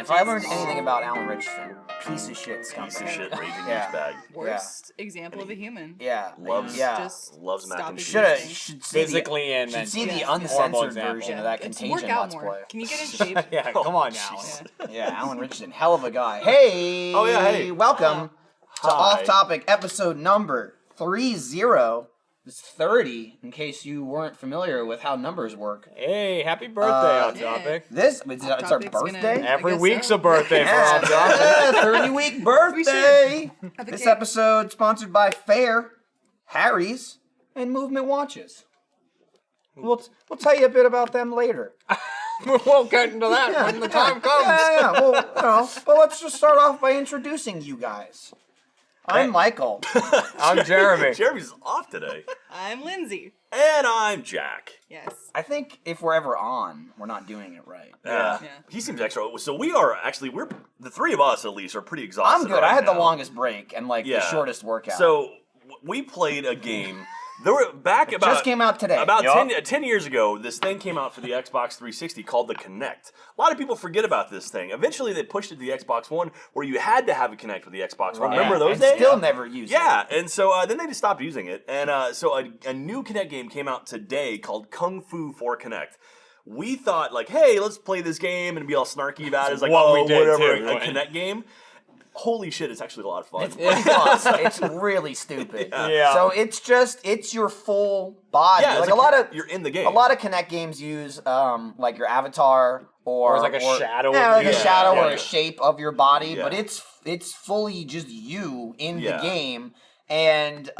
if I learned anything about Alan Richardson, piece of shit scumbag. Piece of shit, raging Yeah. douchebag. Worst example of a human. Yeah. Loves Just loves mac stop and cheese. existing. Should see Physically and should see mentally. the Yes. Horrible uncensored example. version of that Just Contagion work out Let's more. Play. Can you get in shape? Yeah, come on now. Yeah. Yeah, Alan Richardson, hell of a guy. Hey! Oh, yeah, hey. Welcome to Hi. Off Topic episode number 30. It's 30, in case you weren't familiar with how numbers work. Hey, happy birthday, Off Yeah. Topic. It's our Topic's gonna- birthday? I Every guess week's so. a birthday for Yeah, Off Topic. 30-week birthday! Have a This cake. episode sponsored by Fair, Harry's, and Movement Watches. We'll tell you a bit about them later. We'll get into that when the time comes. Yeah. Well, but let's just start off by introducing you guys. I'm Michael. I'm Jeremy. Jeremy's off today. I'm Lindsay. And I'm Jack. Yes. I think if we're ever on, we're not doing it right. Yeah. He seems extra. So we're the three of us at least are pretty exhausted. I'm good. right I had the now. longest break and the Yeah. shortest workout. So we played a game. There were back about just came out today. About Yup. 10 years ago, this thing came out for the Xbox 360 called the Kinect. A lot of people forget about this thing. Eventually, they pushed it to the Xbox One, where you had to have a Kinect with the Xbox One. Right. Remember those and days? still never used it. Yeah, and so then they just stopped using it. And so a new Kinect game came out today called Kung Fu for Kinect. We thought, like, hey, let's play this game and be all snarky about it. It's like, What oh, we did, whatever, too, a right? Kinect game. Holy shit, it's actually a lot of fun. It's pretty fun. It's really stupid. Yeah. So it's your full body. Yeah, it's like a lot of you're in the game. A lot of Kinect games use like your avatar or Or it's like a shadow Yeah, of like you. a shadow Yeah, or yeah. a shape of your body, Yeah. but it's fully just you in Yeah. the game. And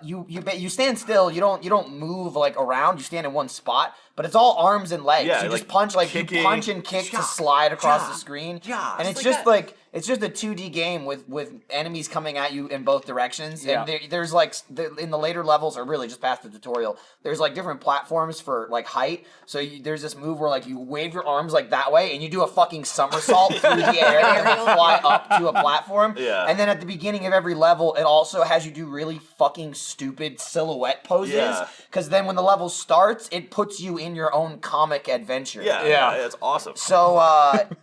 you stand still. You don't move like around. You stand in one spot. But it's all arms and legs. Yeah, you just like punch you kicking. punch and kick to slide across the screen. Yeah. And it's like just that. like it's just a 2D game with enemies coming at you in both directions. Yeah. And there's like in the later levels, or really just past the tutorial, there's like different platforms for like height. So there's this move where like you wave your arms like that way, and you do a fucking somersault through the air and then fly up to a platform. Yeah. And then at the beginning of every level, it also has you do really fucking stupid silhouette poses. Yeah. Because then when the level starts, it puts you in your own comic adventure. Yeah, Yeah. it's awesome. So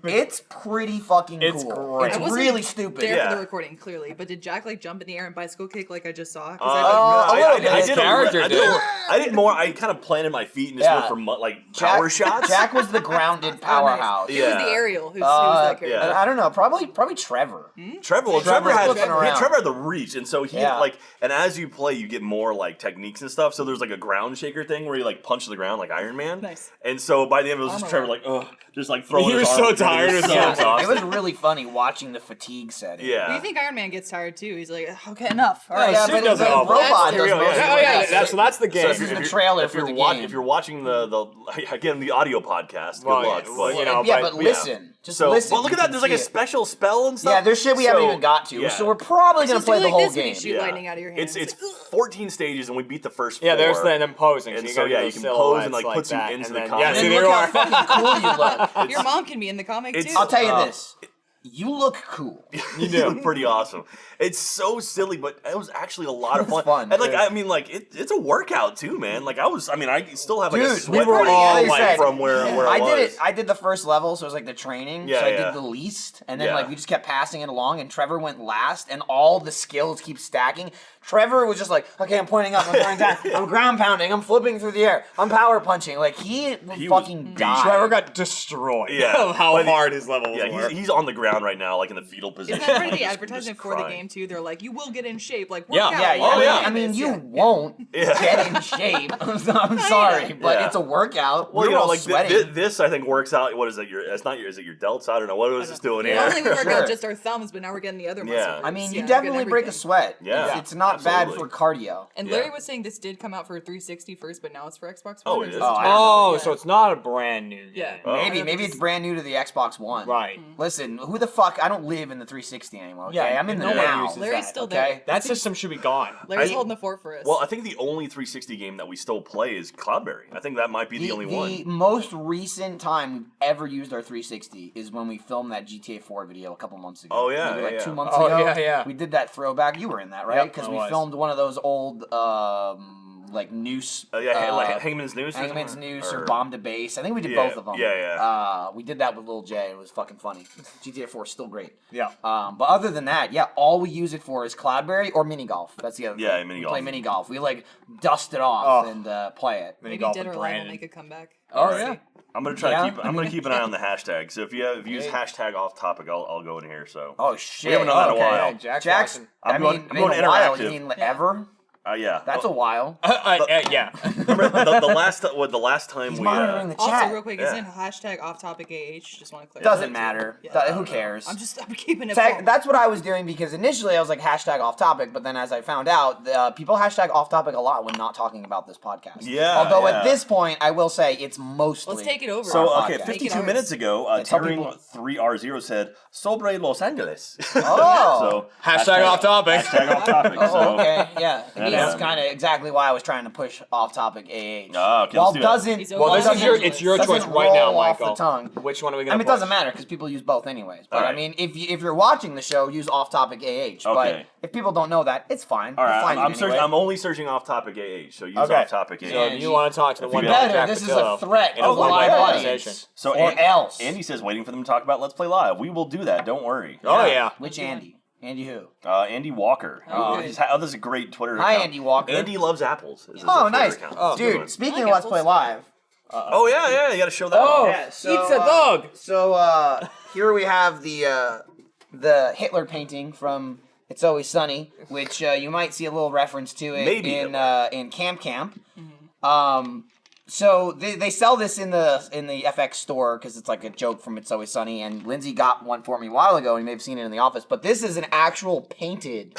it's pretty fucking It's cool. great. It's I wasn't really stupid. There Yeah. for the recording, clearly. But did Jack like jump in the air and bicycle kick like I just saw? 'Cause a little bit. I His did character I did. I did more. I kind of planted my feet and just went Yeah. for power shots. Jack was the grounded powerhouse. It was Yeah. the Ariel who's that character. yeah. I don't know. Probably Trevor. Trevor Trevor's had flipping around. Trevor had the reach, and so he Yeah. and as you play, you get more like techniques and stuff. So there's like a ground shaker thing where you like punch the ground like Iron Man. Nice. And so by the end, it was just Armor Trevor like, ugh, just like throwing. He his was arms so together. tired He was as so hell. It exhausted. was really funny watching the fatigue setting. Yeah. Do you think Iron Man gets tired too? He's like, okay, enough. All Yeah, right, yeah, Sid but does the it all, but robot that's does the most of Oh it. yeah, that's the game. This is the trailer for the game. If you're watching the again the audio podcast, good Well, luck. yeah, But you know, yeah, but- but listen. Just So, listen. well, look at you that. can There's like a see it. special spell and stuff. Yeah, there's shit we haven't So, even got to. yeah. So we're probably gonna Just play do the like whole this when you game. shoot lightning out of your hands. It's 14 stages, and we beat the first 4. Yeah, there's them posing. And you so, gotta yeah, do you can those pose and, silhouettes like, puts you that, into and the then- comic. Yeah, And see, then there look you how are. fucking cool you look. Your mom can be in the comic too. I'll tell you this. You look cool. You look pretty awesome. It's so silly, but it was actually a lot of It was fun. fun, And like, yeah. I mean, like it's a workout too, man. Like I still have like a Dude, sweat we were all, like, like, from where I I was. did it. I did the first level, so it was like the training. Yeah, so I yeah. did the least, and then Yeah. like we just kept passing it along, and Trevor went last, and all the skills keep stacking. Trevor was just like, okay, I'm pointing up, I'm throwing down, I'm ground pounding, I'm flipping through the air, I'm power punching. Like he was fucking died. Trevor got destroyed. Yeah. of how But he- hard his levels Yeah, were. he's on the ground right now, like in the fetal position. Isn't that part of the just- advertisement just for the crying. game too? They're like, you will get in shape. Like, work Yeah. out. Yeah, yeah. while Oh, you're yeah. doing I mean, this. you Yeah. won't Yeah. get in shape. I'm sorry, but Yeah. it's a workout. Well, We're you know, all like sweating. this, I think works out. What is it? Is it your delts? I don't know. What was this doing here? Normally we work Sure. out just our thumbs, but now we're getting the other muscle Yeah. groups. I mean, you Yeah, we're definitely getting break a everything. sweat. Yeah, It's not bad absolutely. for cardio. And Yeah. Larry was saying this did come out for 360 first, but now it's for Xbox One. Oh, or it just is? Oh, I entirely- Oh, yeah. so it's not a brand new game. Yeah. Oh. Maybe it's brand new to the Xbox One. Right. Listen, who the fuck? I don't live in the 360 anymore. Okay, Yeah, I'm in the no one now. uses Larry's that. still okay? there. That system should be gone. Larry's I- holding the fort for us. Well, I think the only 360 game that we still play is Cloudberry. I think that might be the only The one. most recent time we've ever used our 360 is when we filmed that GTA 4 video a couple months ago. Oh, yeah, Maybe like yeah, 2 yeah. months Oh, ago. yeah, yeah. We did that throwback. You were in that, right? Yep, Because I we was. filmed one of those old like Noose. like Hangman's Noose. Hangman's something? Noose or Bomb to Base. I think we did both of them. Yeah. We did that with Lil J. It was fucking funny. GTA 4 is still great. Yeah. But other than that, yeah, all we use it for is Cloudberry or mini golf. That's the other thing. Yeah, mini we golf. play mini golf. We like dust it off Oh. and play it. Mini Maybe golf Dead with or Alive will Brandon. make a comeback. Oh Alright. yeah. I'm gonna try Yeah, to keep. I'm gonna keep an eye on the hashtag. So if you use Yeah. hashtag off topic, I'll go in here. So Oh shit. We haven't done that in a Okay. while. Yeah, Jack's. watching. I'm going in a while. interactive. You mean ever? yeah. That's a while. Yeah. Remember the last time He's we monitoring the Also, chat. real quick, Yeah. isn't hashtag off topic AH? Just want to clarify. Doesn't matter. Yeah. Who cares? I'm keeping it. Tech, formal. that's what I was doing because initially I was like hashtag off topic, but then as I found out, people hashtag off topic a lot when not talking about this podcast. Yeah, Although yeah. at this point, I will say it's mostly. Let's take it over. So Our okay, podcast. 52 Take it minutes ago, tell Tearing people- 3R0 said "Sobre Los Angeles." Oh. so Hashtag off topic. Hashtag off topic. Oh, So okay, yeah. And, That's um, kind of exactly why I was trying to push off topic AH. Ah, okay, While let's do that. doesn't. He's Well, Los this is your Angeles. it's your Doesn't choice right now, roll off the Michael. tongue. Which one are we I gonna? mean, it doesn't push? matter because people use both anyways. But I Alright. mean, if you're watching the show, use off topic AH. But Okay. if people don't know that, it's fine. All We'll right, find I'm it anyway. I'm only searching off topic AH. So use Okay. off topic AH. So if you want to talk to the If one you dollar better, Jack this is Patillo a threat in to a the live live conversation. audience. So Or else. Andy says waiting for them to talk about Let's Play Live. We will do that. Don't worry. Oh yeah. Which Andy? Andy who? Andy Walker. Oh, good. This is a great Twitter Hi, account. Andy Walker. Andy loves apples. is his Oh, Twitter nice. account. Oh. It's a good one. Dude, speaking I of like Let's Play apples. Live. Oh yeah, you got to show that. Oh, off. Yeah, so, eats a dog. So here we have the Hitler painting from It's Always Sunny, which you might see a little reference to it Maybe in Camp Camp. So they sell this in the FX store because it's like a joke from It's Always Sunny, and Lindsay got one for me a while ago, and you may have seen it in the office. But this is an actual painted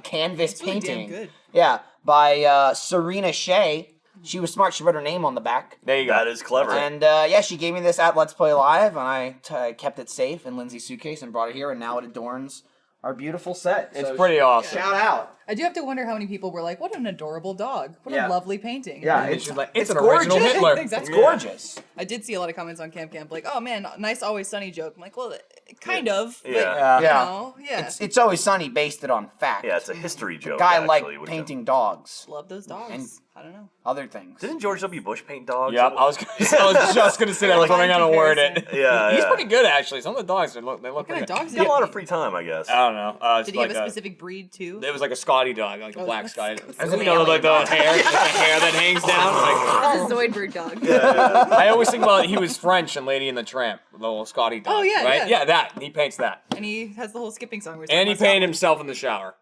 canvas It's really damn painting. good. Yeah, by Serena Shea. She was smart. She wrote her name on the back. There you go. That is clever. And yeah, she gave me this at Let's Play Live, and I kept it safe in Lindsay's suitcase and brought it here, and now it adorns our beautiful set. It's So pretty awesome. Shout out. I do have to wonder how many people were like, "What an adorable dog! What Yeah. a lovely painting!" Yeah, It's just like it's an gorgeous. original Hitler. Exactly. It's gorgeous. I did see a lot of comments on Camp Camp, like, "Oh man, nice Always Sunny joke." I'm like, "Well, kind of, but Yeah. you Yeah. know, yeah, It's Always Sunny based it on fact. Yeah, it's a history joke. Guy actually, liked with painting dogs, love those dogs." And- I don't know. other things. Didn't George W. Bush paint dogs? Yeah, I was just gonna say that Like, before I got to word it. comparison. Yeah, He's yeah. pretty good actually. Some of the dogs they look What kind pretty of dogs He did got a lot he of free time, I guess. I don't know. It's Did he have like a specific breed too? It was like a Scotty dog, like a Oh, black that's- Scotty. that's an You know, like the alien hair, like the hair that hangs down. Like, It's a Zoidberg dog. I always think about he was French in Lady and the Tramp, the little Scotty dog. Oh, yeah, right? yeah. That he paints that, And he has the whole skipping song. Where he's and he talking about painted himself in the shower.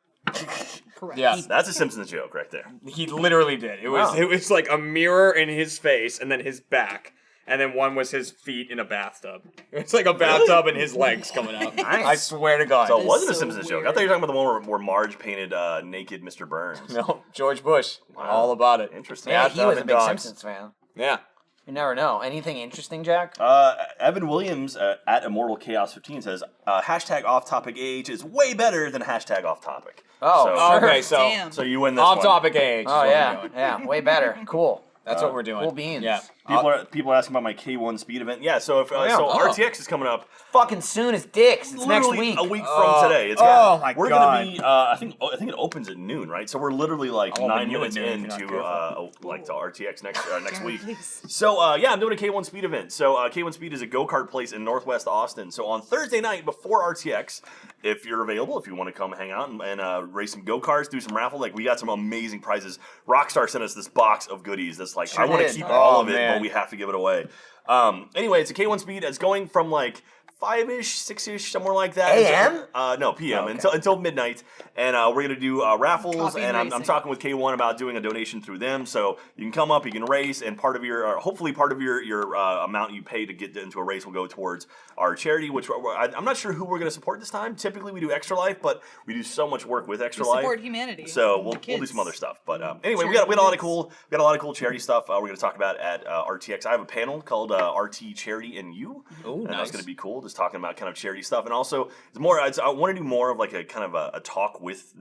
Correct. Yeah. That's a Simpsons joke right there. He literally did. It was Wow. it was like a mirror in his face, and then his back, and then one was his feet in a bathtub. It's like a bathtub and his legs coming out. Nice. I swear to God. So it is wasn't a so Simpsons joke. I weird. thought you were talking about the one where Marge painted naked Mr. Burns. No, George Bush, Wow. all about it. Interesting. Yeah, Bathtub he was a and big dogs. Simpsons fan. Yeah. You never know. Anything interesting, Jack? Evan Williams at Immortal Chaos 15 says hashtag off topic AH is way better than hashtag off topic. Oh, so, sure. Okay, so Damn. so you win this off one. topic age. Oh yeah, yeah, way better. Cool. That's what we're doing. Cool beans. Yeah. People are asking about my K1 speed event. Yeah, so if yeah. so Oh. RTX is coming up Fucking soon as dicks. It's next literally week. a week from today. It's oh my we're God. gonna be I think it opens at noon, right? So we're literally like I'll open 9 you at minutes noon if you're not into careful. like to RTX next Darren, week. please. So yeah, I'm doing a K1 Speed event. So K1 Speed is a go-kart place in Northwest Austin. So on Thursday night before RTX, if you're available, if you want to come hang out and race some go-karts, do some raffle, like we got some amazing prizes. Rockstar sent us this box of goodies. That's like Sure I want to did. keep Oh, all of it, man. but we have to give it away. Anyway, it's a K1 Speed. It's going from like 5-ish, 6-ish, somewhere like that. AM? No, PM, Okay. until midnight. And we're going to do raffles, Copy and I'm racing. talking with K1 about doing a donation through them. So you can come up, you can race, and part of your, hopefully part of your amount you pay to get into a race will go towards our charity, which I'm not sure who we're going to support this time. Typically we do Extra Life, but we do so much work with Extra We Life. support humanity. So and we'll do kids. some other stuff. But anyway, we got a lot of cool charity stuff we're going to talk about at RTX. I have a panel called RT Charity and You. Ooh, And that's nice. going to be cool, just talking about kind of charity stuff. And also, it's more. I want to do more of like a kind of a talk with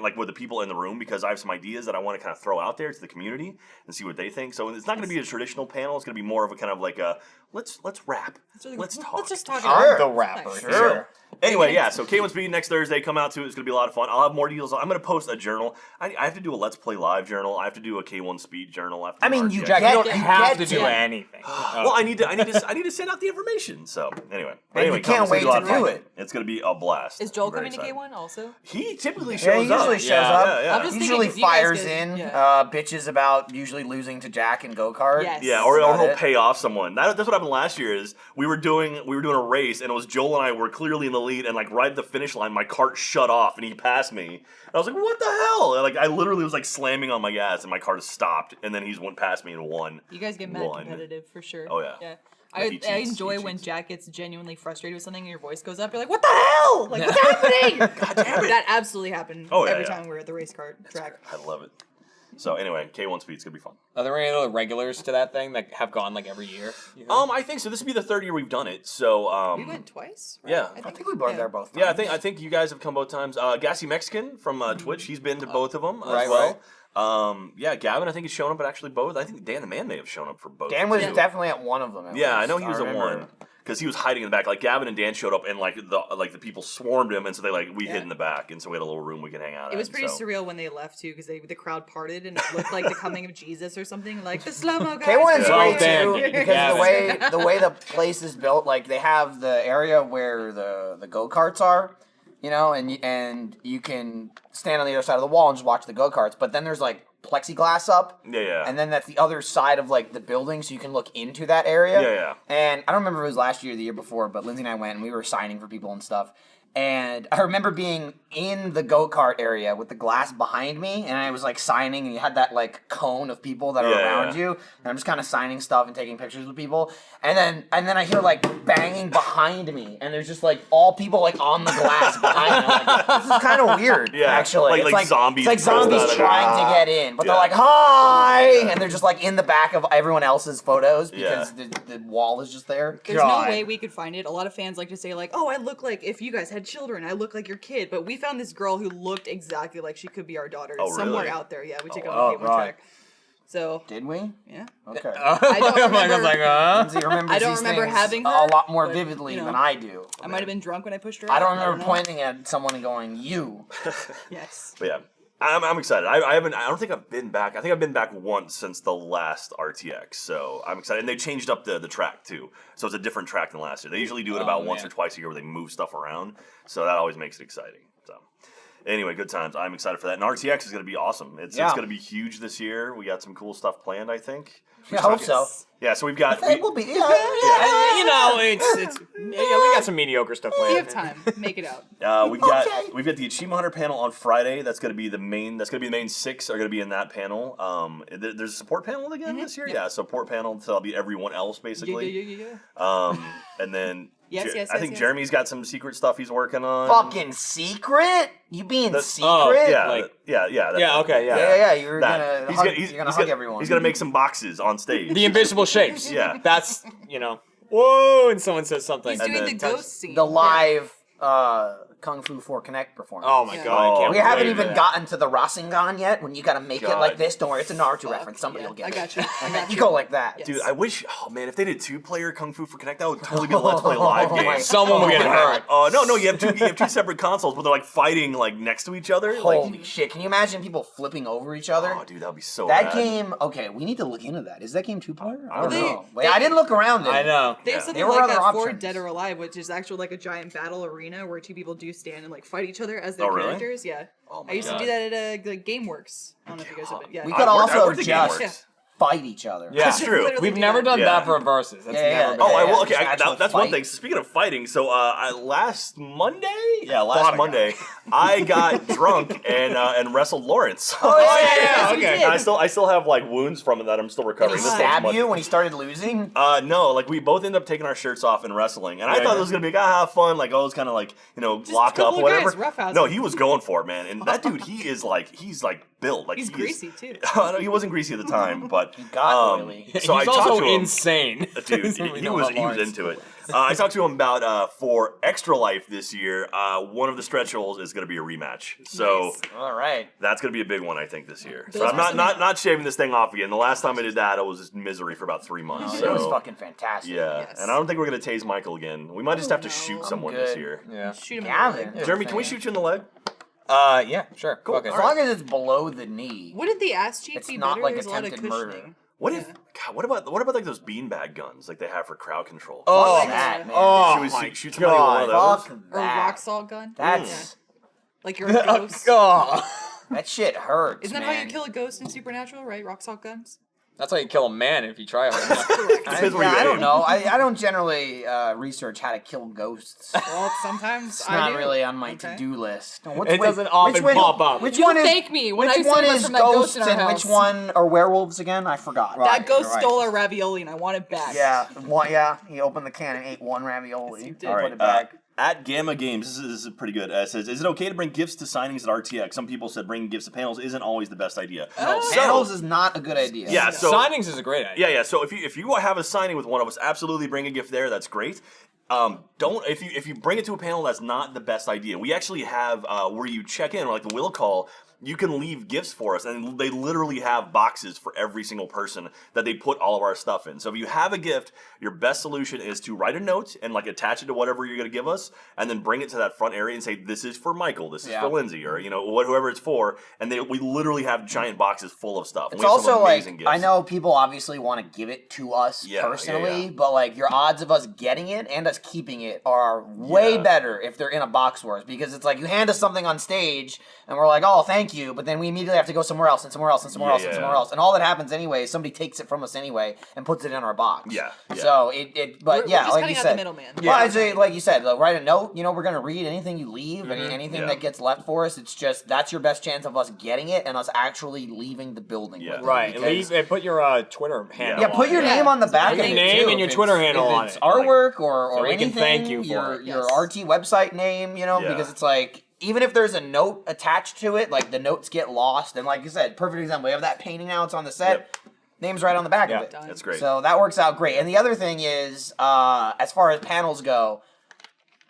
like with the people in the room, because I have some ideas that I want to kind of throw out there to the community and see what they think. So it's not going to be a traditional panel. It's going to be more of a kind of like a let's rap. That's really Let's good. talk. Let's just talk Sure. about The rapper. Nice. Sure. Anyway, yeah, so K1 Speed next Thursday, come out to it. It's going to be a lot of fun. I'll have more deals. I'm going to post a journal. I have to do a Let's Play Live journal. I have to do a K1 Speed journal. I mean, you Jack, you Get- don't you have get to do to- anything. Well, I need to send out the information. So anyway, And you come, can't it's gonna be a wait lot to of fun. do it. It's going to be a blast. Is Joel I'm very coming to excited. K1 also? He typically Yeah, shows he usually up. shows Yeah. up. Yeah, yeah. I'm just Usually thinking 'cause you guys fires get- in, yeah. bitches about usually losing to Jack and go-kart. Yes. Yeah, or That's he'll it. pay off someone. That's what happened last year. Is we were doing a race, and it was Joel and I were clearly in the lead, and like right at the finish line, my cart shut off, and he passed me. And I was like, "What the hell?" And, like I literally was like slamming on my gas, and my car just stopped, and then he went past me and won. You guys get mad One. competitive for sure. Oh, yeah. Yeah. Yeah, I he cheats, enjoy he when cheats. Jack gets genuinely frustrated with something and your voice goes up. You're like, what the hell? Like, what's happening? God damn it. That absolutely happened Oh, yeah, every yeah. time we're at the race car track. I love it. So anyway, K1 Speed's gonna be fun. Are there any other regulars to that thing that have gone like every year? you think? I think so. This will be the third year we've done it. So We went twice? Right? yeah. I think we brought there both. Yeah, I times. think you guys have come both times. Gassy Mexican from Twitch, he's been to both of them right, as well. Yeah, Gavin, I think he's shown up at actually both. I think Dan the Man may have shown up for both. Dan was too. definitely at one of them. at Yeah, I least. know he was at remember. one because he was hiding in the back. Like Gavin and Dan showed up, and like the people swarmed him, and so we Yeah. hid in the back, and so we had a little room we could hang out. It was at, pretty so. surreal when they left too, because the crowd parted and it looked like the coming of Jesus or something. Like the slow mo guys. K1 is are great here. Well too done. because Yeah. the way the place is built, like they have the area where the go karts are, and you can stand on the other side of the wall and just watch the go karts. But then there's like plexiglass up, Yeah. and then that's the other side of like the building, so you can look into that area. Yeah. And I don't remember if it was last year or the year before, but Lindsay and I went and we were signing for people and stuff. And I remember being in the go-kart area with the glass behind me, and I was like signing, and you had that like cone of people that are Yeah, around yeah. you, and I'm just kind of signing stuff and taking pictures with people. And then I hear like banging behind me, and there's just like all people like on the glass behind me. I'm like, this is kind of weird, Yeah, actually. like It's zombies It's like crawled zombies out of trying it. to get in, but Yeah. they're like, hi! And they're just like in the back of everyone else's photos because the wall is just there. There's God. no way we could find it. A lot of fans like to say like, "Oh, I look like if you guys had children, I look like your kid." But we found this girl who looked exactly like she could be our daughter. Oh, It's somewhere really? out there. Yeah, we take it wow. on the K1 Oh, right. track. So Did we? yeah, Okay. I don't I was remember- like, Lindsay remembers I don't these remember things having a her, lot more but, vividly you know. than I do. I might have been drunk when I pushed her. I out. don't remember know. pointing at someone and going, "You." Yes. But yeah, I'm excited. I don't think I've been back. I think I've been back once since the last RTX. So I'm excited. And they changed up the track too. So it's a different track than last year. They usually do it about once man. or twice a year where they move stuff around. So that always makes it exciting. So anyway, good times. I'm excited for that. And RTX is going to be awesome. It's Yeah. going to be huge this year. We got some cool stuff planned, I think. I hope so. Yeah, so we've got... It will be. Yeah. it's we got some mediocre stuff We planned. have time. Make it out. We've Okay. got the Achievement Hunter panel on Friday. That's going to be the main. That's going to be the main 6 are going to be in that panel. There's a support panel again this year. Yeah, support panel. So that'll be everyone else basically. Yeah. And then Yes, yes, I yes, think yes. Jeremy's got some secret stuff he's working on. Fucking secret? You being secret? oh, Yeah, like- yeah. Yeah, okay, yeah. Yeah. You're That. gonna He's hug, gonna, you're gonna hug everyone. He's gonna make some boxes on stage. The invisible shapes. Yeah. That's, whoa, and someone says something. He's And doing then the ghost scene. the live Kung Fu 4 Connect performance. Oh my Yeah. god, I can't We haven't believe even that. gotten to the Rasengan yet. When you gotta make it God. like this, don't worry, it's a Naruto Fuck, reference. Somebody yeah, will get I it. got you. I And got you you. go like that. Yes. Dude, I wish. Oh man, if they did 2-player Kung Fu for Connect, that would totally be a Let's Play live Oh my game. Someone will get hurt. Oh no, you have two separate consoles, but they're like fighting like next to each other. Holy Like, shit! Can you imagine people flipping over each other? oh dude, that'd be so That rad. game. Okay, we need to look into that. Is that game 2-player? I don't They- know. Wait, I didn't look around it. I know. They have Yeah. something There were like other that for options. Dead or Alive, which is actually like a giant battle arena where two people do stand and like fight each other as their Oh, really? characters. Yeah. Oh my I used God. to do that at like GameWorks. I don't know if you guys have it. Yeah. We I could worked- I also worked at just GameWorks. fight each other. Yeah. That's true. Literally We've do never that. done Yeah. that for a versus. That's Yeah, yeah. never been. Oh, Yeah, well, yeah, okay. just actual That's one fight. thing. Speaking of fighting, so last Monday, last my Monday, I got drunk and wrestled Lawrence. Oh yeah, Yes, you okay. did. I still have like wounds from it that I'm still Did recovering. he This stab one's you much- when he started losing? No, like we both ended up taking our shirts off and wrestling, and I Yeah, thought yeah. it was gonna be like, have fun, like it was kind of like lock a up, couple of whatever. guys roughhousing. No, he was going for it, man, and that dude, he's like built, like He's he is- greasy too. No, he wasn't greasy at the time, but You got oily. So I He's talked also to him. insane. Dude, So we he know was about Lawrence. into it. I talked to him about for Extra Life this year. One of the stretch goals is going to be a rematch. So Nice. All right. that's going to be a big one, I think, this year. So Those I'm were not shaving this thing off again. The last time I did that, I was just misery for about 3 months. Oh, so it was fucking fantastic. yeah, Yes. and I don't think we're going to tase Michael again. We might just have to no. shoot I'm someone this good. year. Yeah. Shoot him in the Gavin. leg. Jeremy, can we shoot you in the leg? Yeah, sure. Cool. Okay. As long as it's below the knee. Wouldn't the ass cheek It's be not better? like There's a lot of attempted cushioning. murder. What if? God, what about like those beanbag guns like they have for crowd control? Oh, Fuck that, man. oh Should we my shoot somebody with one of God. those? Fuck Or a that. rock salt gun. That's Like you're a ghost. God. that shit hurts. Isn't that man. how you kill a ghost in Supernatural, right? Rock salt guns? That's how you kill a man if you try hard enough. Depends where you I don't aim. know. I don't generally research how to kill ghosts. Well, sometimes It's I not do. really on my Okay. to-do list. Which It doesn't often pop up. Which You'll one is? thank me when which I one save us is from that ghost ghosts in our and house. which one are werewolves again? I forgot. That ghost you're right. stole our ravioli and I want it back. Yeah, one, yeah. He opened the can and ate one ravioli. Yes, you did. All Put right. it back. At Gamma Games, this is pretty good. It says, is it okay to bring gifts to signings at RTX? Some people said bringing gifts to panels isn't always the best idea. Panels is not a good idea. Yeah, so Signings is a great idea. yeah. So if you have a signing with one of us, absolutely bring a gift there. That's great. Don't if you bring it to a panel, that's not the best idea. We actually have where you check in, or like the will call. You can leave gifts for us, and they literally have boxes for every single person that they put all of our stuff in. So if you have a gift, your best solution is to write a note and like attach it to whatever you're going to give us, and then bring it to that front area and say, "This is for Michael. This is Yeah. for Lindsay, or whoever it's for." And we literally have giant boxes full of stuff. And It's we have some also like amazing gifts. I know people obviously want to give it to us Yeah, personally, yeah. but like your odds of us getting it and us keeping it are way Yeah. better if they're in a box for us, because it's like you hand us something on stage and we're like, "Oh, thank you," but then we immediately have to go somewhere else and somewhere else and somewhere else and Yeah. somewhere else, and all that happens anyway is somebody takes it from us anyway and puts it in our box. Yeah, yeah. So but We're yeah, just like cutting you out said, the middleman. Well, I'd say, like you said, like, write a note. We're gonna read anything you leave, anything Yeah. that gets left for us. It's just that's your best chance of us getting it and us actually leaving the building. Yeah. with it, Right, and, because- and put your Twitter handle. Yeah, put your on it. name on the back Put of your it name too, and your if Twitter it's- handle if on it's it. artwork or So we anything. can thank you for your it. your Yes. RT website name, Yeah. because it's like even if there's a note attached to it, like the notes get lost. And like you said, perfect example. We have that painting now; it's on the set. Yep. Name's right on the back Yeah. of it. Done. That's great. So that works out great. And the other thing is, as far as panels go,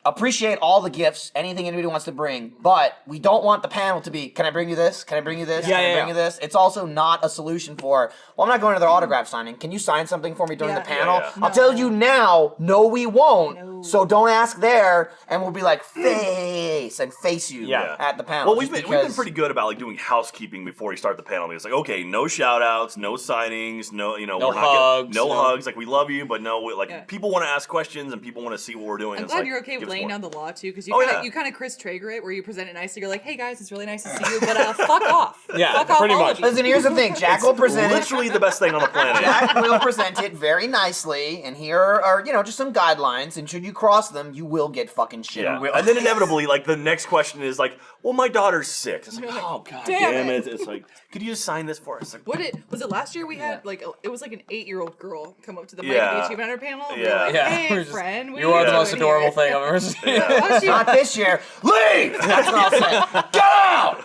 appreciate all the gifts, anything anybody wants to bring, but we don't want the panel to be, can I bring you this? Can I bring you this? Yeah, Can I yeah, bring yeah. you this? It's also not a solution for, well, I'm not going to their autograph signing. Can you sign something for me during Yeah. the panel? Yeah, yeah. I'll tell you now, no, we won't. No. So don't ask there, and we'll be like, face you Yeah. at the panel. Well, we've just been because- pretty good about like doing housekeeping before you start the panel. It's like, okay, no shout outs, no signings, no we're not hugs, no no- hugs. Like we love you, but no, Yeah. people want to ask questions and people want to see what we're doing. I'm It's glad like, you're okay with give us laying more. down the law too, because Oh, yeah. you kind of Chris Traeger it, where you present it nicely. You're like, "Hey guys, it's really nice to see you, but fuck off." Yeah, fuck off, pretty all much. of you. Listen, here's the thing. Jack will present it. Literally the best thing on the planet. Jack will present it very nicely, and here are just some guidelines. And should you cross them, you will get fucking shit. Yeah. And then inevitably, like the next question is like, "Well, my daughter's sick." It's like, You're like, "Oh god "Damn damn it." it!" It's like, "Could you just sign this for us?" Like, What was it last year? We had like it was like an 8-year-old girl come up to the mic Yeah. at the Achievement Hunter panel. And Yeah. We're like, Yeah. "Hey, We're just- friend, what You are the doing most adorable here?" thing I've ever seen. Oh, she- Not this year. Leave. That's what I'll say. Get out.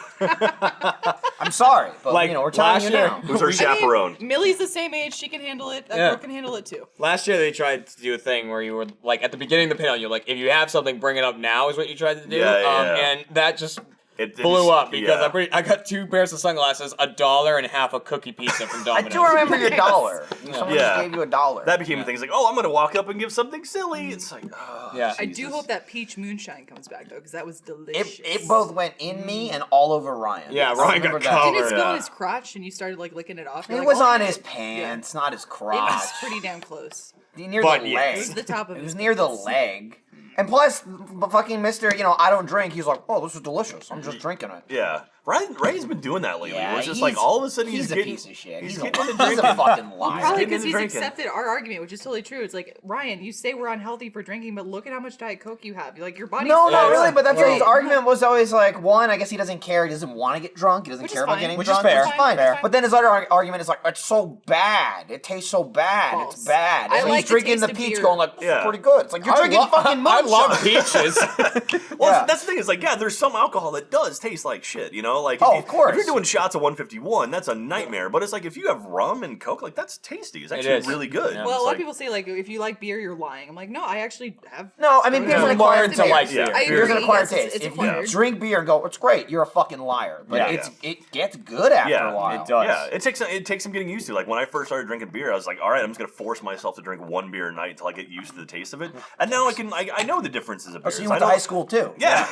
I'm sorry, but Like, we're telling last you year- now. who's our I mean, chaperone? Millie's the same age; she can handle it. That Yeah. girl can handle it too. Last year they tried to do a thing where you were like at the beginning of the panel, you're like, if you have something, bring it up now is what you tried to do. Yeah, yeah. And that just It blew just- up because yeah. I got 2 pairs of sunglasses, $1 and half a cookie pizza from I Domino's. do remember your dollar. Someone Yeah. just gave you $1. That became a thing. It's like, "Oh, I'm gonna walk up and give something silly." It's like, oh, Yeah. I do Jesus. hope that peach moonshine comes back though, because that was it, delicious. it both went in me and all over Ryan. Yeah, I Ryan remember got that. covered. Didn't it spill Yeah. on his crotch and you started like licking it off? You're It like, was "Oh, on yeah." his pants, not his It crotch. was pretty damn close. Near But the yes. leg. It was the top of It his was near the pants. leg. And plus, fucking Mr. I don't drink. He's like, oh, this is delicious. I'm just drinking it. Yeah, Ryan's been doing that lately. Yeah, where it's just he's- like all of a sudden he's a getting, piece of shit. He's He's getting into a drinking. fucking liar. Probably getting because into he's drinking. accepted our argument, which is totally true. It's like, Ryan, you say we're unhealthy for drinking, but look at how much Diet Coke you have. You're like, your body's No, not Yeah, really, but that's why his Right. argument was always like, one, I guess he doesn't care, he doesn't want to get drunk, he doesn't Which is care about fine. getting Which is drunk, fair. which is fine. Fair. But then his other argument is like, it's so bad, it tastes so bad, False. it's bad. I And like he's the drinking taste the of peach beer. going like, Yeah. pretty good. It's like, you're drinking fucking I moonshine. love peaches. Well, Yeah. that's the thing. Is like, yeah, there's some alcohol that does taste like shit. You know, like Oh, of course. if you're doing shots of 151, that's a nightmare. But it's like if you have rum and Coke, like that's tasty. It's actually is. really good. Yeah. Well, a It's lot like- of people say like if you like beer, you're lying. I'm like, no, I actually have. No, I mean, Yeah. beer's an You acquired learn to taste. like Yeah. beer. I Beer's an agree, acquired yes, taste. it's If acquired. you drink beer and go, it's great, you're a fucking liar. But Yeah. it gets good after Yeah, a while. it does. Yeah, it takes some getting used to. Like when I first started drinking beer, I was like, all right, I'm just gonna force myself to drink one beer a night until I get used to the taste of it. And now I know the differences of Oh, beers. so you I went to know- high school too? Yeah.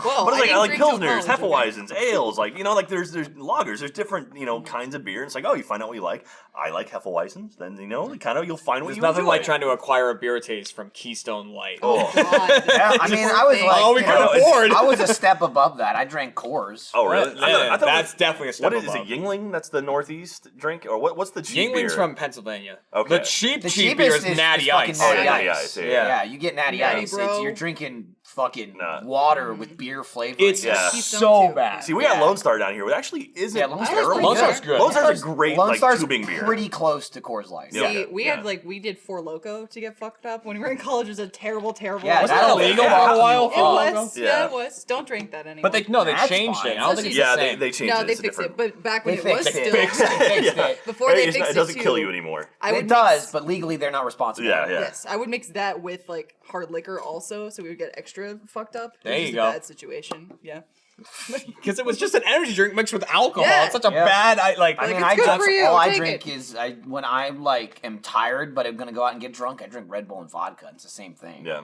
Well, But it's like I didn't like drink till pilsners, college, Hefeweizens, ales, like like there's lagers, there's different kinds of beer. And it's like, oh, you find out what you like. I like Hefeweizens, then kind of you'll find what There's you nothing enjoy. like trying to acquire a beer taste from Keystone Light. Oh, God. Yeah, I mean, I was like, Oh, we you can know, afford. I was a step above that. I drank Coors. Oh, really? Yeah, I thought that's definitely a step what is above. it? Yingling? That's the Northeast drink, or what's the cheap Yingling's beer? from Pennsylvania. Okay. The cheap The cheap beer cheapest is is Natty fucking Ice. Natty Oh, yeah, Ice. Natty Ice, yeah. Yeah, you get Natty Natty, Ice. bro. You're drinking fucking Nah. water with beer flavor. It's Yeah. Keystone so too. bad. See, we got Yeah. Lone Star down here, which actually isn't Yeah, Lone Star's terrible. pretty Lone Star's good. Lone Star's a great Lone like Star's tubing beer. pretty close to Coors Light. Yeah. See, we Yeah. had we did Four Loco to get fucked up when we were in college. It was a terrible. Yeah, Wasn't that'll- that illegal yeah. for a while? It was. Yeah. Yeah, it was. Don't drink that anymore. But they That's changed fine. it. I don't think it's Yeah, the same. they changed no, it. they It's fixed different. it. But back when They it was fixed it. still Fixed it. Yeah. before they It's fixed it doesn't it kill too, you anymore. I would It does, mix- but legally they're not responsible. Yeah, yeah. Yes, I would mix that with like hard liquor also, so we would get extra fucked up. There It was you just go. a bad situation. Yeah. Because it was just an energy drink mixed with alcohol. Yeah. It's such a Yeah. bad. I Like, mean, it's I good that's for you, all I take drink it. is when I like am tired, but I'm gonna go out and get drunk. I drink Red Bull and vodka. It's the same thing. Yeah.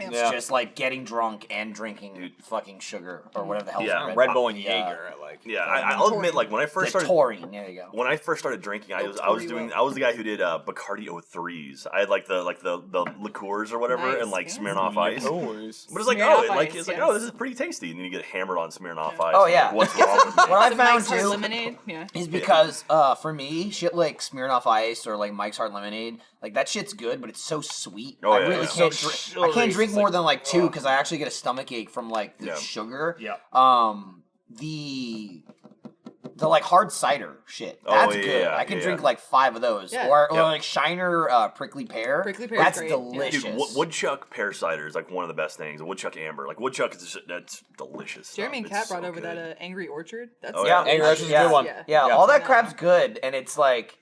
It's Yeah. just like getting drunk and drinking fucking sugar or whatever the hell. Yeah. Red Bull and the, Jaeger. Like Yeah, I'll admit, like when I The first started taurine. There you go. when I first started drinking, I was Torio. the guy who did Bacardi 03s. I had like the liqueurs or whatever, Nice, and like yes. Smirnoff Ice. But Always. it's like Smirnoff like Ice, it's like yes. oh, this is pretty tasty, and then you get hammered on Smirnoff Ice. Oh, I'm yeah. like, what's wrong with me? What I Some found Mike's Hard too lemonade. Yeah. is because for me, shit like Smirnoff Ice or like Mike's Hard Lemonade, like that shit's good, but it's so sweet. Oh, I yeah, really yeah. can't So drink. I can't drink sugary. more than like two ugh. because I actually get a stomach ache from like the Yeah. sugar. Yeah. The like hard cider shit. Oh, That's yeah, good. yeah, I can yeah, drink yeah. like 5 of those. Yeah. Or Yeah. like Shiner prickly pear. Prickly pear is That's great, yeah. delicious. Dude, Woodchuck pear cider is like one of the best things. Woodchuck Amber, like Woodchuck is that's delicious. Jeremy and stuff. Kat It's brought so over good. that Angry Orchard. That's Oh, yeah, Angry Orchard's a yeah. good one. Yeah. Yeah, Yeah. all that Yeah. crap's good, and it's like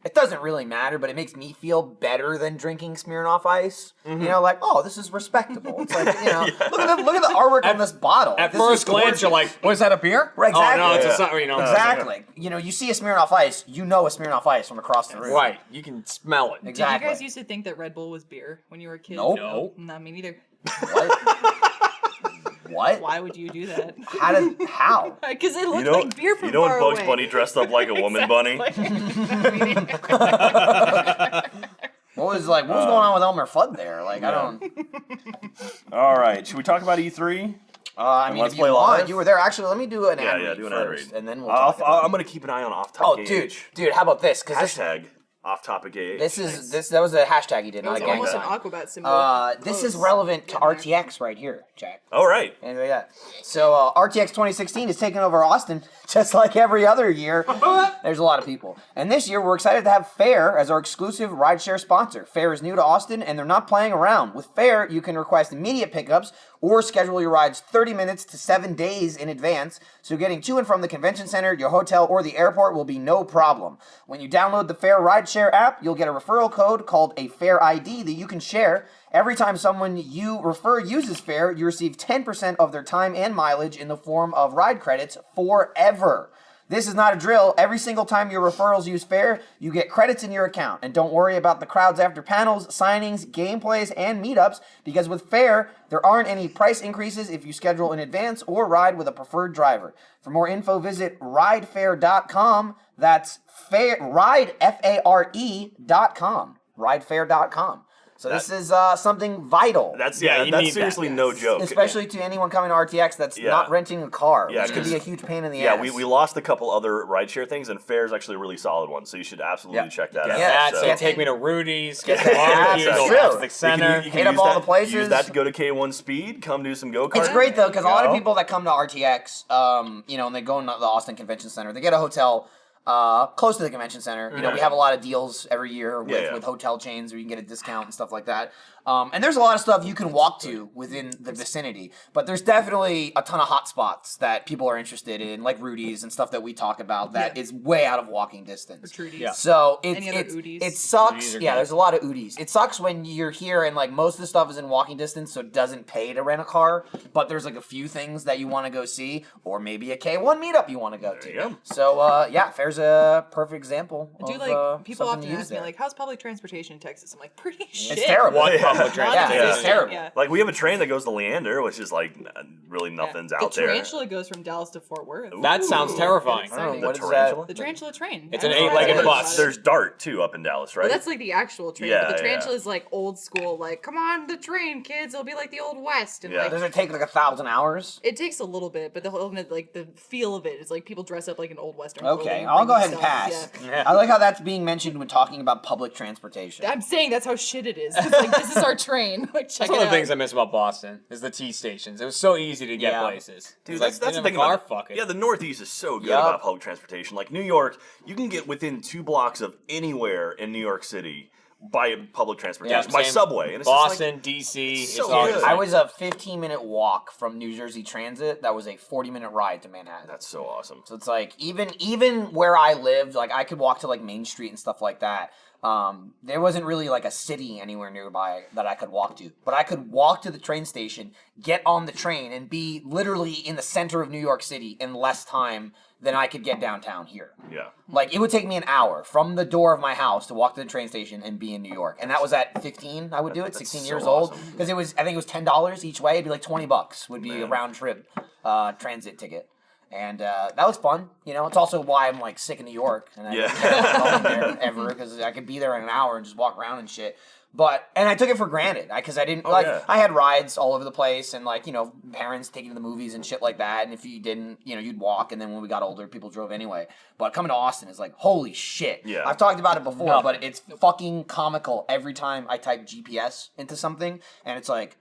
it doesn't really matter, but it makes me feel better than drinking Smirnoff Ice. You know, like oh, this is respectable. It's like you know, look at the artwork on this bottle. At This first is glance, gorgeous. you're like, "Was that a beer?" Right, Oh no, exactly. it's Yeah. a something. You know, exactly. You know, you see a Smirnoff Ice, you know a Smirnoff Ice from across the room. Right. You can smell it. Did Exactly. you guys used to think that Red Bull was beer when you were a kid? Nope. No. Not me neither. What? Why would you do that? How? Because it looked You know, like beer from you know when far Bugs away. Bunny dressed up like a woman bunny? What was going on with Elmer Fudd there? Like I don't. All right, should we talk about E3? I And mean, let's if you play want, live? you were there. Actually, let me do an Yeah, ad yeah, read do an ad first, read. and then we'll talk about it. I'm gonna keep an eye on off Oh, topic. dude, how about this? Because Hashtag off topic AH. that was a hashtag he did, It not was a like almost gang an that. sign. Aquabat symbol. This is Close. relevant to Getting there. RTX right here, Jack. All right. And yeah. So RTX 2016 is taking over Austin, just like every other year. There's a lot of people. And this year, we're excited to have Fair as our exclusive rideshare sponsor. Fair is new to Austin, and they're not playing around. With Fair, you can request immediate pickups or schedule your rides 30 minutes to 7 days in advance. So getting to and from the convention center, your hotel, or the airport will be no problem. When you download the Fair rideshare app, you'll get a referral code called a Fair ID that you can share. Every time someone you refer uses Fair, you receive 10% of their time and mileage in the form of ride credits forever. This is not a drill. Every single time your referrals use Fair, you get credits in your account. And don't worry about the crowds after panels, signings, gameplays, and meetups, because with Fair, there aren't any price increases if you schedule in advance or ride with a preferred driver. For more info, visit ridefair.com. That's fair, ride, F-A-R-E.com. Ridefair.com. So this is something vital. That's Yeah, you that's need that. seriously no joke. Especially to anyone coming to RTX that's Yeah. not renting a car, Yeah, which could be a 'cause- huge pain in the Yeah, ass. we lost a couple other rideshare things, and Fair is actually a really solid one. So you should absolutely Yeah. check that Yeah. out. That's So- it. Take me to Rudy's. Get Yeah, the barbecue. that's Go true. to the You can- center. you can Hit up use all that- the places. Use that to go to K1 Speed. Come do some go karts. It's great though because a lot of go. people that come to RTX, and they go into the Austin Convention Center, they get a hotel close to the convention center. You know, we have a lot of deals every year with, Yeah. with hotel chains where you can get a discount and stuff like that. And there's a lot of stuff you can walk to within the vicinity, but there's definitely a ton of hot spots that people are interested in, like Rudy's and stuff that we talk about that is way out of walking distance. Trudy's. So Any other Oodies? it sucks. Oodies are Yeah, good. there's a lot of Oodies. It sucks when you're here and like most of the stuff is in walking distance, so it doesn't pay to rent a car. But there's like a few things that you want to go see, or maybe a K1 meetup you want to go to. you go. So yeah, Fair's a perfect example. Do of, like people something often to use ask me there. like, how's public transportation in Texas? I'm like, pretty shit. It's terrible. What Yeah. public Yeah, transportation? it's terrible. Yeah. Like we have a train that goes to Leander, which is like really nothing's The out there. tarantula goes from Dallas to Fort Worth. That sounds terrifying. I don't know, Exciting. what The is tarantula? The tarantula train. It's I an don't know eight-legged why I bus. thought There's Dart too up in Dallas, right? Well, that's like the actual train. Yeah, but the yeah. tarantula is like old school. Like, come on the train, kids. It'll be like the old west. And Yeah. like, Does it take like 1,000 hours? it takes a little bit, but the whole like the feel of it is like people dress up like an old western. Okay, clothing, I'll go bring ahead and stuff. pass. Yeah. I like how that's being mentioned when talking about public transportation. I'm saying that's how shit it is. It's like this is our train. Like check That's one it of the out. things I miss about Boston is the T stations. It was so easy to get Yeah. places. Dude, It's that's like, the didn't thing have a car, about fuck it. Yeah, the Northeast is so good Yup. about public transportation. Like New York, you can get within 2 blocks of anywhere in New York City by public transportation, by same. subway. And it's Boston, DC, so it's all good. the I same. was a 15-minute walk from New Jersey Transit. That was a 40-minute ride to Manhattan. that's so awesome. So it's like even where I lived, like I could walk to like Main Street and stuff like that. There wasn't really like a city anywhere nearby that I could walk to, but I could walk to the train station, get on the train, and be literally in the center of New York City in less time than I could get downtown here. Yeah. Like, it would take me an hour from the door of my house to walk to the train station and be in New York. And that was at 15, I would do it, That's 16 so years old. awesome. Because I think it was $10 each way. It'd be like $20 would be a Man. round trip transit ticket. And that was fun. You know, it's also why I'm like sick of New York. And I Yeah. don't going there ever because I could be there in an hour and just walk around and shit. And I took it for granted because I didn't yeah. I had rides all over the place and like, you know, parents taking to the movies and shit like that. And if you didn't, you know, you'd walk. And then when we got older, people drove anyway. But coming to Austin is like, holy shit. Yeah. I've talked about it before, Nothing. but it's fucking comical every time I type GPS into something. And it's like,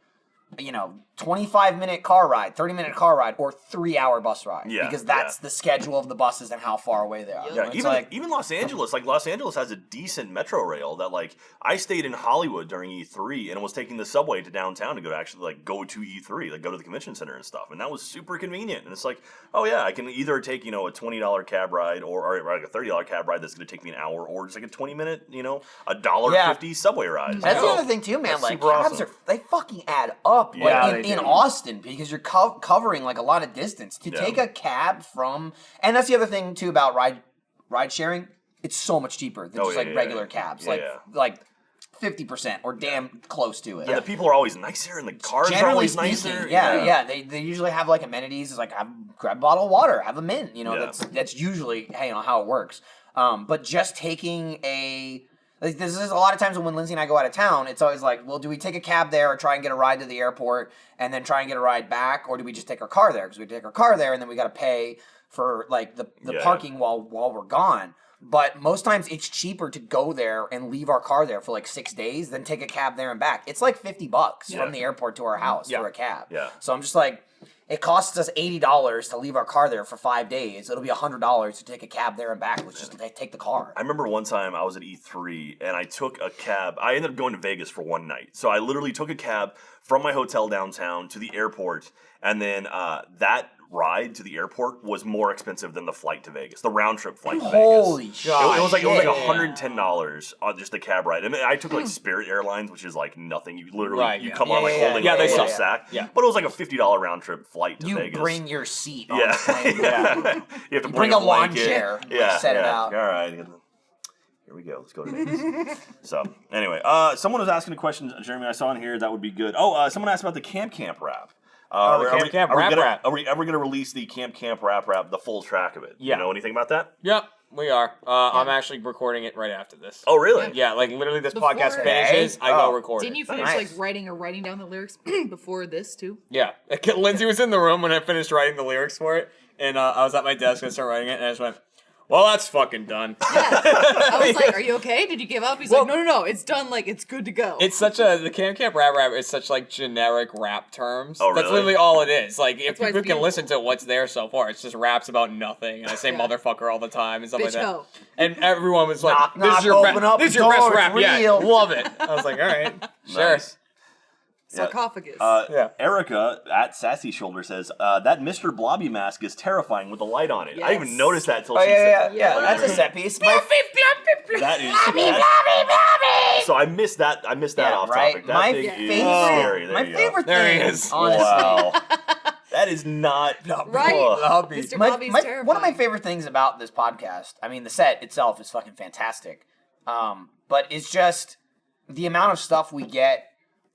you know, 25-minute car ride, 30-minute car ride, or 3-hour bus ride. Yeah, Because that's the schedule of the buses and how far away they are. Yeah, Yeah, It's even like, even Los Angeles, like Los Angeles has a decent metro rail that like I stayed in Hollywood during E3 and was taking the subway to downtown to go to actually like go to E3, like go to the convention center and stuff, and that was super convenient. And it's like, oh yeah, I can either take a $20 cab ride or like a $30 cab ride that's going to take me an hour, or just like a 20-minute, $1.50 subway ride. That's the So, other thing too, man. that's Like super cabs awesome. they fucking add up. Yeah, like, they in do. Austin because you're covering like a lot of distance to Yeah. take a cab from. And that's the other thing too about ride sharing. It's so much cheaper than Oh, just yeah, like yeah, regular yeah. cabs. Yeah, like yeah. like 50% or damn close to it. And the people are always nicer, and the cars are Generally always speaking, nicer. yeah. They usually have like amenities, like grab a bottle of water, have a mint. You know, Yeah. that's usually how it works. But just taking like this is a lot of times when Lindsay and I go out of town, it's always like, well, do we take a cab there or try and get a ride to the airport and then try and get a ride back, or do we just take our car there? Because we take our car there and then we got to pay for like the Yeah. parking while we're gone. But most times it's cheaper to go there and leave our car there for like 6 days than take a cab there and back. It's like $50 Yeah. from the airport to our house Yeah. for a cab. Yeah. So I'm just like, it costs us $80 to leave our car there for 5 days. It'll be $100 to take a cab there and back. Let's just take the car. I remember one time I was at E3 and I took a cab. I ended up going to Vegas for one night. So I literally took a cab from my hotel downtown to the airport. And then that ride to the airport was more expensive than the flight to Vegas, the round trip flight to Holy Vegas. shit. It was like shit. $110 on just the cab ride, and then I took like Spirit Airlines, which is like nothing. You literally Right, you yeah. come on like Yeah, holding yeah, a they little suck. sack. Yeah. But it was like a $50 round trip flight to You Vegas. bring your seat on yeah, the plane. yeah. You have to Bring a lawn blanket. chair, Yeah, set it yeah. out. All right. Here we go. Let's go to Vegas. So anyway, someone was asking a question, Jeremy. I saw in here that would be good. Oh, someone asked about the Camp wrap. the Are Camp we- Camp are we Rap gonna- Rap. Are we ever going to release the Camp Rap, the full track of it? Yeah. You know anything about that? Yep, we are. I'm actually recording it right after this. Oh, really? Yeah, like literally this Before- podcast finishes, I go Oh. record Didn't it. you finish Nice. like writing down the lyrics before this too? Yeah. Lindsay was in the room when I finished writing the lyrics for it, and I was at my desk and I started writing it, and I just went, well, that's fucking done. I was like, "Are you okay? Did you give up?" He's Well- like, "No, it's done. Like it's good to go." It's such the Camp Rap is such like generic rap terms. Oh, That's really? literally all it is. Like if why it's people can beautiful. listen to what's there so far, it's just raps about nothing, and I say Yeah. motherfucker all the time and stuff like Bitch that. ho. And everyone was like, Knock, "This is knock, your open up this is the your best door, rap it's yet. real." Love it." I was like, "All right, sure." Nice. sarcophagus. Yeah. Erica at Sassy Shoulder says that Mr. Blobby mask is terrifying with the light on it. I didn't even notice that till Oh, she yeah, said yeah, Yeah. that's a set piece. that is so I missed that. I missed that Yeah, off right? topic. That My thing favorite, is scary. There my you go. favorite There he thing, is. honestly. Wow. That is not Right? Ugh. Mr. My- Bobby's my- terrifying. one of my favorite things about this podcast, I mean, the set itself is fucking fantastic. But it's just the amount of stuff we get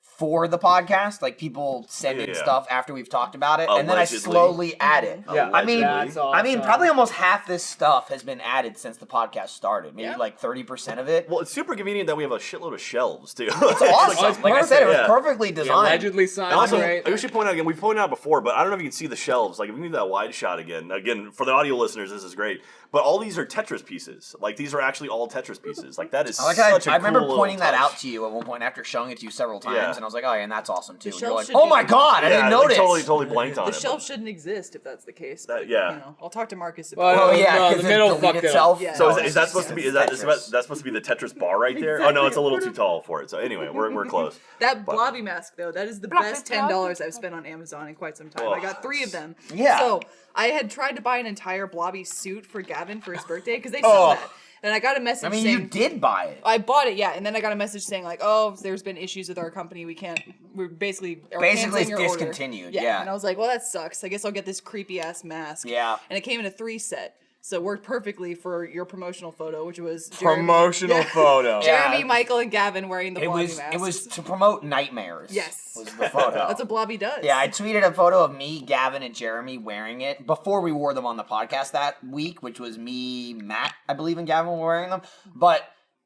for the podcast. Like, people send in Yeah. stuff after we've talked about it, and then I Allegedly. slowly add it. Yeah. I mean, Allegedly. I mean, probably almost half this stuff has been added since the podcast started. Maybe Yeah. like 30% of it. Well, it's super convenient that we have a shitload of shelves too. It's awesome. it's Like I said, it was perfect. perfectly The designed. allegedly signed. And also, right? I should point out again. We've pointed out before, but I don't know if you can see the shelves. Like, if we need that wide shot again. Again, for the audio listeners, this is great. But all these are Tetris pieces. Like, these are actually all Tetris pieces. Like, that is Like such a I remember cool little pointing that touch. out to you at one point after showing it to you several times, Yeah. and I was like, "Oh, yeah, and that's awesome too." The And you're shelf like, should "Oh be- my god, I didn't Yeah, notice." like, totally blanked on The it. shelf shouldn't exist if that's the case. That- But, yeah. You know, I'll talk to Marcus about Well, Oh it. yeah, No, the because middle it deleted fucked it up. itself. Yeah. So No, is that supposed to be? Is that supposed to be the Tetris bar right there? Oh no, it's a little too tall for it. So anyway, we're close. That blobby mask though, that is the best $10 I've spent on Amazon in quite some time. I got 3 of them. Yeah. So I had tried to buy an entire blobby suit for Gavin for his birthday because they sell that. And I got a message I mean, saying you did buy it. I bought it, yeah, and then I got a message saying like, "Oh, there's been issues with our company. We're basically Basically, canceling your it's order." discontinued, yeah. And I was like, "Well, that sucks. I guess I'll get this creepy ass mask." Yeah. And it came in a 3 set, so it worked perfectly for your promotional photo, which was Jeremy, Promotional photo. Yeah. Jeremy, Michael, and Gavin wearing the It blobby was masks. it was to promote nightmares. Yes. Was the photo. That's what blobby does. Yeah, I tweeted a photo of me, Gavin, and Jeremy wearing it before we wore them on the podcast that week, which was me, Matt, I believe, and Gavin were wearing them. But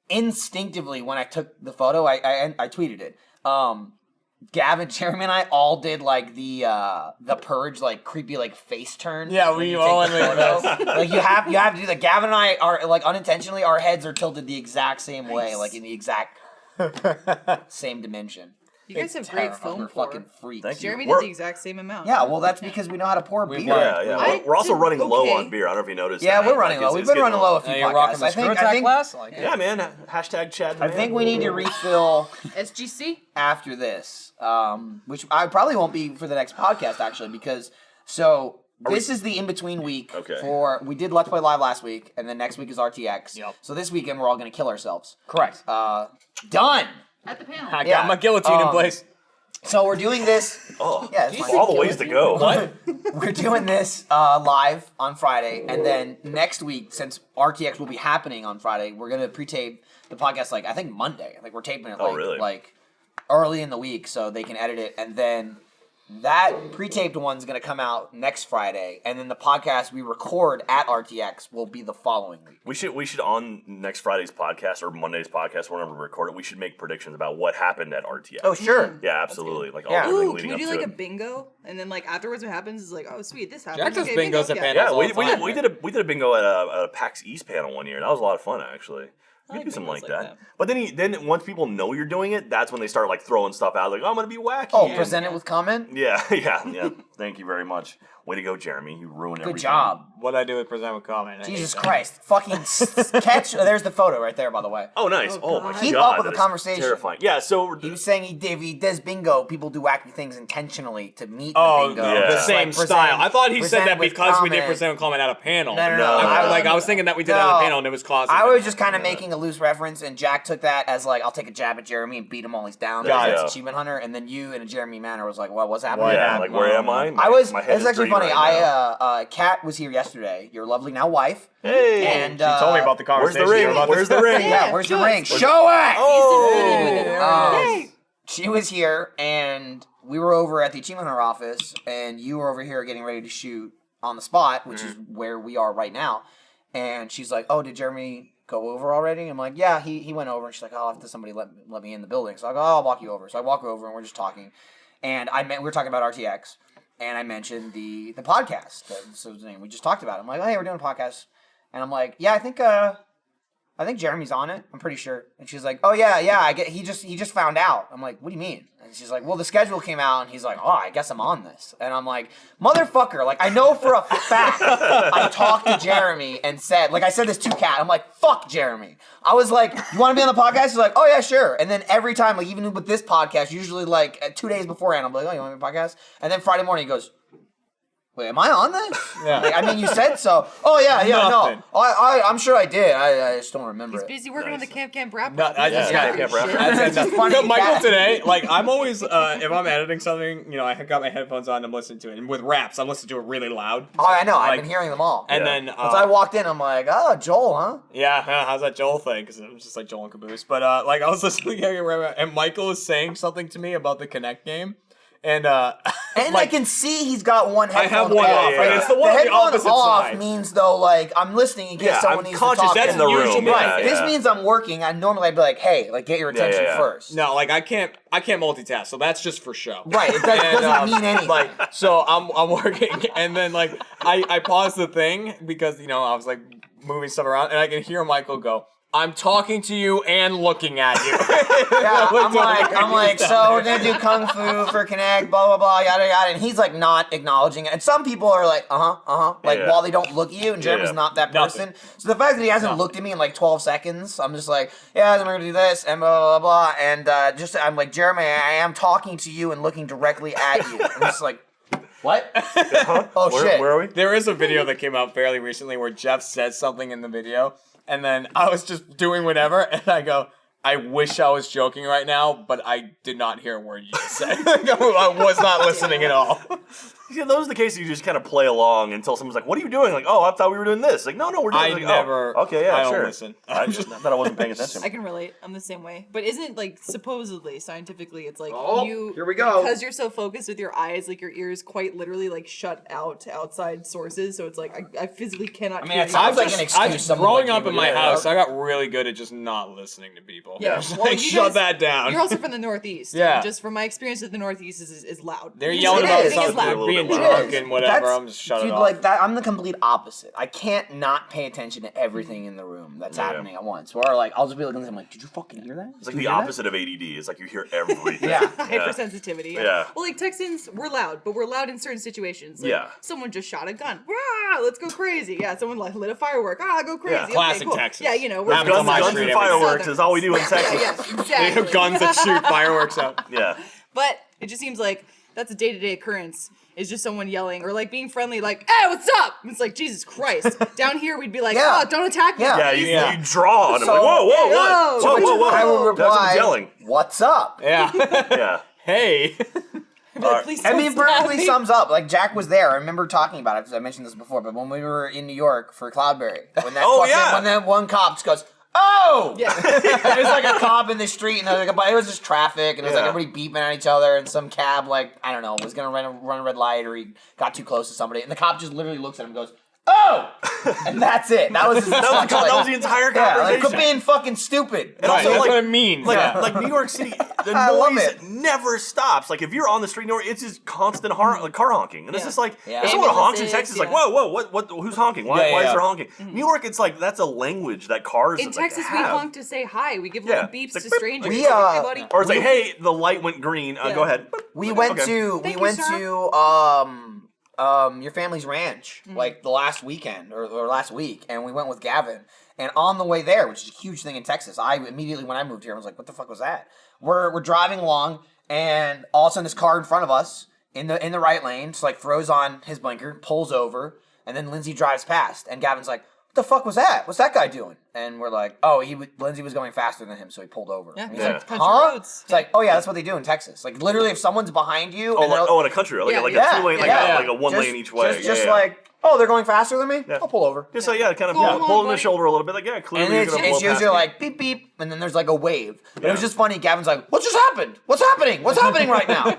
instinctively, when I took the photo, I tweeted it. Gavin, Jeremy, and I all did like the purge, like creepy, like face turn. Yeah, when we you all take the went like photo. Like you have to do that. Gavin and I are like unintentionally, our heads are tilted the exact same way, like in the exact same dimension. You guys have great Terrifying. foam We're pour. fucking freaks. Thank you. Jeremy We're- did the exact same amount. Yeah, well, that's because we know how to pour beer. Yeah. I We're also did running low okay. on beer. I don't know if you noticed. Yeah, that. we're running Like, low. it's We've been getting running low a few Now you're podcasts. rocking the I screw think, attack glass? I like it. Yeah, man. Hashtag Chad. the I man. think we need to refill SGC. after this, which I probably won't be for the next podcast actually, because this is the in between week. Okay. For we did Let's Play Live last week, and then next week is RTX. Yep. So this weekend we're all gonna kill ourselves. Correct. Done. At the panel. I got yeah. my guillotine in Um, place. So we're doing this. Oh, Yeah, it's fine. all the ways to go. What? We're doing this live on Friday, and then next week, since RTX will be happening on Friday, we're gonna pre-tape the podcast like I think Monday. I think we're taping it Oh, really? like early in the week so they can edit it, and then that pre-taped one's gonna come out next Friday, and then the podcast we record at RTX will be the following week. We should on next Friday's podcast or Monday's podcast, whenever we record it, we should make predictions about what happened at RTX. Oh sure. Yeah, absolutely. Like Yeah. all Ooh, leading can we up do to like it. a bingo? And then like afterwards what happens is like, oh sweet, this happened. Jack does Okay, bingos at yeah. panels. Yeah, all we, the time. we did a bingo at a PAX East panel one year. That was a lot of fun actually. We like could do something bingos like like that. that. But then once people know you're doing it, that's when they start like throwing stuff out. Like, oh, I'm gonna be wacky. Oh, And- present it with comment. Yeah, yeah. Thank you very much. Way to go, Jeremy. You ruined Good everything. job. What I do with present with comment. I hate Jesus that. Christ. Fucking catch. There's the photo right there, by the way. Oh, nice. Oh, Oh, my God. god. Keep up with that the is conversation. Terrifying. Yeah. So He was saying if he does bingo, people do wacky things intentionally to meet Oh, the bingo. yeah. the Just same Like present- style. I thought he said present that with because we did comment. present with comment at a panel. No. I was thinking that we did it at a panel and it was causing. I was just kind of making a loose reference, and Jack took that as like, I'll take a jab at Jeremy and beat him while he's down. Got because it. it's Achievement Hunter, and then you in a Jeremy manner was like, "What's happening?" yeah, like where am I? I was. My head It's is actually green funny. right now. Kat was here yesterday. Your lovely now wife. Hey. And She told me about the Where's conversation. the ring? about Where's this. the ring? Yeah, where's the show ring? us. Show it. Oh. Yay. She was here, and we were over at the Achievement Hunter office, and you were over here getting ready to shoot on the spot, which is where we are right now. And she's like, "Oh, did Jeremy go over already?" I'm like, "Yeah, he went over." And she's like, "Oh, have to somebody let me in the building." So I go, "Oh, I'll walk you over." So I walk over, and we're just talking. And we were talking about RTX, and I mentioned the podcast. So his name. We just talked about it. I'm like, "Hey, we're doing a podcast," and I'm like, "Yeah, I think I think Jeremy's on it. I'm pretty sure. And she's like, oh yeah, I get. He just found out. I'm like, what do you mean? And she's like, well, the schedule came out, and he's like, oh, I guess I'm on this. And I'm like, motherfucker, like I know for a fact I talked to Jeremy and said, like I said this to Kat. I'm like, fuck Jeremy. I was like, you want to be on the podcast? He's like, oh yeah, sure. And then every time, like even with this podcast, usually like 2 days beforehand, I'm like, oh, you want to be on the podcast? And then Friday morning he goes, wait, am I on this? Yeah. Like, I mean, you said so. Oh yeah, Nothing. no. I'm sure I did. I just don't remember He's it. busy working on the Camp Rap. No, I just Yeah, got Camp Rap. It's just funny. No, Michael Kat- today, like I'm always if I'm editing something, I got my headphones on, I'm listening to it. And with raps, I'm listening to it really loud. Oh, I know. I've Like- been hearing them all. And Yeah. then Once I walked in, I'm like, oh, Joel, huh? yeah, how's that Joel thing? Because it was just like Joel and Caboose. But like I was listening to Camp Rap, and Michael was saying something to me about the Connect game. And And like, I can see he's got one I headphone have one off. off, yeah, and yeah. it's the one on the headphone opposite off side. means though, like I'm listening in case Yeah, someone I'm needs conscious to talk. that's to in the me. room. Right. Yeah, This yeah. means I'm working. I normally I'd be like, hey, like get your Yeah, attention yeah, yeah. first. No, like I can't multitask, so that's just for show. Right. It doesn't mean anything. Like, so I'm working, and then like I paused the thing because I was like moving stuff around, and I can hear Michael go, "I'm talking to you and looking at you." Yeah, I'm like, so we're gonna do kung fu for Connect, blah blah blah, yada yada, and he's like not acknowledging it. And some people are like, like Yeah. while they don't look at you, and Jeremy's Yeah. not that Nothing. person. So the fact that he hasn't looked at me in like 12 seconds, I'm just like, yeah, then we're gonna do this and blah blah blah, and I'm like, Jeremy, I am talking to you and looking directly at you. I'm just like, what? Oh shit. Where are we? There is a video that came out fairly recently where Jeff says something in the video, and then I was just doing whatever, and I go, I wish I was joking right now, but I did not hear a word you just said. I was not listening at all. Yeah, those are the cases you just kind of play along until someone's like, "What are you doing?" Like, "Oh, I thought we were doing this." Like, "No, we're doing." I like, never. Oh, okay, yeah, I don't sure. listen. I just thought I wasn't paying attention. I can relate. I'm the same way. But isn't like supposedly scientifically, it's like Oh, you here we go. because you're so focused with your eyes, like your ears quite literally like shut out to outside sources. So it's like I physically cannot. I mean, hear it you. sounds like an excuse. someone growing like up you in would my do. house, I got really good at just not listening to people. Yeah. Yeah. Well, Like, you shut guys- that down. You're also from the Northeast. Yeah. And just from my experience with the Northeast is loud. They're Just yelling about everything is something, loud. being It drunk is. and whatever. That's- I'm just shut dude, it off. like that. I'm the complete opposite. I can't not pay attention to everything in the room that's Yeah. happening at once. Or like, I'll just be looking at them like, did you fucking hear that? It's like the opposite of ADD. It's like you hear everything. Yeah. Hypersensitivity. Yeah. Well, like Texans, we're loud, but we're loud in certain situations. Like, Yeah. Someone just shot a gun. Rah! Let's go crazy. Yeah. Someone like lit a firework. Ah, go crazy. Yeah. Okay, Classic cool. Texas. Yeah, we're Happens on my Guns street and every day. fireworks is all we do in Texas. Yeah, They exactly. have guns that shoot fireworks out. Yeah. But it just seems like that's a day-to-day occurrence. Is just someone yelling or like being friendly, like, "Hey, what's up?" It's like Jesus Christ. Down here, we'd be like, Yeah. "Oh, don't attack me." Yeah. Yeah, please." you draw on him. So- Like, whoa, Yeah, what? whoa. Whoa, whoa. I will That's what's reply, yelling. "What's up?" Yeah. Yeah. Hey. I'd be like, "Please I don't mean, stab perfectly me." sums up. Like Jack was there. I remember talking about it because I mentioned this before. But when we were in New York for Cloudberry, when that Oh, yeah. when that one cop just goes, "Oh!" Yeah. It was like a cop in the street, and there was like it was just traffic, and it was like Yeah. everybody beeping at each other, and some cab like I don't know was gonna run a red light, or he got too close to somebody, and the cop just literally looks at him and goes, "Oh!" And that's it. That was his That was the entire yeah, like conversation. quit being fucking stupid. And Right, also, that's like- what it means. Like, yeah. like New York City, the I love noise it. never stops. Like if you're on the street, it's just constant like car honking, and it's Yeah. just like Yeah. if someone honks in Ambulances, Texas, like yeah. whoa, who's honking? Why Yeah, is yeah. there honking? New York, it's like that's a language that cars In like, Texas, we have. honk to say hi. We give Yeah. little beeps It's like, to beep. strangers. We, Like, hey, buddy. Or it's like, hey, the light went green. Yeah. Go ahead. We went Okay. to Thank we you, went sir. to your family's ranch like the last weekend or last week, and we went with Gavin. And on the way there, which is a huge thing in Texas, I immediately when I moved here, I was like, "What the fuck was that?" We're driving along, and all of a sudden, this car in front of us in the right lane, just like throws on his blinker, pulls over, and then Lindsay drives past, and Gavin's like, "What the fuck was that? What's that guy doing?" And we're like, "Oh, Lindsay was going faster than him, so he pulled over." Yeah, And he's Yeah. like, country "Huh?" roads. It's like, "Oh yeah, that's what they do in Texas. Like literally, if someone's behind you, Oh, and like, they'll- in a country, like, Yeah, like yeah, a 2-lane, yeah. like a one Just- lane each way. Just yeah. like, oh, they're going faster than me? Yeah. I'll pull over." Just like, yeah, kind of Go along, pulling the buddy. shoulder a little bit, like, yeah, clearly And you're it's gonna blow usually past me. like beep beep, and then there's like a wave. But it was just funny. Gavin's like, "What just happened? What's happening? What's happening right now?"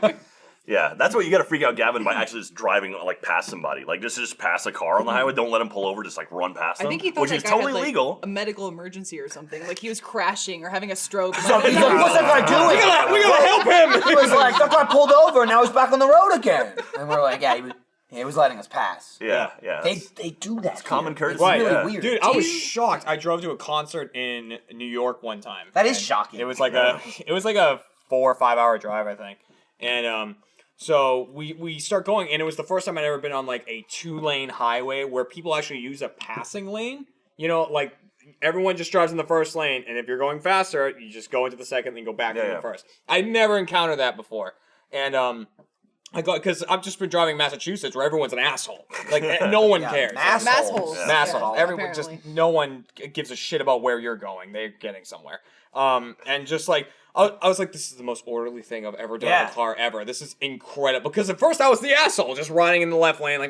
Yeah, that's what you got to freak out Gavin by actually just driving like past somebody, like just pass a car on the highway. Don't let him pull over. Just like run past I them, think he thought which that is guy totally had, like, legal. a medical emergency or something. Like he was crashing or having a stroke. He's like, "What's that guy doing?" we gotta help him. He was like, "That guy pulled over, and now he's back on the road again." And we're like, "Yeah, It was letting us pass. Yeah. They do that. It's common courtesy. It's really yeah. weird. Dude, I was shocked. I drove to a concert in New York one time. That is and shocking. It was like a 4 or 5 hour drive, I think. And so we start going, and it was the first time I'd ever been on like a 2-lane highway where people actually use a passing lane. You know, like everyone just drives in the first lane, and if you're going faster, you just go into the second, then go back to the first. I'd never encountered that before, and I got because I've just been driving Massachusetts where everyone's an asshole. Like no one cares. Massholes. Massholes. Yeah, Everyone just apparently. no one gives a shit about where you're going. They're getting somewhere. And just like I was like, this is the most orderly thing I've ever done in a car ever. This is incredible. Because at first I was the asshole, just riding in the left lane,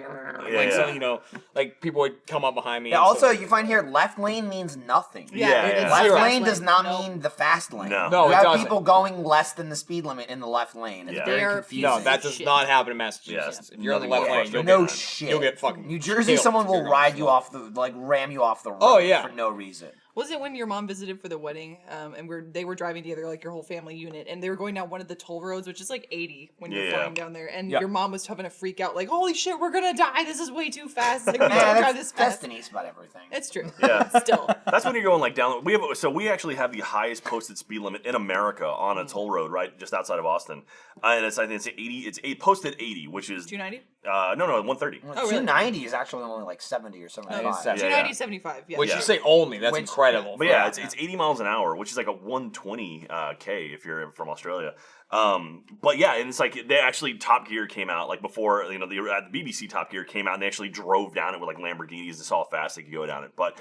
so, you know, like people would come up behind me. Yeah, and also, so, you find here, left lane means nothing. It's Left zero. lane does not mean the fast lane. No. You it have doesn't. people going less than the speed limit in the left lane. It's Yeah. very They are confusing. no, that does Shit. not happen in Massachusetts. Yes, If you're in the nothing left more lane, you'll no get, shit. you'll get fucking New Jersey, killed someone if you're will going ride you slow. off ram you off the road Oh, yeah. for no reason. Was it when your mom visited for the wedding, and they were driving together, like your whole family unit, and they were going down one of the toll roads, which is like 80 when you're Yeah. flying down there, and Yeah. your mom was having a freak out, like, holy shit, we're gonna die, this is way too fast, like, we don't Man, drive this fast. Destiny's about everything. It's true. Yeah. Still. That's when you're going like down. We actually have the highest posted speed limit in America on a toll road, right, just outside of Austin, and I think it's 80. It's posted 80, which is 290? no 130. Oh, really? 290 is actually only like 70 or 75. it's 70. 290, 75, yeah. Which you say only, that's Which- incredible. But yeah, it's 80 miles an hour, which is like a 120 k if you're from Australia. But yeah, and it's like they actually Top Gear came out like before, you know, the BBC Top Gear came out, and they actually drove down it with like Lamborghinis and saw how fast they could go down it. But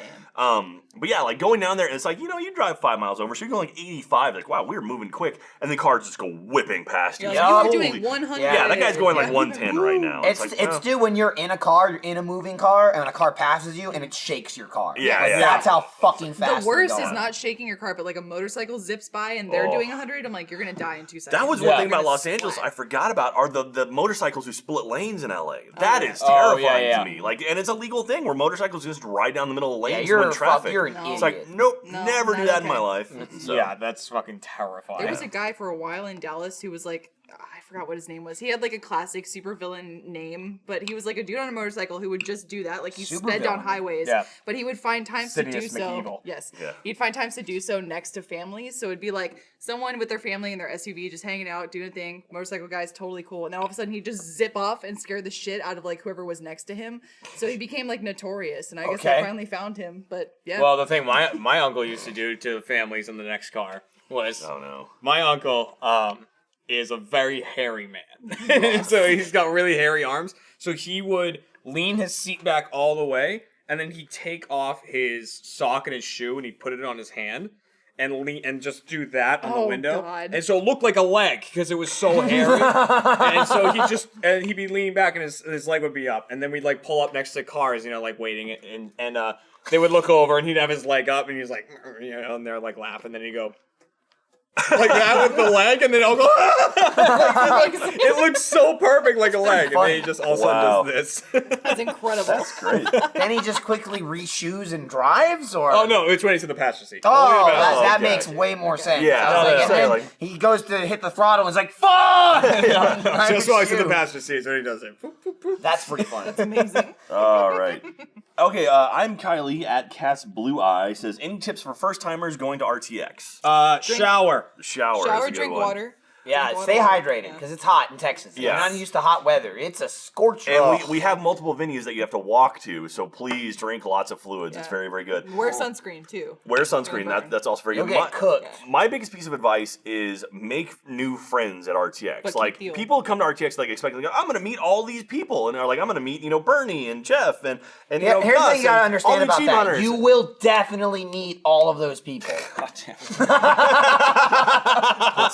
yeah, like going down there, and it's like, you know, you drive 5 miles over, so you're going like 85. Like, wow, we're moving quick, and the cars just go whipping past you. You're like, you were Holy- doing 100. Yeah, Yeah, that guy's going like Yeah. 110 right now. It's like, it's due when you're in a car, you're in a moving car, and a car passes you, and it shakes your car. Yeah, Like, yeah. That's how fucking fast. The worst they're is going. not shaking your car, but like a motorcycle zips by and they're Oh. doing 100. I'm like, you're gonna die in 2 seconds. That was Yeah. one thing about You're gonna Los Angeles splat. I forgot about are the motorcycles who split lanes in LA. That is Oh, yeah, terrifying yeah. to me. Like, and it's a legal thing where motorcycles just ride down the middle of Yeah, lanes you're when traffic. you're an No. idiot. It's like, nope, No, never do not that in my okay. life. So, Yeah, that's fucking terrifying. There was a guy for a while in Dallas who was like, I forgot what his name was. He had like a classic supervillain name, but he was like a dude on a motorcycle who would just do that. Like he sped down Supervillain. highways, Yeah. but he would find times to Insidious do so. McEvil. Yes, Yeah. he'd find times to do so next to families. So it'd be like someone with their family in their SUV just hanging out, doing a thing. Motorcycle guy's totally cool, and then all of a sudden he'd just zip off and scare the shit out of like whoever was next to him. So he became like notorious, and I guess Okay. they finally found him. But yeah, Well, the thing my uncle used to do to families in the next car was oh no. my uncle is a very hairy man. So he's got really hairy arms. So he would lean his seat back all the way, and then he'd take off his sock and his shoe, and he'd put it on his hand, and lean and just do that on the Oh, window. God. And so it looked like a leg because it was so hairy. And so he'd be leaning back, and his leg would be up, and then we'd like pull up next to cars, you know, like waiting, and they would look over, and he'd have his leg up, and he's like, you know, and they're like laughing, and then he'd go like that with the leg, and then I'll go. It looks so perfect, like a leg, and then he just all of a Wow. sudden does this. that's incredible. Great. Then he just quickly reshoes and drives, or Oh no, it's when he's in the passenger seat. Oh, Only about- that okay. makes way more sense. Yeah, I was no, like, no, and say, then like- he goes to hit the throttle and is like, "Fuck!" Just while he's in the passenger seat, so he does it. That's pretty funny. That's amazing. All right. Okay, I'm Kylie at Cass Blue Eye. Says, any tips for first timers going to RTX? Shower. Shower. is a Shower, good drink one. water. Yeah, Drink stay water. hydrated Yeah. because it's hot in Texas. Yeah. We're not used to hot weather. It's a scorcher. And we have multiple venues that you have to walk to, so please drink lots of fluids. It's Yeah. very, very good. Wear sunscreen too. Wear sunscreen. Burn. That's also very You'll good. get cooked. My biggest piece of advice is make new friends at RTX. But Like keep the old. people come to RTX like expecting, like, I'm going to meet all these people, and they're like, I'm going to meet Bernie and Jeff and you know, Here's Gus what you gotta and understand all the about Cheat that. Hunters. You will definitely meet all of those people. Let's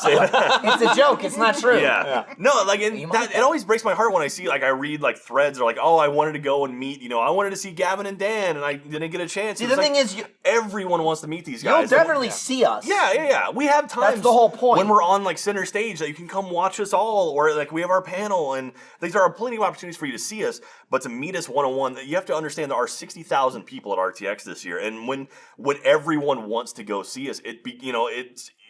say that. It's a joke. It's not true. Yeah. No, like and You that, might it though. always breaks my heart when I see like I read like threads or like, oh, I wanted to go and meet, I wanted to see Gavin and Dan and I didn't get a chance. See, It's the like, thing is, everyone wants to meet these you'll guys. definitely see us. Yeah. We have times. the whole point. When we're on like center stage that you can come watch us all, or like we have our panel, and like, there are plenty of opportunities for you to see us. But to meet us one-on-one, you have to understand there are 60,000 people at RTX this year, and when everyone wants to go see us,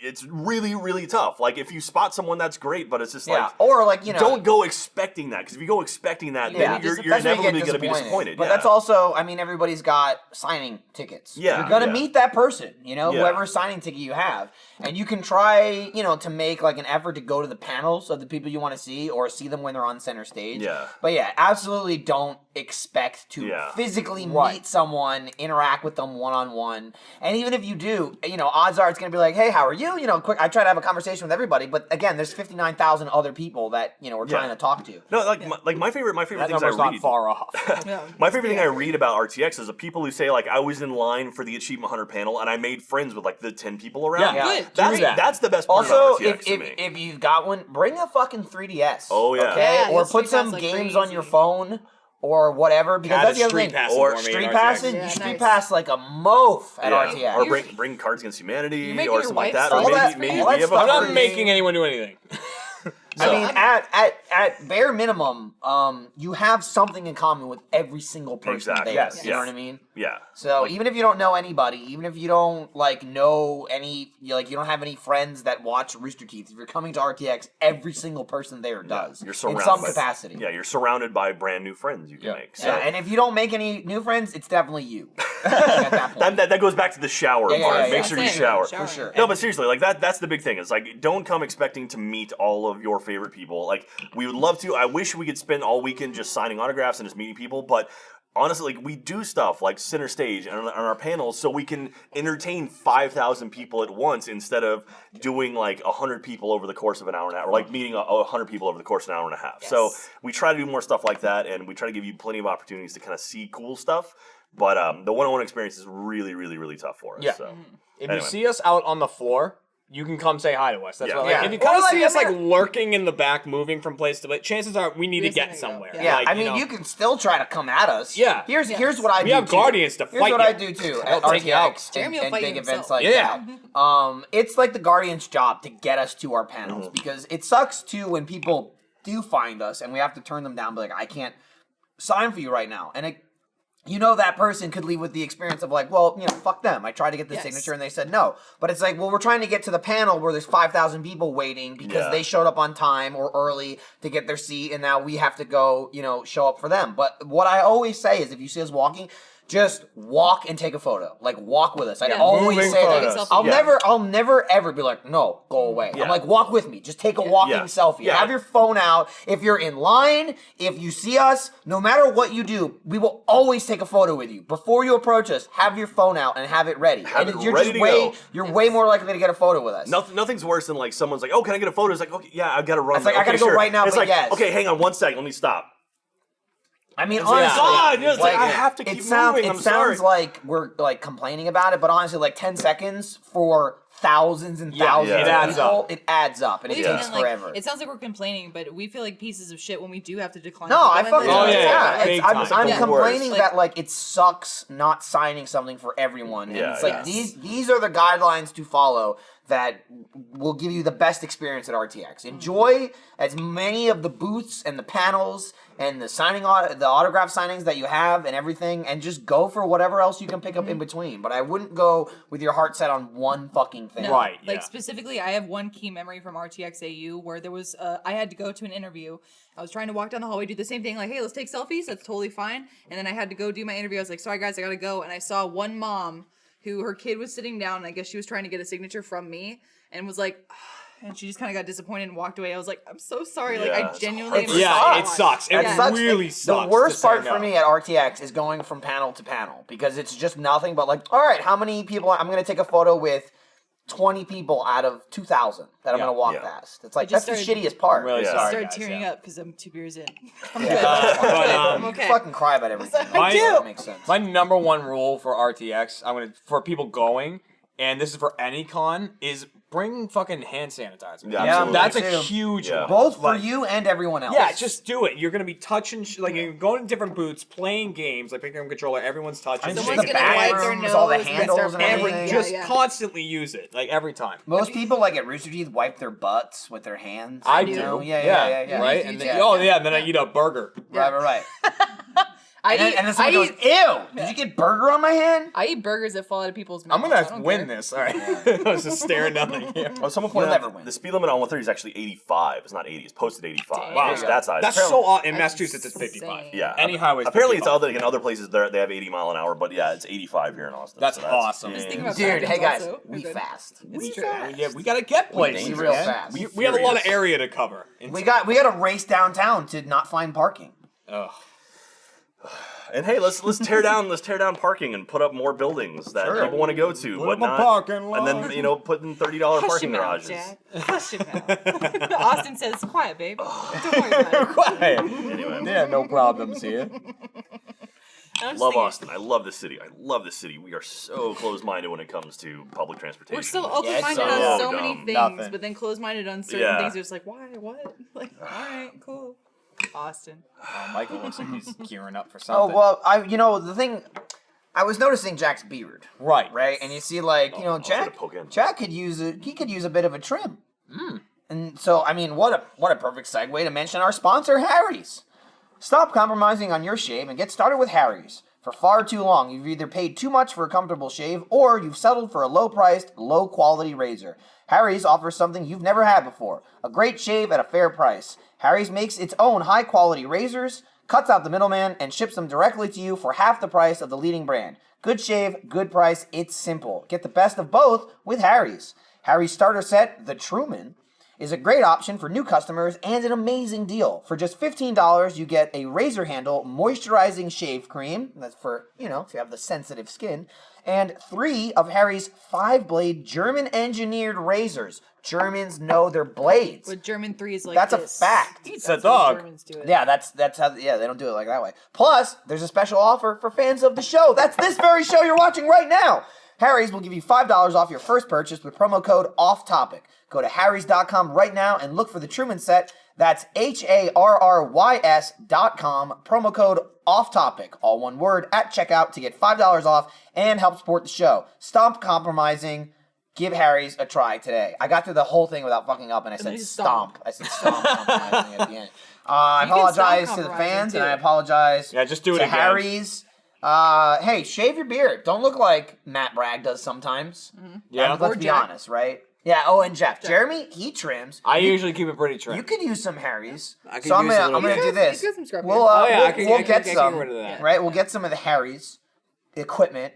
it's really, really tough. Like, if you spot someone, that's great, but it's just Yeah, like, or like, you know, don't go expecting that, because if you go expecting that, then you're that's where you get inevitably going to be disappointed. But yeah. that's also, I mean, everybody's got signing tickets. Yeah, You're gonna yeah. meet that person, you know, Yeah. whoever signing ticket you have. And you can try, you know, to make like an effort to go to the panels of the people you want to see or see them when they're on center stage. Yeah. But yeah, absolutely don't expect to Yeah. physically Right. meet someone, interact with them one-on-one. And even if you do, you know, odds are it's gonna be like, hey, how are you? You know, quick, I try to have a conversation with everybody, but again, there's 59,000 other people that, you know, we're trying to talk to. No, like my favorite That things I number's not read. far off. Yeah. My favorite thing I read about RTX is the people who say, like, I was in line for the Achievement Hunter panel and I made friends with like the 10 people around. Yeah. me. Good. That's Do that. that's the best part Also, about RTX to me. if you've got one, bring a fucking 3DS. Oh, yeah. Okay? Yeah, or you'll put street some pass like games on your crazy. phone or whatever. Because Add that's a the other street thing. pass Or for me in Street RTX. passing, Yeah, you street nice. pass like a moaf at Yeah. RTX. Or bring Cards Against Humanity You're making or your something like wife that. Or all maybe that- maybe all that we have stuff I'm a not for making anyone do anything. I mean, at bare minimum, you have something in common with every single person Exactly. there. Yes. You know Yes. what I mean? Yeah. So even if you don't know anybody, even if you don't like know any, you don't have any friends that watch Rooster Teeth, if you're coming to RTX, every single person there does You're in surrounded some by, capacity. Yeah, you're surrounded by brand new friends you can make. So Yeah, and if you don't make any new friends, it's definitely you. At that point. that goes back to the shower Yeah, yeah, part. yeah, Make yeah. sure you Same. shower. Shower. For sure. No, but seriously, like that's the big thing. It's like, don't come expecting to meet all of your favorite people. Like, we would love to. I wish we could spend all weekend just signing autographs and just meeting people, but honestly, like, we do stuff like center stage and on our panels so we can entertain 5,000 people at once instead of doing like 100 people over the course of an hour and a half, or like meeting 100 people over the course of an hour and a half. So we try to do more stuff like that, and we try to give you plenty of opportunities to kind of see cool stuff. But the one-on-one experience is really, really, really tough for us. Yeah. So. If Anyway. you see us out on the floor, you can come say hi to us. That's Yeah. what, Yeah. if you kind Or, of like, see I us like mean- lurking in the back, moving from place to place, chances are we need to There's get something to go. somewhere. Yeah. Yeah, Like, I mean, you can still try to come at us. Yeah. Here's what I do. We have too. guardians to Here's fight what you. I do too at They'll take you out. RTX Jeremy will and fight big you events himself. like Yeah. that. It's like the guardian's job to get us to our panels Mm-hmm. because it sucks too when people do find us and we have to turn them down. Be like, I can't sign for you right now, and it. You know, that person could leave with the experience of like, well, fuck them. I tried to get the Yes. signature and they said no. But it's like, well, we're trying to get to the panel where there's 5,000 people waiting because Yeah. they showed up on time or early to get their seat and now we have to go, show up for them. But what I always say is if you see us walking, just walk and take a photo. Like, walk with us. I Yeah. always Moving say photos. that. Yeah. I'll never ever be like, no, go away. Yeah. I'm like, walk with me. Just take a walking Yeah. selfie. Yeah. Have your phone out. If you're in line, if you see us, no matter what you do, we will always take a photo with you. Before you approach us, have your phone out and have it ready. Have and it you're ready just to way go. you're way more likely to get a photo with us. Nothing's worse than like someone's like, oh, can I get a photo? It's like, okay, yeah, I've got to run. It's like, I okay, gotta go sure. right now, It's but like, yes. okay, hang on 1 second, let me stop. I mean, Yeah. honestly, God, it's like, I have to keep moving, It I'm sounds sorry. like we're like complaining about it, but honestly, like 10 seconds for thousands and thousands Yeah. of It adds people, up. it adds up, and it Well, takes even, like, forever. it sounds like we're complaining, but we feel like pieces of shit when we do have to decline. No, I people fucking and Oh, then- yeah, It's- big I'm time. Yeah. complaining Like- that like it sucks not signing something for everyone. And Yeah, it's like yeah. these are the guidelines to follow that will give you the best experience at RTX. Enjoy as many of the booths and the panels and the the autograph signings that you have and everything, and just go for whatever else you can pick up in between. But I wouldn't go with your heart set on one fucking thing. No, Right, Like yeah. specifically, I have one key memory from RTX AU where there was I had to go to an interview. I was trying to walk down the hallway, do the same thing, like, hey, let's take selfies. That's totally fine. And then I had to go do my interview. I was like, sorry guys, I gotta go. And I saw one mom who her kid was sitting down, and I guess she was trying to get a signature from me, and was like. And she just kind of got disappointed and walked away. I was like, I'm so sorry. Like, Yeah. I genuinely. It Yeah, it sucks. sucks. It That sucks. really sucks. The worst to say part no. for me at RTX is going from panel to panel because it's just nothing but like, all right, how many people? I'm going to take a photo with 20 people out of 2,000 that I'm Yeah, going to walk yeah. past. It's like, I just that's the started- shittiest part. I'm really Yeah. I sorry. started guys, tearing yeah. up because I'm 2 beers in. I'm Yeah. good. But, I'm okay. You fucking cry about everything. I do. That makes sense. My number one rule for RTX, for people going, and this is for any con, is bring fucking hand sanitizer. Yeah, Yeah, absolutely. That's me a too. huge Yeah. one. Both for Like, you and everyone else. Yeah, just do it. You're gonna be touching, like you're going to different booths, playing games, like picking up a controller. Everyone's touching. And just Someone's the gonna wipe their bathrooms, all the nose, handles start and playing. everything. Yeah, just yeah. constantly use it, like every time. Most people, like at Rooster Teeth, wipe their butts with their hands. I you do. know? Yeah. Right? You And do. then, oh yeah, and then I eat a burger. Right. And then someone goes, ew, did you get burger on my hand? I eat burgers that fall out of people's mouths. I'm I gonna don't win care. this. All right. I was just staring down the camera. Oh, someone pointed You'll out never win. the speed limit on 130 is actually 85. It's not 80. It's posted 85. Wow. It's that size. That's Apparently- so odd. In That's Massachusetts, it's 55. insane. Yeah. Any highway's Apparently, it's 55. other in other places they have 80 mile an hour, but yeah, it's 85 here in Austin. That's so awesome. yeah. Just think about Dude, Falcons hey guys, also. we They're good. fast. It's true. Yeah, we gotta get places. We real man. fast. We have a lot of Furious. area to cover. We got to race downtown to not find parking. Ugh. And hey, let's tear down parking and put up more buildings that Sure. people want to go to, Put but up a not. parking lot. And then put in $30 Hush parking your mouth, garages. Jack. Hush your mouth. Austin says, quiet, babe. Don't worry about it. Quiet. Anyway. Yeah, no problems here. I'm just Love thinking, Austin. I love this city. I love this city. We are so closed-minded when it comes to public transportation. We're so it's open-minded so on so many dumb. things, Nothing. but then closed-minded on certain Yeah. things. You're just like, why? What? Like, all right, cool. Austin. Michael looks like he's gearing up for Oh, something. well, the thing, I was noticing Jack's beard, Right. right? And you see, like, I was gonna Jack poke in. could use a bit of a trim. And so, I mean, what a perfect segue to mention our sponsor, Harry's. Stop compromising on your shave and get started with Harry's. For far too long, you've either paid too much for a comfortable shave or you've settled for a low-priced, low-quality razor. Harry's offers something you've never had before, a great shave at a fair price. Harry's makes its own high-quality razors, cuts out the middleman, and ships them directly to you for half the price of the leading brand. Good shave, good price, it's simple. Get the best of both with Harry's. Harry's starter set, the Truman, is a great option for new customers and an amazing deal. For just $15, you get a razor handle moisturizing shave cream. That's for, if you have the sensitive skin. And 3 of Harry's 5-blade German-engineered razors. Germans know their blades. With German 3s like That's a this. fact. That's a how dog. Germans do it. Yeah, that's how. Yeah, they don't do it like that way. Plus, there's a special offer for fans of the show. That's this very show you're watching right now. Harry's will give you $5 off your first purchase with promo code OFFTOPIC. Go to harrys.com right now and look for the Truman Set. That's HARRYS.com. Promo code OFFTOPIC, all one word, at checkout to get $5 off and help support the show. Stop compromising. Give Harry's a try today. I got through the whole thing without fucking up, and I then said you stomp. stomp. I said stomp compromising at the end. I You can apologize stomp to the compromising, fans, too. and I apologize Yeah, just do it to again. Harry's. Hey, shave your beard. Don't look like Matt Bragg does sometimes. Yeah. Let's Or be Jack. honest, right? Yeah. Oh, and Jeff. Jeremy, he trims. I usually keep it pretty You trim. could use some Harry's. I could So I'm use a gonna little do bit. this. He's got some scrub We'll beard. Oh, yeah, I we'll can get get some. rid of that. Right. We'll get some of the Harry's equipment.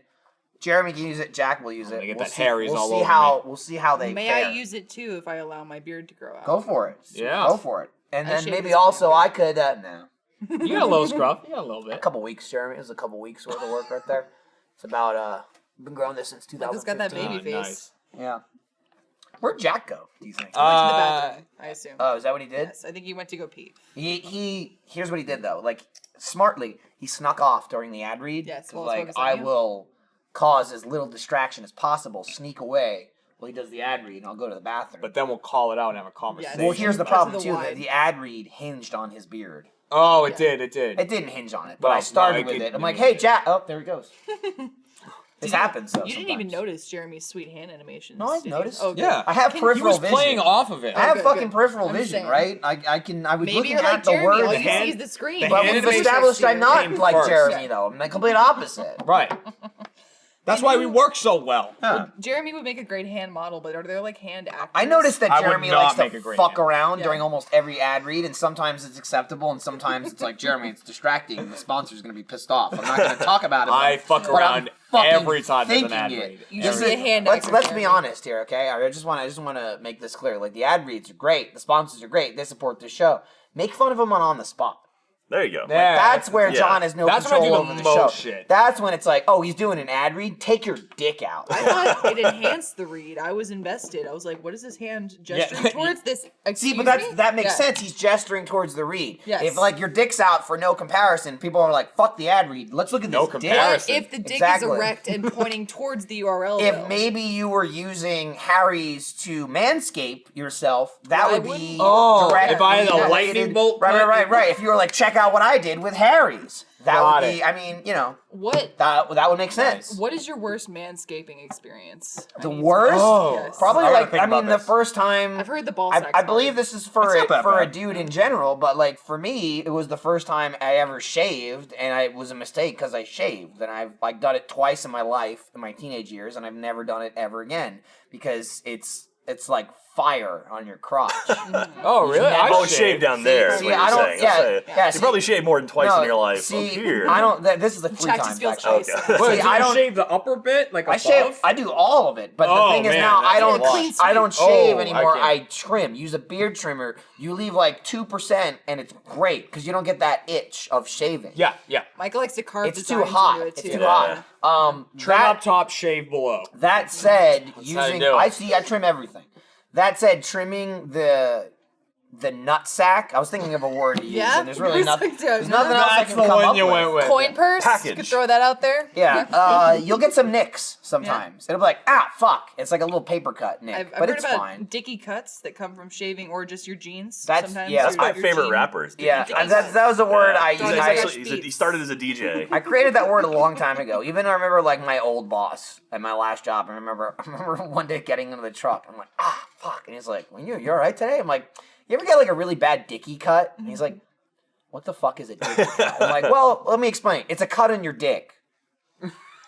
Jeremy can use it. Jack will use it. gonna get We'll that see, Harry's we'll all see over how me. we'll see how they May fare. I use it too if I allow my beard to grow out? Go for it. Yeah. Go for it. And I then shave maybe this also beard. I could no. You got a little scruff. You got a little A bit. couple weeks, Jeremy. It was a couple weeks worth of work right there. It's about been growing this since Michael's got that 2015. baby face. Nice. Yeah. Where'd Jack go? Do you think? He went to the bathroom, I assume. Oh, is that what he did? Yes, I think he went to go pee. He here's what he did though. Like smartly, he snuck off during the ad read. Yes, 'Cause, well, like focus on I you. will cause as little distraction as possible, sneak away while he does the ad read, and I'll go to the bathroom. But then we'll call it out and have a conversation. well, here's the Back to problem the too. wide. The ad read hinged on his beard. Oh, it did. It did. It didn't hinge on it, but Well, I started no, it with did- it. I'm it like, did. hey, Jack. Oh, there he goes. This happens. Though, You didn't even sometimes. notice Jeremy's sweet hand animations. No, I've did you? noticed. Oh, good. Yeah. I have Can- peripheral He was vision. playing off of it. I have good, fucking good. peripheral I'm vision, saying. right? I was Maybe looking you're like at the Jeremy. word. All the you hand- see is the screen. the But hand we've animation established I'm not came like first. Jeremy, though. I'm the complete opposite. Right. That's why we work so well. Huh. Jeremy would make a great hand model, but are there like hand actors? I noticed that I would Jeremy not likes make a to great fuck hand. around Yeah. during almost every ad read, and sometimes it's acceptable, and sometimes it's like, Jeremy, it's distracting, and the sponsor's going to be pissed off. I'm not going to talk about it. I though, fuck but I'm around fucking every time there's an thinking ad it. read. You This just is- be a hand let's actor, let's be Jeremy. honest here, okay? I just want to make this clear. Like the ad reads are great, the sponsors are great, they support the show. Make fun of them on the spot. There you go. Yeah. That's where yeah. John has no That's when I control do the over the show. most shit. That's when it's like, oh, he's doing an ad read. Take your dick out. I thought it enhanced the read. I was invested. I was like, what is his hand gesturing Yeah. towards this? See, Excuse but me? that makes Yeah. sense. He's gesturing towards the read. Yes. If like your dick's out for no comparison, people are like, "Fuck the ad read. Let's look at No this comparison. dick." If the dick Exactly. is erect and pointing towards the URL, If though. maybe you were using Harry's to manscape yourself, that Well, I would be wouldn't- Oh, directly if I had a related- lightning bolt Right. cut- If you were like, check out what I did with Harry's. That Got would be. it. I mean, What that would make sense. What is your worst manscaping experience? The worst? Oh. Yes. Probably I gotta like think I mean about the this. first time. I've heard the ball I sack's believe hard. this is for It's not that a bad. dude in general, but like for me, it was the first time I ever shaved, and it was a mistake because I shaved, and I've like done it twice in my life in my teenage years, and I've never done it ever again because it's like fire on your crotch. Oh, really? never- Oh, shave down there. is see, what you're I don't- saying. yeah, Say, yeah, You see- probably shaved more than twice in your life. See, Here. I don't. This is the 3 Jack just times feels actually. ice. Okay. Wait, See, so I you don't- shave the upper bit, like I above? shave. I do all of it, but the Oh, thing is man, now that's I a don't. lot. Clean I don't sweep. shave Oh, anymore. I I can't. trim. Use a beard trimmer. You leave like 2%, and it's great because you don't get that itch of shaving. Yeah, yeah. Michael likes to carve It's designs too hot. into it It's too. too Yeah. hot. Trim That- up top, shave below. That said, how you using do it. I trim everything. That said, trimming the nut sack. I was thinking of a word to use, Yeah? and there's really You're nothing. like, There's nothing else I That's can the come one up you with. went with. Coin purse. Package. Could throw that out there. Yeah, you'll get some nicks sometimes. It'll be like, fuck. It's like a little paper cut nick, I've but heard it's about fine. dicky cuts that come from shaving or just your jeans. That's- sometimes yeah, That's your- my your favorite jean- rapper. is Yeah, Dickie Dickie. that was a word Yeah. I He's used. actually, he started as a DJ. I created that word a long time ago. Even I remember like my old boss at my last job. I remember one day getting into the truck. I'm like, fuck. And he's like, well, you all right today? I'm like, you ever get like a really bad dicky cut? And he's like, what the fuck is a dicky cut? I'm like, well, let me explain. It's a cut on your dick.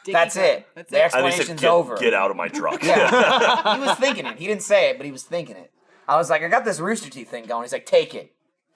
Dicky That's cut. it. That's The it. I think explanation's get, over. get out of my truck. Yeah. He was thinking it. He didn't say it, but he was thinking it. I was like, I got this Rooster Teeth thing going. He's like, take it.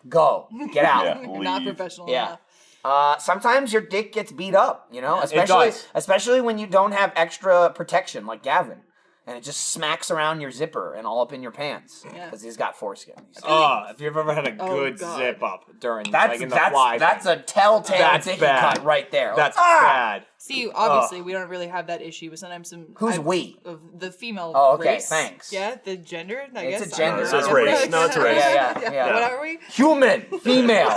Go. Get out. Yeah. You're not Leave. professional Yeah. enough. Sometimes your dick gets beat up, does. especially when you don't have extra protection like Gavin, and it just smacks around your zipper and all up in your pants Yeah. because he's got foreskin. If you've ever had a Oh, good God. zip up during That's like in the fly that's thing. a telltale That's dicky bad. cut right there. Like, That's bad. See, obviously, we don't really have that issue, but sometimes Who's we? Of the female Oh, okay, race. thanks. Yeah, the gender, I It's guess. a gender. I don't So it's know. race. No, it's race. Yeah. What are we? Human, female.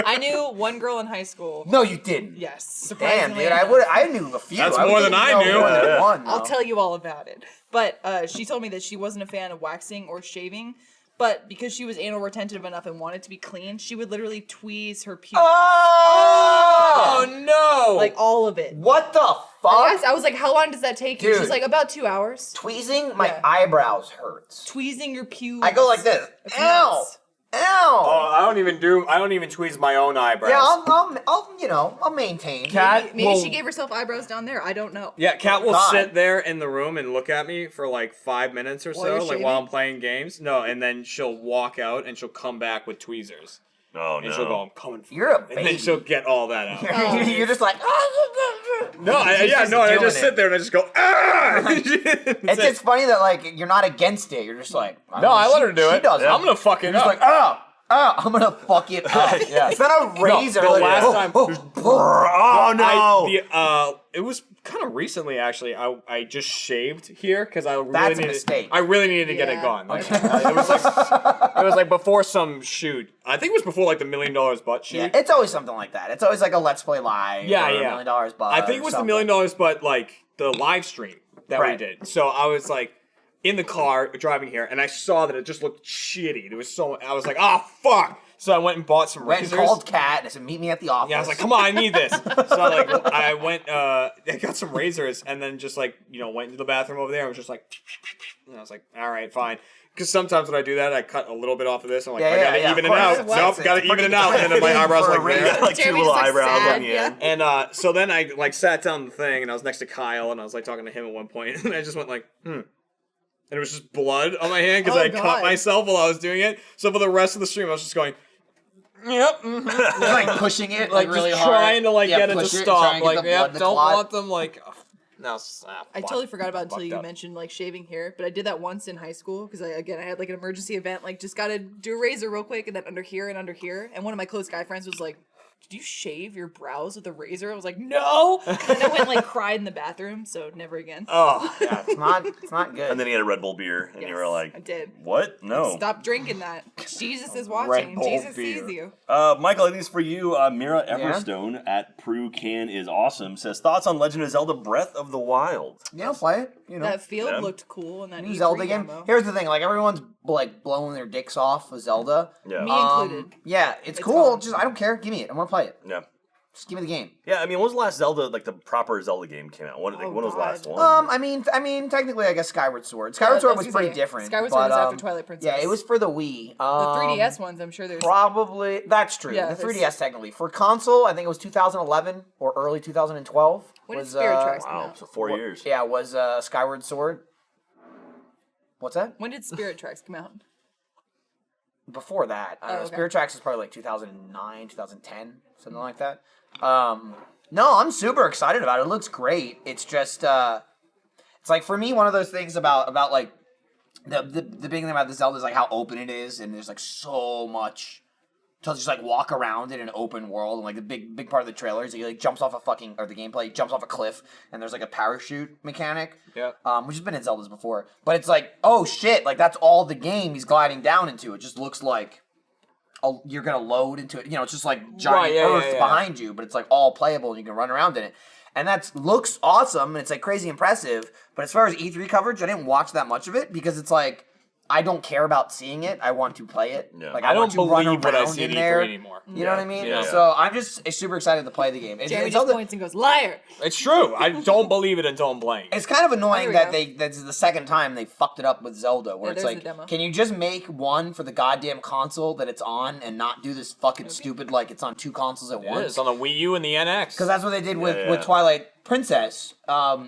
I knew one girl in high school. No, you didn't. Yes, Damn, surprisingly dude, enough. I knew a few. That's would more think than I you know knew. more than Yeah. one, I'll though. tell you all about it. But she told me that she wasn't a fan of waxing or shaving. But because she was anal retentive enough and wanted to be clean, she would literally tweeze her pubes. Oh no! Like all of it. what the I fuck? asked- I was like, how long does that take you? Dude. She's like, about 2 hours. Tweezing my Yeah. eyebrows hurts. Tweezing your pubes. I go like this. It's Ow! nuts. Ow! Oh, I don't even tweeze my own eyebrows. Yeah, I'll maintain. Cat Maybe will- she gave herself eyebrows down there. I don't know. Yeah, Kat will God. sit there in the room and look at me for like 5 minutes or While so, you're like shaving? while I'm playing games. No, and then she'll walk out and she'll come back with tweezers. Oh, And she'll go, no. I'm coming for You're you. a And then baby. she'll get all that out. Oh. You're just like. No, I She's just I doing just it. sit there and I just go, ah! It's just funny that like you're not against it. You're just like. No, I let her do she it. does it. I'm gonna fuck it You're just up. like I'm gonna fuck it up. Yeah. It's not a razor. the like, last oh, time- oh, Oh, no. It was kind of recently actually. I just shaved here because I really That's a needed. mistake. I really needed to get it Yeah. gone. Like, it was like before some shoot. I think it was before like the $1 Million butt shoot. yeah, it's always something like that. It's always like a Let's Play Live. Yeah, or yeah. $1 million butt. I think it or was something. the $1 Million, but like the live stream that we Right. did. So I was like in the car driving here, and I saw that it just looked shitty. There was so I was like, oh fuck. So I went and bought some Went and razors. called Kat and I said, "Meet me at the office." Yeah, I was like, come on, I need this. So I went, I got some razors, and then just like went into the bathroom over there. I was just like, and I was like, all right, fine. Because sometimes when I do that, I cut a little bit off of this. I'm like, I gotta even of it out. course. Nope, It's gotta pretty- even it out. And then my eyebrows for a like razor. there. Like two Jeremy's little like eyebrows sad, on the yeah. end. And so then I like sat down the thing, and I was next to Kyle, and I was like talking to him at one point, and I just went like, And it was just blood on my hand because Oh, I cut God. myself while I was doing it. So for the rest of the stream, I was just going, yep. Just, like pushing it Like really just hard. trying to like Yeah, get it to push stop. trying to get Like, the yeah, blood to don't clot. want them like. No, I totally forgot about it until Fucked you up. mentioned like shaving hair, but I did that once in high school because I had like an emergency event, like just gotta do a razor real quick and then under here, and one of my close guy friends was like, "Did you shave your brows with a razor?" I was like, "No," and I went and, like cried in the bathroom, so never again. Oh, Yeah, it's not good. And then he had a Red Bull beer, and you were Yes, like, I did. what? No. Stop drinking that. Jesus is Red watching. Bull Jesus beer. sees you. Michael, I think it's for you. Mira Everstone at Prue Can is awesome says thoughts on Legend of Zelda: Breath of the Wild. Yeah, I'll play it. That field Yeah. looked cool, and that New E3 Zelda game. demo. Here's the thing: like everyone's like blowing their dicks off with Zelda. Yeah. Me included. Yeah, it's It's cool. fun. Just I don't care. Give me it. I want to play it. Yeah. Just give me the game. Yeah, I mean, when was the last Zelda, like the proper Zelda game came out? When was the last one? I mean, technically, I guess Skyward Sword. Skyward Sword was pretty different. Skyward but, Sword was after Twilight Princess. Yeah, it was for the Wii. The 3DS ones, I'm sure there's. Probably that's true. Yeah, the 3DS technically for console, I think it was 2011 or early 2012. When did was, Spirit Tracks come Wow, out? so 4 years. Yeah, was Skyward Sword. What's that? When did Spirit Tracks come out? Before that, I don't know. okay. Spirit Tracks was probably like 2009, 2010, something like that. No, I'm super excited about it. It looks great. It's just, it's like for me, one of those things about like the big thing about the Zelda is like how open it is, and there's like so much to just like walk around in an open world. And like the big part of the trailer is he like jumps off the gameplay jumps off a cliff, and there's like a parachute mechanic. Yeah. Which has been in Zeldas before, but it's like, oh shit, like that's all the game he's gliding down into. It just looks like you're gonna load into it. You know, it's just like giant earth behind you, but it's like all playable and you can run around in it. And that looks awesome and it's like crazy impressive. But as far as E3 coverage, I didn't watch that much of it because it's like I don't care about seeing it. I want to play it. Yeah. Like I want don't to run believe what I around see in at there. E3 anymore. You know what I mean? Yeah. So I'm just super excited to play the game. Jamie just points and goes, liar! It's true. I don't believe it until I'm playing. It's kind of annoying There we that go. that's the second time they fucked it up with Zelda, where Yeah, it's there's like, the demo. can you just make one for the goddamn console that it's on and not do this fucking stupid like it's on two consoles at Yeah, once? it's on the Wii U and the NX. Because that's what they did with, Yeah. with Twilight Princess.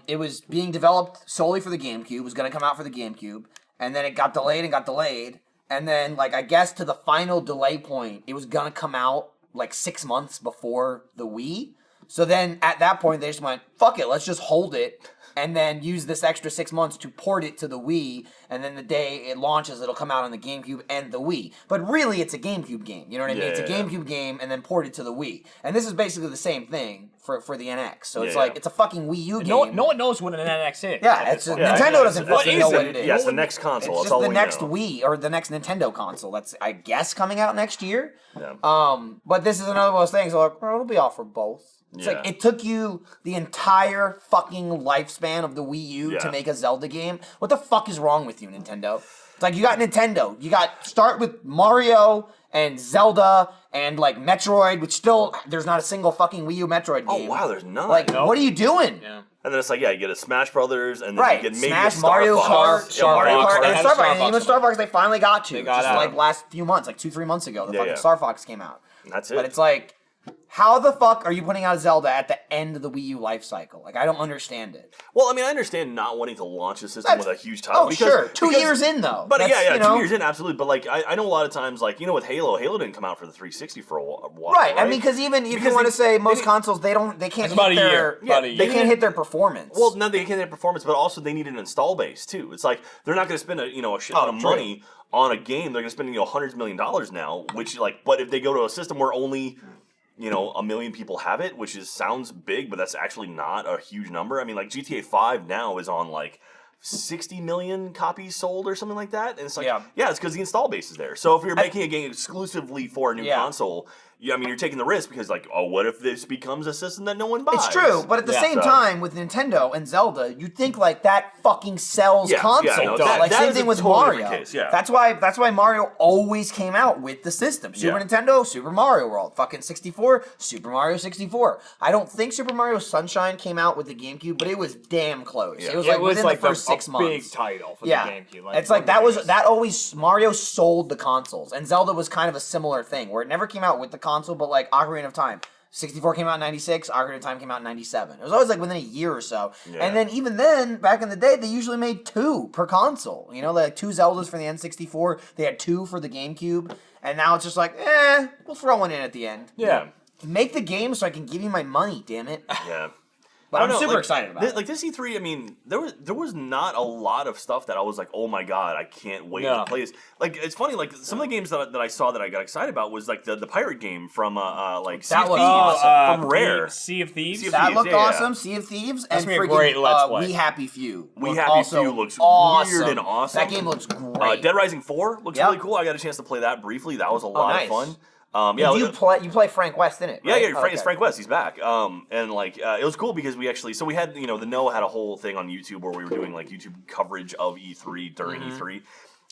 It was being developed solely for the GameCube. It was going to come out for the GameCube. And then it got delayed. And then, like, I guess to the final delay point, it was going to come out, like, 6 months before the Wii. So then, at that point, they just went, fuck it, let's just hold it. And then use this extra 6 months to port it to the Wii. And then the day it launches, it'll come out on the GameCube and the Wii. But really, it's a GameCube game. You know what I mean? Yeah, It's a yeah. GameCube game and then ported to the Wii. And this is basically the same thing for the NX. So it's Yeah, like, yeah. it's a fucking Wii U game. No one knows what an NX is. Yeah, at it's this point. Nintendo doesn't it's- fucking know it's what the- it is. Yeah, it's the next console. It's That's just all the we next know. Wii or the next Nintendo console. That's, I guess, coming out next year. Yeah. But this is another one of those things. Like, well, it'll be out for both. It's like Yeah. it took you the entire fucking lifespan of the Wii U to Yeah. make a Zelda game. What the fuck is wrong with you, Nintendo? It's like you got Nintendo. You got start with Mario and Zelda and like Metroid, which still there's not a single fucking Wii U Metroid Oh game. wow, there's none. Like, what are you doing? Yeah. And then it's like, yeah, you get a Smash Brothers, and then Right, you get maybe Smash, a Star Mario Fox. Kart, Yeah, Mario Kart, Kart. and They had Star a Fox, Star and even Fox Star Fox they finally got to. They got just out. like last few months, like 2-3 months ago, the Yeah, fucking yeah. Star Fox came out. That's it. But it's like, how the fuck are you putting out Zelda at the end of the Wii U life cycle? Like, I don't understand it. Well, I mean, I understand not wanting to launch a system with a huge title. Oh, sure. 2 years in, though. But That's, yeah, you know, 2 years in, absolutely. But like, I know a lot of times, like, you know, with Halo didn't come out for the 360 for a while. Right. I mean, because even if Because you want to they- say most they- consoles, they can't It's hit about a their, year. Yeah, About a they year. can't hit their performance. Well, no, they can't have performance, but also they need an install base too. It's like they're not going to spend a shit ton of true. money on a game. They're going to spend hundreds of $millions now. Which like, but if they go to a system where only 1 million people have it, which sounds big, but that's actually not a huge number. I mean, like GTA 5 now is on like 60 million copies sold or something like that. And it's like, yeah, it's because the install base is there. So if you're making a game exclusively for a new console, I mean, you're taking the risk because like, oh, what if this becomes a system that no one buys? It's true, but at the same time, with Nintendo and Zelda, you'd think like that fucking sells consoles. Like that same is thing a with totally Mario. different case, yeah. That's why Mario always came out with the system. Super Nintendo, Super Mario World. Fucking 64, Super Mario 64. I don't think Super Mario Sunshine came out with the GameCube, but it was damn close. Yeah. It was like within the first 6 a months. big title for Yeah, the GameCube. it's like that always Mario sold the consoles, and Zelda was kind of a similar thing where it never came out with the console, but like Ocarina of Time. 64 came out in 96, Ocarina of Time came out in 97. It was always like within a year or so. Yeah. And then even then, back in the day, they usually made 2 per console. You know, like 2 Zeldas for the N64, they had 2 for the GameCube, and now it's just like, we'll throw one in at the end. Yeah. Make the game so I can give you my money, damn it. Yeah. But I I'm don't know, super like, excited about it. Like this E3, I mean, there was not a lot of stuff that I was like, oh my god, I can't wait to play this. Like it's funny, like some of the games that I saw that I got excited about was like the pirate game from like Sea of was Thieves awesome. from Rare. Sea of Thieves. Sea of That Thieves, looked yeah, yeah. awesome. Sea of Thieves That's and gonna be a friggin' great Let's Play. We Happy Few. We looked Happy also Few looks awesome. weird and awesome. That game looks great. Dead Rising 4 looks really cool. I got a chance to play that briefly. That was a lot nice. of fun. Yeah, you play Frank West in it. Yeah, right? yeah, Okay. it's Frank West. He's back. And like, it was cool because we actually, so we had, the No had a whole thing on YouTube where we were doing like YouTube coverage of E3 during E3.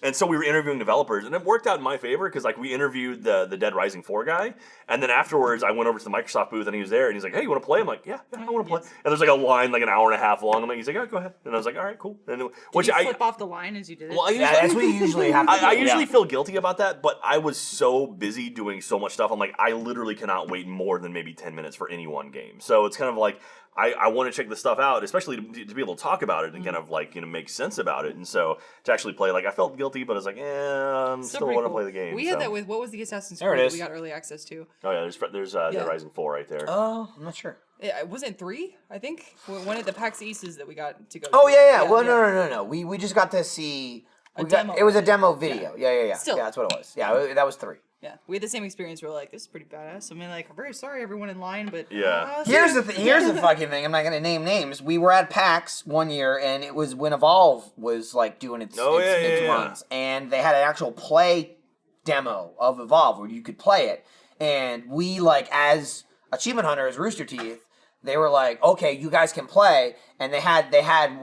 And so we were interviewing developers, and it worked out in my favor because like we interviewed the Dead Rising 4 guy, and then afterwards I went over to the Microsoft booth and he was there, and he's like, "Hey, you want to play?" I'm like, "Yeah, I want to play." And there's like a line like an hour and a half long. I'm like, he's like, "Oh, go ahead." And I was like, "All right, cool." And Did you flip off the line as you did it? well, I usually, Yeah, that's what you usually have to do. I usually Yeah. feel guilty about that, but I was so busy doing so much stuff. I'm like, I literally cannot wait more than maybe 10 minutes for any one game. So it's kind of like, I want to check this stuff out, especially to be able to talk about it and kind of like, make sense about it. And so to actually play, like, I felt guilty, but I was like, I still pretty want to cool. play the game. We so. had that with, what was the Assassin's There it Creed that is. we got early access to? Oh, yeah, there's Dead Rising 4 right there. Oh, I'm not sure. It wasn't 3, I think? One of the PAX Easts that we got to go Oh to. yeah. Well, no. We just got to see. demo It was a of it. demo video. Yeah. Still. Yeah, that's what it was. Yeah, that was 3. Yeah, we had the same experience. We were like, this is pretty badass. I mean, like, I'm very sorry everyone in line, but... Yeah. Here's the fucking thing. I'm not gonna name names. We were at PAX one year, and it was when Evolve was like doing its runs, and they had an actual play demo of Evolve where you could play it, and we like as achievement hunters, Rooster Teeth. They were like, okay, you guys can play, and they had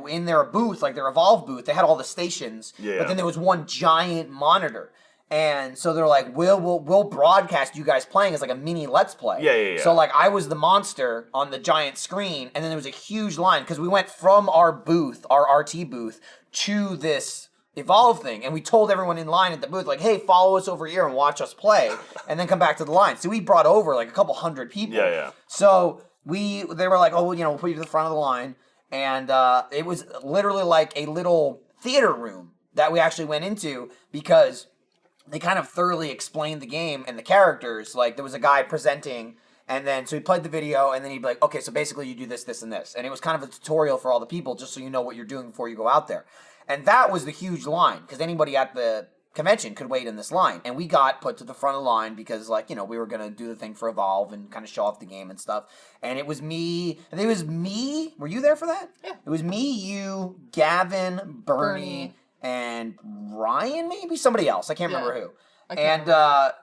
in their booth, like their Evolve booth, they had all the stations, but then there was one giant monitor. And so they're like, we'll broadcast you guys playing as like a mini Let's Play. Yeah. So like I was the monster on the giant screen, and then there was a huge line because we went from our booth, our RT booth, to this Evolve thing, and we told everyone in line at the booth like, hey, follow us over here and watch us play, and then come back to the line. So we brought over like a couple hundred people. Yeah. So they were like, oh, we'll put you to the front of the line, and it was literally like a little theater room that we actually went into because they kind of thoroughly explained the game and the characters. Like, there was a guy presenting, and then, so he played the video, and then he'd be like, okay, so basically you do this, this, and this. And it was kind of a tutorial for all the people, just so you know what you're doing before you go out there. And that was the huge line, because anybody at the convention could wait in this line. And we got put to the front of the line because, like, we were going to do the thing for Evolve and kind of show off the game and stuff. And it was me, were you there for that? Yeah. It was me, you, Gavin, Bernie. And Ryan, maybe somebody else. I can't remember who.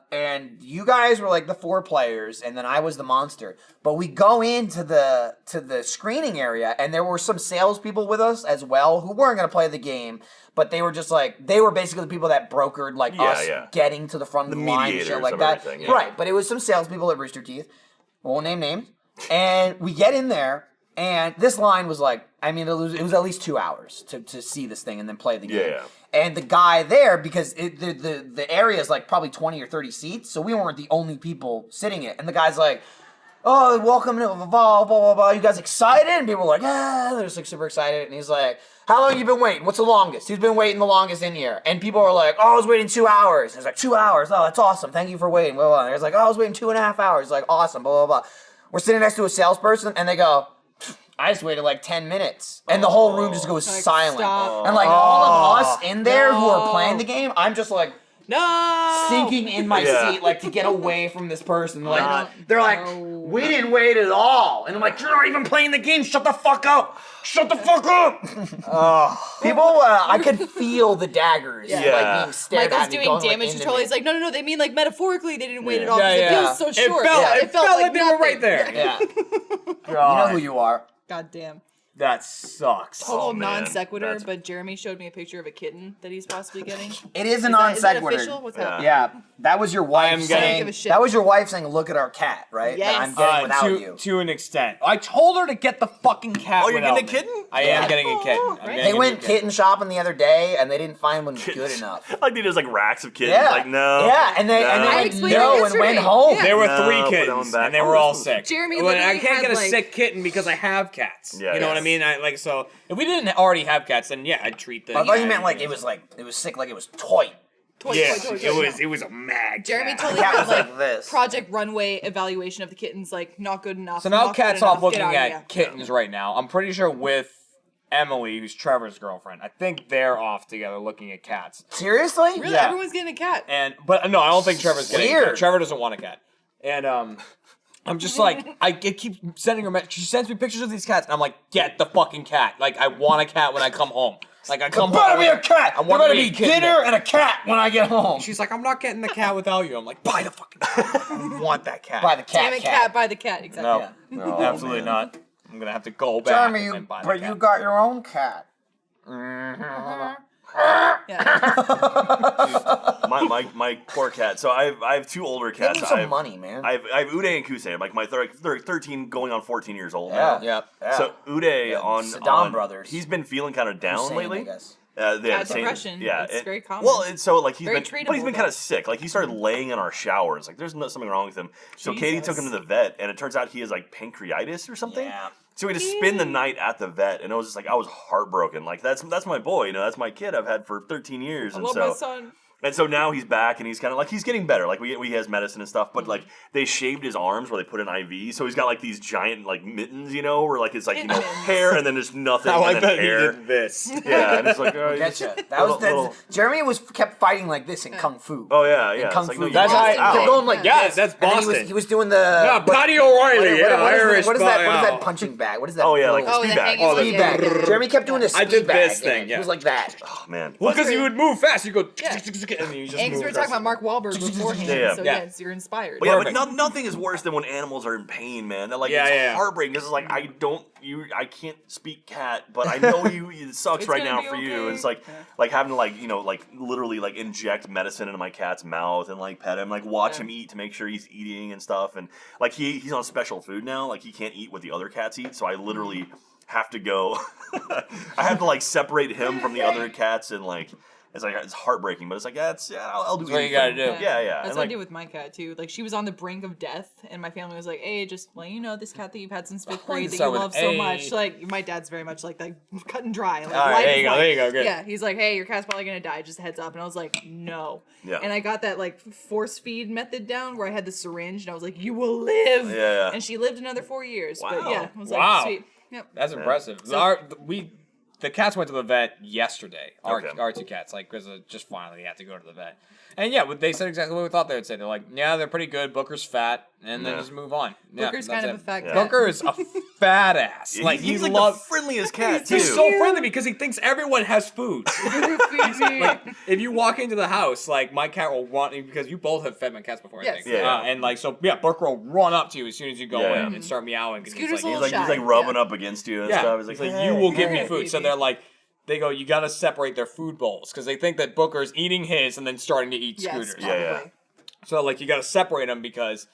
And you guys were like the 4 players, and then I was the monster. But we go into the screening area, and there were some salespeople with us as well who weren't gonna play the game, but they were just like they were basically the people that brokered like us getting to the front of the line and shit like that. Yeah. Right. But it was some salespeople at Rooster Teeth. Won't name names. And we get in there. And this line was like, I mean, it was at least 2 hours to see this thing and then play the game. Yeah. And the guy there, because the area is like probably 20 or 30 seats, so we weren't the only people sitting it. And the guy's like, oh, welcome to Evolve, blah, blah, blah. You guys excited? And people were like, they're just like super excited. And he's like, how long you been waiting? What's the longest? He's been waiting the longest in here. And people were like, oh, I was waiting 2 hours. And he's like, 2 hours? Oh, that's awesome. Thank you for waiting. Blah, blah. And he's like, oh, I was waiting 2.5 hours. He's like, awesome, blah, blah, blah. We're sitting next to a salesperson, and they go, I just waited like 10 minutes. And the whole room just goes Like, silent. stop. And like all of us in there who are playing the game, I'm just like No! sinking in my Yeah. seat like to get away from this person. Like Not- they're like, No. we didn't wait at all. And I'm like, you're not even playing the game. Shut the fuck up. Shut the fuck up. People, I could feel the daggers Yeah. like being stared Michael's at me doing going, like, damage into control. me. He's like, no, they mean like metaphorically they didn't wait Yeah. at all. Yeah, 'cause yeah. It feels so short. It felt, Yeah, it felt like they were nothing. right there. Yeah. You God, know who you are. God damn. that sucks. Total Oh, man. non sequitur, That's- but Jeremy showed me a picture of a kitten that he's possibly getting. It is a Is non that sequitur. official? What's happening? Yeah, that was your wife am saying. getting- I don't give a shit. That was your wife saying, "Look at our cat," right? Yes. That I'm getting without to, you. to an extent. I told her to get the fucking cat. Oh, you're without getting a me. kitten? I Yeah. am getting a kitten. I'm Right. getting They a went kitten. kitten shopping the other day, and they didn't find one good enough. Like there's like racks of kittens. Yeah, Like no. Yeah, and they no. and they I went explained no it and went yesterday. home. Yeah. There were No, 3 put kittens, them back. and they Oh, were all this is- sick. Jeremy Well, I literally can't get had, a like- sick kitten because I have cats. Yeah, you know what I yes. mean? So if we didn't already have cats, then yeah, I'd treat them. I thought you meant like it was sick, like it was toy. Toy, Yeah, toy, toy, it toy. was. It was a mad. Jeremy cat. totally Cat had was like like this. Project Runway evaluation of the kittens, like not good enough. So now not good Cat's enough, off looking get out of at here. kittens right now. I'm pretty sure with Emily, who's Trevor's girlfriend. I think they're off together looking at cats. Seriously? Really, Yeah. everyone's getting a cat. But no, I don't think Trevor's getting a cat. Weird. Trevor doesn't want a cat. And I'm just like, I keep sending her messages. She sends me pictures of these cats, and I'm like, get the fucking cat. Like, I want a cat when I come home. Like, I come There home. better be a cat. I There want better to be a kitten. dinner and a cat when I get home. She's like, I'm not getting the cat without you. I'm like, buy the fucking cat. I want that cat. By the Damn it, cat by the cat. Exactly. No, Yeah. Oh, absolutely man. not. I'm gonna have to go back Jeremy, and buy the but cat. you got your own cat. Yeah. My poor cat. So I have two older Give cats. me some I have, money, man. I have Uday and Kusei. Like they're 13 going on 14 years old Yeah. now. Yep. Yeah. So Uday The on Saddam brothers. He's been feeling kind of down Hussein, I lately. guess. Yeah, Cat depression. Yeah, It's very common. Well, it's so like Very but he's treatable, been kind though. of sick. Like he started laying in our showers. Like there's something wrong with him. So Katie took him to Jesus. the vet, and it turns out he has like pancreatitis or something. Yeah. So we had to spend the night at the vet, and it was just like I was heartbroken. Like that's my boy, that's my kid I've had for 13 years, I and love so my son. and so now he's back, and he's kind of like he's getting better. Like he has medicine and stuff, but like they shaved his arms where they put an IV, so he's got like these giant like mittens, where like it's like Mittens. hair and then there's nothing, I and like then that he hair. did this. Yeah, and it's like oh, Getcha. That was little- Jeremy kept fighting like this in Kung Fu. Oh yeah, In yeah. Kung It's like, Fu. no, you That's lost how out. Kept going like Yeah, this. that's And then Boston. he was doing the Yeah, Paddy O'Reilly. what is Irish. what is that buyout. punching bag? What is that? Oh yeah, like little the Oh, speed the bag. hanging- speed yeah, bag. yeah. Jeremy kept doing this. I did this thing, He yeah. was like that. Oh man. Well, because you would move fast. You go, Yeah. and you just And 'cause move we were fast. talking about Mark Wahlberg beforehand, Yeah. so Yeah. yes, you're inspired. But yeah, but Perfect. nothing is worse than when animals are in pain, man. That like Yeah, it's yeah. heartbreaking. This is like I can't speak cat, but I know it sucks It's right gonna now be for you. okay. And it's like like having to like literally like inject medicine into my cat's mouth and like pet him, like watch Yeah. him eat to make sure he's eating and stuff. And like he's on special food now. Like he can't eat what the other cats eat, so I literally have to go. I have to like separate him from the other cats and like. It's heartbreaking, but it's like I'll do That's what you anything. gotta do. Yeah, yeah. That's And, what like, I did with my cat too. Like she was on the brink of death, and my family was like, "Hey, just let you know, this cat that you've had since fifth grade that you start with love so A. much." Like my dad's very much like that, cut and dry. Like, All right, life there is you go, life. there you go, good. Yeah, he's like, "Hey, your cat's probably gonna die. Just a heads up." And I was like, "No." Yeah. And I got that like force feed method down where I had the syringe, and I was like, "You will live." Yeah. And she lived another 4 years. Wow. But yeah, it was Wow. like sweet. Yep. That's impressive. The cats went to the vet yesterday. Our two cats, like, because just finally had to go to the vet. And yeah, they said exactly what we thought they would say. They're like, yeah, they're pretty good. Booker's fat, and then Yeah. just move on. Yeah, Booker's that's kind of it. a fat Yeah. cat. Booker is a fat ass. Like he's he like loves. the friendliest cat too. He's so friendly because he thinks everyone has food. Like, if you walk into the house, like my cat will run because you both have fed my cats before. I Yes. think. Yeah. And like so, yeah, Booker will run up to you as soon as you go Yeah. in and start meowing. 'Cause Scooter's he's a like, little He's like shy, rubbing yeah. up against you and yeah, stuff. He's it's like, like hey, you will give hey, me food. So baby. they're like, they go, you got to separate their food bowls because they think that Booker's eating his and then starting to eat Yes, Scooter's. probably. Yeah. So like you got to separate them because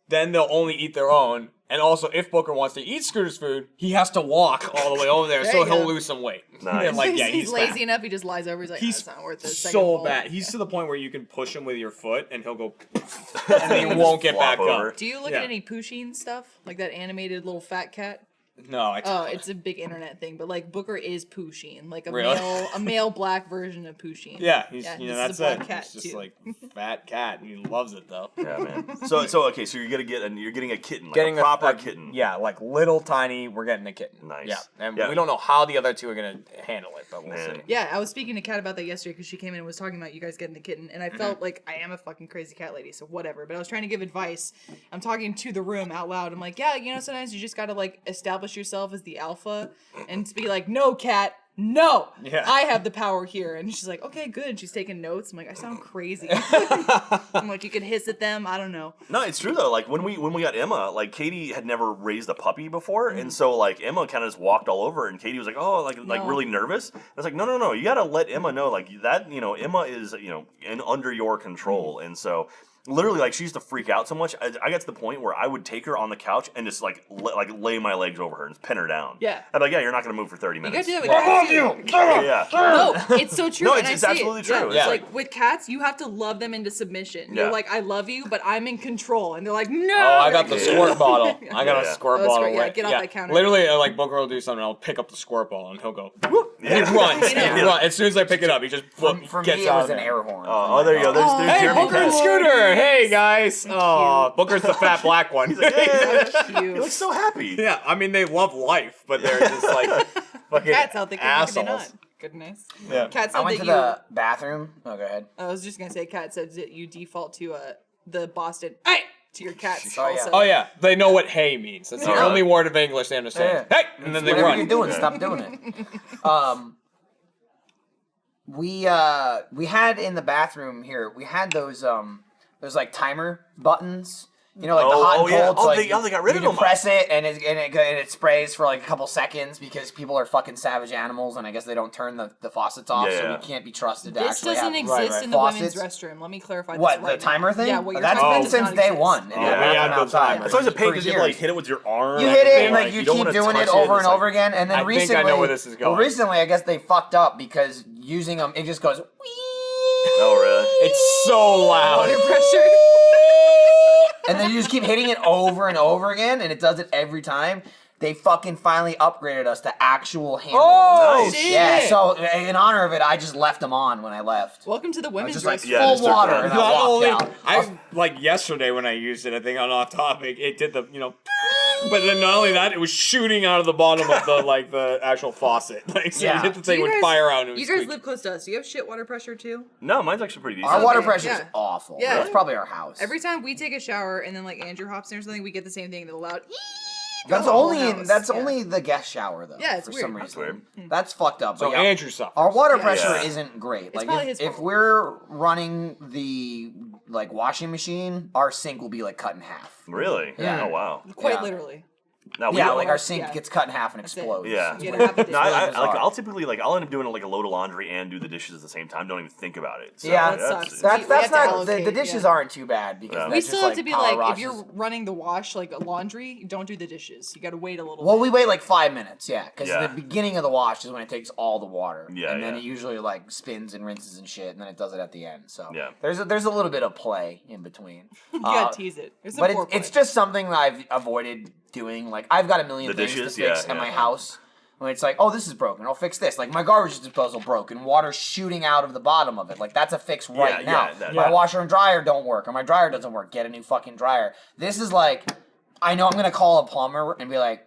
then they'll only eat their own. And also, if Booker wants to eat Scooter's food, he has to walk all the way over there, There so you he'll go. lose some weight. Nice. And, like, he's, yeah, he's lazy fat. enough. He just lies over. He's like, He's "It's not worth this." so bad. He's to the point where you can push him with your foot, and he'll go, and then he won't get flop back over. up. Do you look Yeah. at any Pusheen stuff like that animated little fat cat? No, I. Oh, it's a big internet thing, but like Booker is Pusheen, like a Really? male black version of Pusheen. Yeah, he's Yeah, you know this that's is a it. black cat, He's just too. like fat cat, and he loves it though. Yeah, man. So okay, so you're getting a kitten, like Getting a proper kitten. Yeah, like little tiny. We're getting a kitten. Nice. Yeah, and Yeah. we don't know how the other two are gonna handle it, but we'll Man. see. Yeah, I was speaking to Kat about that yesterday because she came in and was talking about you guys getting a kitten, and I Mm-hmm. felt like I am a fucking crazy cat lady, so whatever. But I was trying to give advice. I'm talking to the room out loud. I'm like, yeah, sometimes you just gotta like establish yourself as the alpha and to be like, no, Kat. No, Yeah. I have the power here. And she's like, okay, good. And she's taking notes. I'm like, I sound crazy. I'm like, you could hiss at them. I don't know. No, it's true though. Like when we got Emma, like Katie had never raised a puppy before, Mm-hmm. and so like Emma kind of just walked all over, and Katie was like, oh, like No. really nervous. And it's like, no, you got to let Emma know, like that, Emma is under your control, Mm-hmm. and so. Literally, like she used to freak out so much. I got to the point where I would take her on the couch and just like lay my legs over her and pin her down. Yeah. I'd be like, yeah, you're not gonna move for 30 You minutes. gotta do that with cats. too. Yeah. No, it's so true. No, and it's- I it's see it. absolutely true. Yeah, It's it's like- like with cats, you have to love them into submission. Yeah. You're like, I love you, but I'm in control, and they're like, no. Oh, I got the Yeah. squirt bottle. I got Yeah. a squirt Oh, bottle. squirt, yeah, right- get off that counter. Literally, like Booker will do something. I'll pick up the squirt bottle and he'll go. Whoop, Yeah. and he runs. You know. And he runs. As soon as I pick it up, he just For gets me, it out was of an there. air horn. Oh, there you go. There's Hey, Jeremy Booker and Pest. Scooter! Hey guys! Oh, Booker's the fat black one. He's like, hey. So He cute. looks so happy. Yeah, I mean they love life, but they're just like fucking Cats out there, assholes. they not. Goodness. Yeah. Cat said I went that to the bathroom. Oh, go ahead. I was just gonna say, Cat said that you default to the Boston hey to your cats Oh, yeah. also. Oh yeah, they know what "hey" means. That's the Yeah. only word of English they understand. Yeah. Hey, and then they Whatever run. you're doing, stop doing it. We had in the bathroom here. We had those like timer buttons. You know, like the hot and yeah. cold. Oh, so, like, they got rid of you them. press it and it sprays for like a couple seconds because people are fucking savage animals and I guess they don't turn the faucets off, Yeah, so yeah. we can't be trusted to This actually doesn't have exist in the women's faucets. restroom. Let me clarify. What, this right the timer now. thing? Yeah, what you're That's talking been about since does not day exist. one. Yeah, we had those timers. It's always a pain For because you have to like years. hit it with your arm. You hit it and like like you don't keep wanna doing touch it over It's and over like- again, and then I think recently, I know where this is well, going. recently I guess they fucked up because using them, it just goes. Oh, really? It's so loud. Water pressure. And then you just keep hitting it over and over again, and it does it every time. They fucking finally upgraded us to actual handles. Oh, Nice. shit. Yeah, so in honor of it, I just left them on when I left. Welcome to the women's Just like restroom. Yeah, full just took water, that. and I Not walked only, out. I like yesterday when I used it, I think on off topic, it did the, you know, but then not only that, it was shooting out of the bottom of the like the actual faucet. Like so Yeah. you hit the Do thing you would guys- fire out and it would You guys squeak. live close to us. Do you have shit water pressure too? No, mine's actually pretty decent. Our water Okay, pressure is yeah. awful. Yeah. That's probably our house. Every time we take a shower and then like Andrew hops in or something, we get the same thing. The loud. That's the whole only house. that's Yeah. only the guest shower though. Yeah, it's for weird. some That's reason. weird. That's fucked up. So But yeah, Andrew suffers. our water Yeah. pressure Yeah. isn't great. Like probably his if fault. we're running the like washing machine, our sink will be like cut in half. Really? Yeah. Oh, wow. Quite Yeah. literally. Now, we Yeah, don't- like our sink Yeah. gets cut in half and That's it. explodes. Yeah. You gotta have the No, I, dishes. like, bizarre. I'll typically like I'll end up doing like a load of laundry and do the dishes at the same time. Don't even think about it. So, Yeah, that sucks. That's We that's have to not the allocate, dishes yeah. aren't too bad because Yeah. that's We just, still have like, to be power like, if washes. you're running the wash, like a laundry, don't do the dishes. You gotta wait a little Well, bit. we wait like 5 minutes, yeah, because Yeah. the beginning of the wash is when it takes all the water, Yeah, and then yeah. it usually like spins and rinses and shit, and then it does it at the end. So Yeah. there's a little bit of play in between. You gotta tease it. There's some But foreplay. it's just something that I've avoided doing. Like I've got a million The things dishes? to fix Yeah, at my yeah. house. When it's like, oh, this is broken, I'll fix this. Like my garbage disposal broke and water shooting out of the bottom of it. Like that's a fix right Yeah, now. yeah, that- My yeah. washer and dryer don't work, or my dryer doesn't work. Get a new fucking dryer. This is like, I know I'm gonna call a plumber and be like,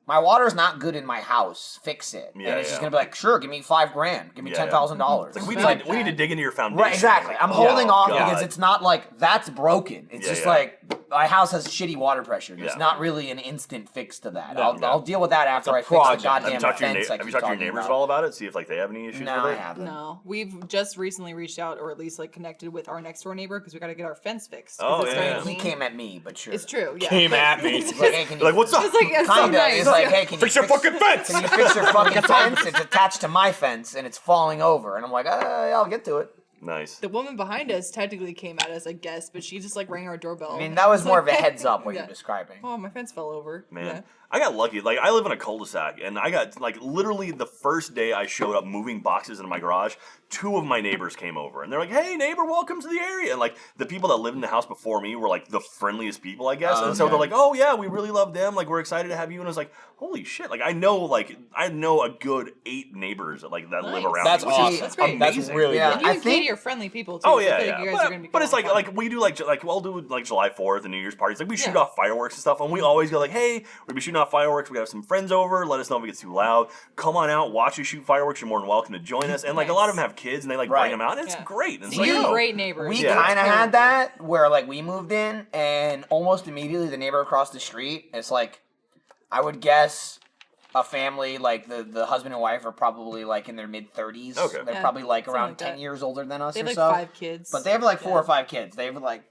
my water's not good in my house. Fix it. Yeah, and it's just yeah. gonna be like, sure, give me $5,000, give me Yeah, yeah. $10,000. It's like, Like we need to that. dig into your foundation. Right, exactly. Like, I'm oh, holding off God. because it's not like that's broken. It's Yeah, just yeah. like my house has shitty water pressure. There's Yeah. not really an instant fix to that. No, I'll deal with that after a I fix the project. goddamn Have you talked to your, fence. I have you keep talked to your talking neighbors about. at all about it? See if like they have any issues No, with I it? haven't. No, we've just recently reached out, or at least like connected with our next door neighbor because we got to get our fence fixed. 'cause Oh, it's yeah, starting yeah. to He lean. came at me, but sure. It's true. Yeah. Came but- at me. He's like, hey, can you Like, what's up? It's like it's so Kinda. nice. It's like, yeah. hey, can Fix you your fucking fence. Can you fix your fucking fence? It's attached to my fence and it's falling over. And I'm like, I'll get to it. Nice. The woman behind us technically came at us, I guess, but she just like rang our doorbell. I mean, that was It's more like, of a heads up what yeah. you're describing. Oh, my fence fell over. Man, Yeah. I got lucky. Like, I live in a cul-de-sac, and I got, like, literally the first day I showed up moving boxes into my garage, 2 of my neighbors came over, and they're like, hey, neighbor, welcome to the area. And, like, the people that lived in the house before me were, like, the friendliest people, I guess. And so Okay. they're like, oh, yeah, we really love them. Like, we're excited to have you. And I was like, holy shit. Like, I know a good 8 neighbors, that live Nice. around That's me, which awesome. is That's great. That's amazing. really Yeah. good. You I and think- Katie are friendly people too. Oh so I yeah, feel yeah. like you guys are gonna be But it's going like fun. we do like we'll do like July 4th and New Year's parties. Like we shoot Yeah. off fireworks and stuff, and we always go like, hey, we're gonna be shooting off fireworks. We got some friends over. Let us know if it gets too loud. Come on out, watch us shoot fireworks. You're more than welcome to join us. And like a lot of them have kids, and they like Right. bring them out. And it's Yeah. great. And it's So like, you're oh. great neighbors. We Yeah. kind of Terrible. had that where like we moved in and almost immediately the neighbor across the street, it's like, I would guess a family like the husband and wife are probably like in their mid 30s. Okay. They're Yeah, probably like something around like 10 that. years older than us They or have like so. 5 kids. But they have like 4 Yeah. or 5 kids. They have like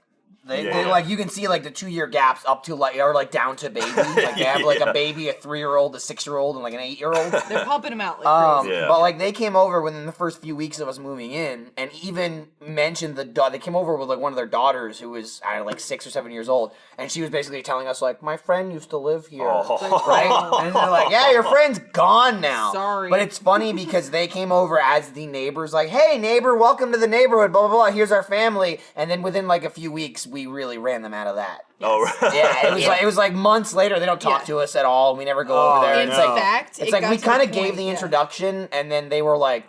they Yeah. like you can see like the 2-year gaps up to like or like down to baby. Like they have like Yeah. a baby, a 3-year-old, a 6-year-old, and like an 8-year-old. They're pumping them out like crazy. Yeah. But like they came over within the first few weeks of us moving in, and even mentioned they came over with like one of their daughters who was I don't know, like 6 or 7 years old, and she was basically telling us like my friend used to live here, Oh. right? And they're like, yeah, your friend's gone now. Sorry. But it's funny because they came over as the neighbors, like, hey neighbor, welcome to the neighborhood, blah blah blah. Here's our family, and then within like a few weeks, we really ran them out of that. Oh, right. Yeah, it was like months later. They don't talk Yeah. to us at all. We never go Oh, over there. In It's like fact, it's it like got we to kind of the gave point- the yeah. introduction, and then they were like,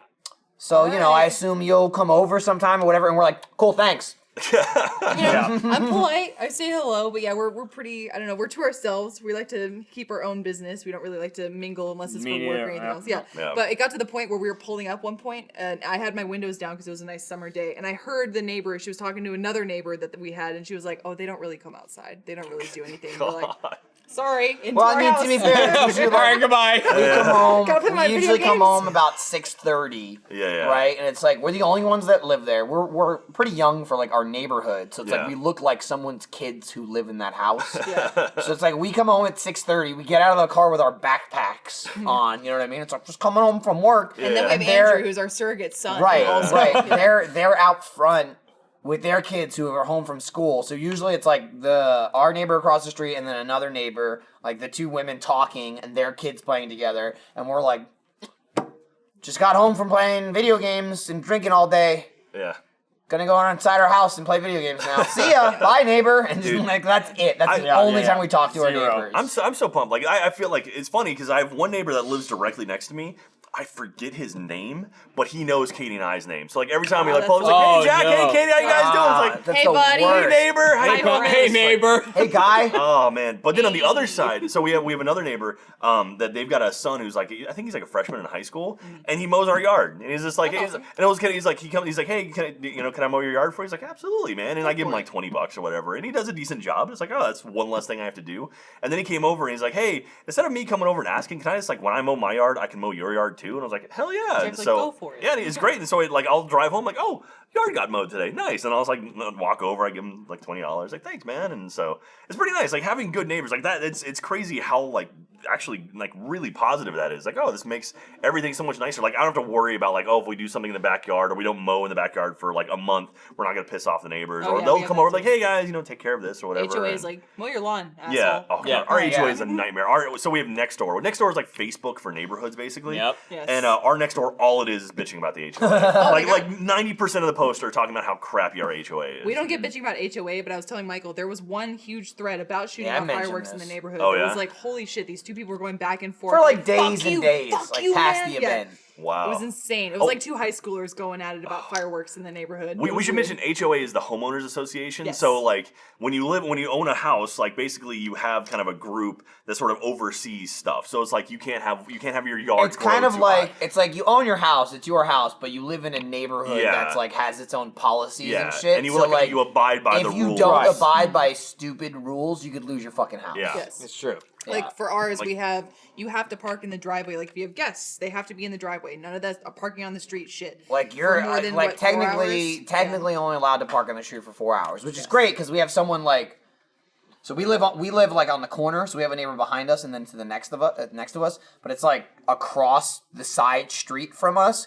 "So you know, I Alright. assume you'll come over sometime or whatever." And we're like, "Cool, thanks." Yeah. I'm polite. I say hello, but yeah, we're pretty. I don't know. We're to ourselves. We like to keep our own business. We don't really like to mingle unless it's Me for work neither, or anything yeah. else. Yeah. Yeah. But it got to the point where we were pulling up one point, and I had my windows down because it was a nice summer day, and I heard the neighbor. She was talking to another neighbor that we had, and she was like, "Oh, they don't really come outside. They don't really do anything." We're like, God. Sorry. Into Well, our I mean, house. to be fair, it's usually All right, like, goodbye. we come home. Gotta play my We video usually come games. home about 6:30. Yeah. Right, and it's like we're the only ones that live there. We're pretty young for like our neighborhood, so it's Yeah. like we look like someone's kids who live in that house. Yeah. So it's like we come home at 6:30. We get out of the car with our backpacks on. You know what I mean? It's like just coming home from work. And then we have And they're- Andrew, who's our surrogate son. Right, also. right. They're out front with their kids who are home from school. So usually it's like our neighbor across the street and then another neighbor, like the two women talking and their kids playing together, and we're like, just got home from playing video games and drinking all day. Yeah. Gonna go inside our house and play video games now. See ya, bye neighbor. And just Dude. like that's it. That's the Yeah, only time we talk to our Zero. neighbors. I'm so pumped. Like I feel like it's funny because I have one neighbor that lives directly next to me. I forget his name, but he knows Katie and I's name. So like every time we Oh, like pull up, that's it's like, so- "Hey Jack, Oh, hey no. Katie, how you guys doing?" It's like, That's Hey, the buddy. "Hey worst. neighbor, how you doing?" Hey It's like- neighbor. Hey guy. Oh man! But then on the other side, so we have another neighbor that they've got a son who's like I think he's like a freshman in high school, and he mows our yard. And he's just like, That's he's, awesome. and it was kind of, he's like he's like, hey, can I mow your yard for you? He's like, absolutely, man. And I give him like $20 or whatever, and he does a decent job. It's like, oh, that's one less thing I have to do. And then he came over and he's like, hey, instead of me coming over and asking, can I just like when I mow my yard, I can mow your yard too? And I was like, hell yeah! And Jack's like, so go for it. yeah, and it's great. And so like I'll drive home like, oh, yard got mowed today, nice. And I was like, walk over, I give him like $20, like thanks, man. And so it's pretty nice, like having good neighbors like that. It's crazy how like actually like really positive that is. Like, oh, this makes everything so much nicer. Like I don't have to worry about like, oh, if we do something in the backyard or we don't mow in the backyard for like a month, we're not gonna piss off the neighbors. Oh, Or yeah, they'll we have come that over too. like, hey guys, take care of this or whatever. HOA is And- like, mow your lawn, asshole. yeah, oh, God. Yeah. Our Yeah. HOA is a nightmare. So we have Nextdoor. Nextdoor is like Facebook for neighborhoods, basically. Yep. Yes. And our Nextdoor, all it is bitching about the HOA. my God. like 90% of the posts are talking about how crappy our HOA is. We don't get bitching about HOA, but I was telling Michael there was one huge thread about shooting Yeah, I off mentioned fireworks in this. the neighborhood. Oh, It yeah? was like, holy shit, these two people were going back and forth For like "Fuck days you, and days, fuck like you, past man." the Yeah. event. Wow. It was insane. It was Oh. like two high schoolers going at it about fireworks in the neighborhood. We It was should weird. mention HOA is the homeowners association. Yes. So like when you own a house, like basically you have kind of a group that sort of oversees stuff. So it's like you can't have your yard. It's kind grow of too like high. it's like you own your house, it's your house, but you live in a neighborhood Yeah. that's like has its own policies yeah, and shit. and you so like you abide by if the you rules. don't Right. abide by stupid rules, you could lose your fucking house. Yeah. Yes. It's true. Like Yeah. for ours, Like- you have to park in the driveway. Like if you have guests, they have to be in the driveway. None of that parking on the street shit. Like For you're more than, like what, 4 technically hours? technically only allowed to park on the street for 4 hours, which is great because we have someone like. So we live like on the corner, so we have a neighbor behind us and then to the next to us, but it's like across the side street from us.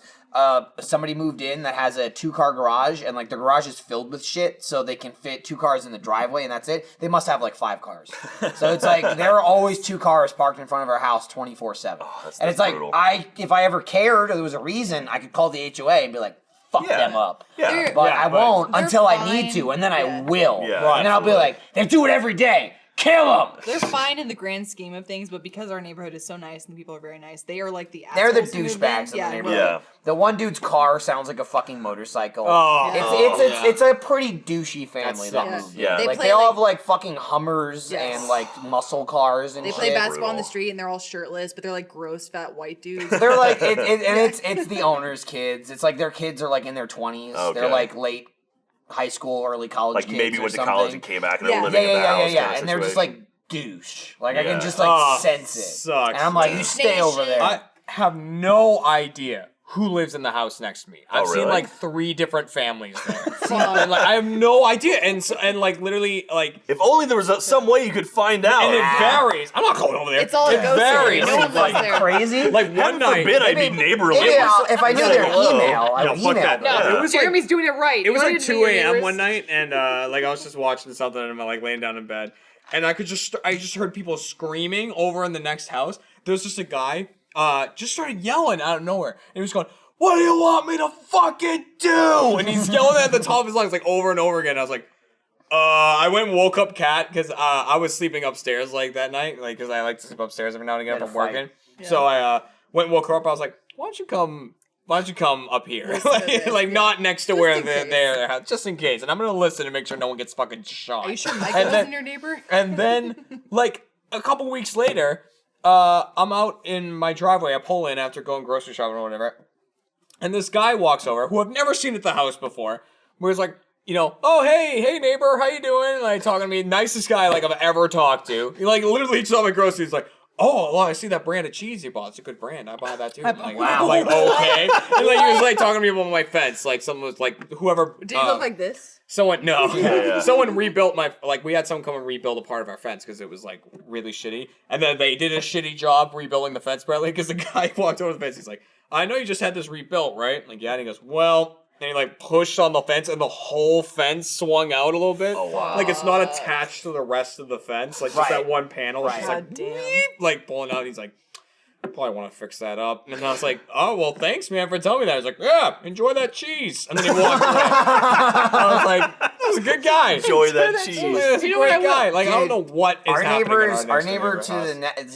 Somebody moved in that has a 2-car garage, and like the garage is filled with shit, so they can fit 2 cars in the driveway, and that's it. They must have like 5 cars, so it's like there are always 2 cars parked in front of our house 24/7. that's And it's like brutal. if I ever cared or there was a reason, I could call the HOA and be like, "Fuck Yeah. them up." Yeah. They're- But Yeah, I but- won't They're until I fine. need to, and then I Yeah. will. Yeah, and then I'll be absolutely. like, they do it every day. Kill them. They're fine in the grand scheme of things, but because our neighborhood is so nice and the people are very nice, they are like the They're the assholes who move in. douchebags in Yeah, the we're neighborhood. Yeah. The one dude's car sounds like a fucking motorcycle. Oh, It's a pretty douchey family that sucks. moved. Yeah. They Like play, they all like- have like fucking Hummers Yes. and like muscle cars and They play shit. basketball on the Brutal. street and they're all shirtless, but they're like gross fat white dudes. They're like and it's the owner's kids. It's like their kids are like in their 20s. Okay. They're like late high school, early college Like kids maybe or went to something. college and came back and Yeah. they're living in the house. Yeah. kind of And they're just situation. like douche. Like I Yeah. can just like Oh, sense it. sucks, And I'm like, man. you stay over there. I have no idea who lives in the house next to me. I've seen really? like 3 different families there. And like I have no idea. And like literally like if only there was some way you could find out. and it varies. I'm not going over there. It's all a it ghost story. varies. No one lives there. Crazy. Like Heaven one night. forbid I'd be Maybe- neighborly. maybe if I knew their Hello. email, I No, would fuck email that. them. No, Yeah. It was like Jeremy's doing it right. It was You like don't 2 need to be a.m. neighbors. one night, and like I was just watching something, and I'm like laying down in bed, and I just heard people screaming over in the next house. There was just a guy, just started yelling out of nowhere, and he was going, "What do you want me to fucking do?" And he's yelling at the top of his lungs like over and over again. I was like, I went and woke up Kat because I was sleeping upstairs like that night, like because I like to sleep upstairs every now and again Had from a fight. working. Yeah. So I went and woke her up. I was like, "Why don't you come up here? Listen to this, like yeah. not next to Just where in case. they're just in case." And I'm gonna listen and make sure no one gets fucking shot. Are you sure And Michael then- wasn't your neighbor? And then, like, a couple weeks later, I'm out in my driveway. I pull in after going grocery shopping or whatever. And this guy walks over, who I've never seen at the house before, where he's like, oh hey neighbor, how you doing? Like talking to me, nicest guy like I've ever talked to. He like literally just on my groceries, like, oh, well, I see that brand of cheese you bought. It's a good brand. I buy that too. Like, Wow. I'm like, okay. And like he was like talking to me about my fence. Like someone was like, whoever. Did he look like this? Someone no. Yeah. Someone rebuilt we had someone come and rebuild a part of our fence because it was like really shitty. And then they did a shitty job rebuilding the fence, apparently, because the guy walked over the fence. He's like, I know you just had this rebuilt, right? Like, yeah. And he goes, well. And he like pushed on the fence, and the whole fence swung out a little bit. Oh, wow. Like it's not attached to the rest of the fence, like just Right. that one panel. It's just God like damn. beep, like pulling out. He's like, I probably want to fix that up. And I was like, oh well, thanks man for telling me that. He's like, yeah, enjoy that cheese. And then he walked away. I was like, that was a good guy. Enjoy that that cheese. cheese. That's a You know what great I will- guy. Like I don't Dude, know what is Our happening. neighbors, in our next neighbor house. to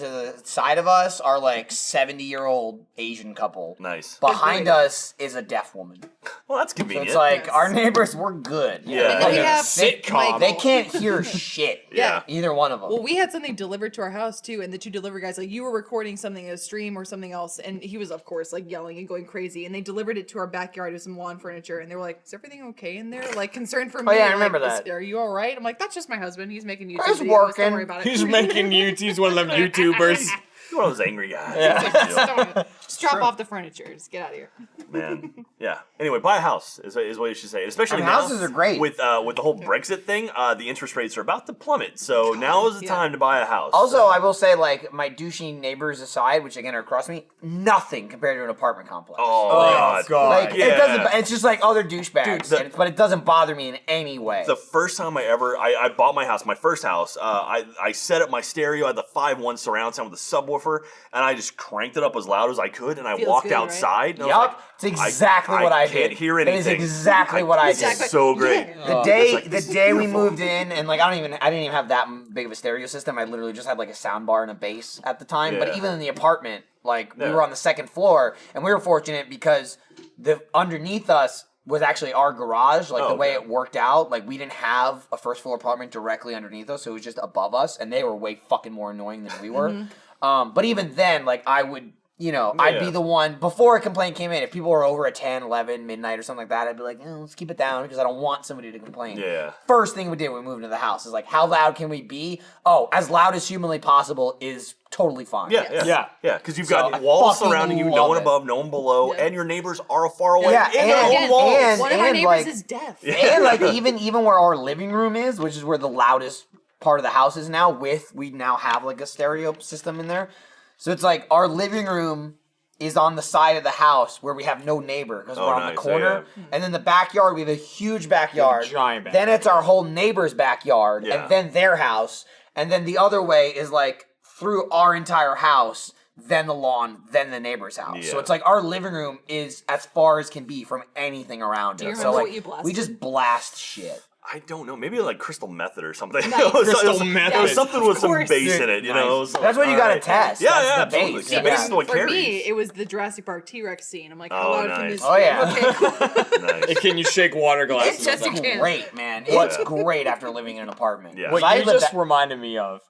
the side of us are like 70-year-old Asian couple. Nice. Behind great. us is a deaf woman. Well, that's So convenient. it's like Yes. our neighbors, we're good. Yeah. And then we Like a have sitcom. Michael. They can't hear shit. Yeah. Either one of them. Well, we had something delivered to our house too, and the two delivery guys, like you were recording something, a stream or something else, and he was, of course, like yelling and going crazy, and they delivered it to our backyard with some lawn furniture, and they were like, "Is everything okay in there?" Like concerned for me. yeah, I like, remember that. Are you all right? I'm like, that's just my husband. He's making YouTube He's videos. working. Don't worry about it. He's making YouTube. He's one of them YouTubers. You're one of those angry guys. Just drop off the furniture. Just get out of here. Man, yeah. Anyway, buy a house is what you should say. Especially I mean, now, houses are great. with the whole Brexit thing. The interest rates are about to plummet, so now is the Yeah. time to buy a house. Also, I will say, like, my douchey neighbors aside, which again are across me, nothing compared to an apartment complex. oh, Oh, God. Like, Yeah. it doesn't, it's just like, oh, they're douchebags. Dude, but it doesn't bother me in any way. The first time I bought my house, my first house, I set up my stereo. I had the 5.1 surround sound with a subwoofer, and I just cranked it up as loud as I could, and I Feels walked good, right? outside. And I was Yup, like, it's exactly what I did. can't hear That is anything. exactly what I did. Exactly. So great. Yeah. The day we moved in, and like I didn't even have that big of a stereo system. I literally just had like a sound bar and a bass at the time. Yeah. But even in the apartment, like we Yeah. were on the second floor, and we were fortunate because the underneath us was actually our garage. Like Oh, the way okay. it worked out, like we didn't have a first floor apartment directly underneath us, so it was just above us, and they were way fucking more annoying than we were. But even then, like I would. I'd be Yeah. the one, before a complaint came in, if people were over at 10, 11, midnight or something like that, I'd be like, let's keep it down because I don't want somebody to complain. Yeah. First thing we did when we moved into the house is like, how loud can we be? Oh, as loud as humanly possible is totally fine. Yeah, yeah, Yeah. yeah. Because you've So, got I walls fucking surrounding you, no love one it. above, no one below, Yeah. and your neighbors are far away Yeah, in their and- own Again, walls. and- one of our neighbors like- is deaf. And like even where our living room is, which is where the loudest part of the house is now, we now have like a stereo system in there. So it's like our living room is on the side of the house where we have no neighbor because Oh, we're on nice. the corner. Yeah, And then the backyard, we have a huge backyard. giant backyard. Then it's our whole neighbor's backyard, Yeah. and then their house. And then the other way is like through our entire house, then the lawn, then the neighbor's house. So Yeah. it's like our living room is as far as can be from anything around Do you us. remember So like what you blasted? we just blast shit. I don't know. Maybe like crystal method or something. Nice. It was Crystal method. It was something with Of some course. bass in it. You know. It was That's what you all gotta right. test. Yeah, That's yeah, the absolutely. base. Yeah, Yeah. bass is what For carries. me, it was the Jurassic Park T-Rex scene. I'm like, how Oh, loud nice. can this Oh, be? yeah. Okay, cool. Nice. Can you shake water glasses? It's just with a them? can. Great, man. What? It's great after living in an apartment. Yeah. 'Cause What I you lived just that- reminded me of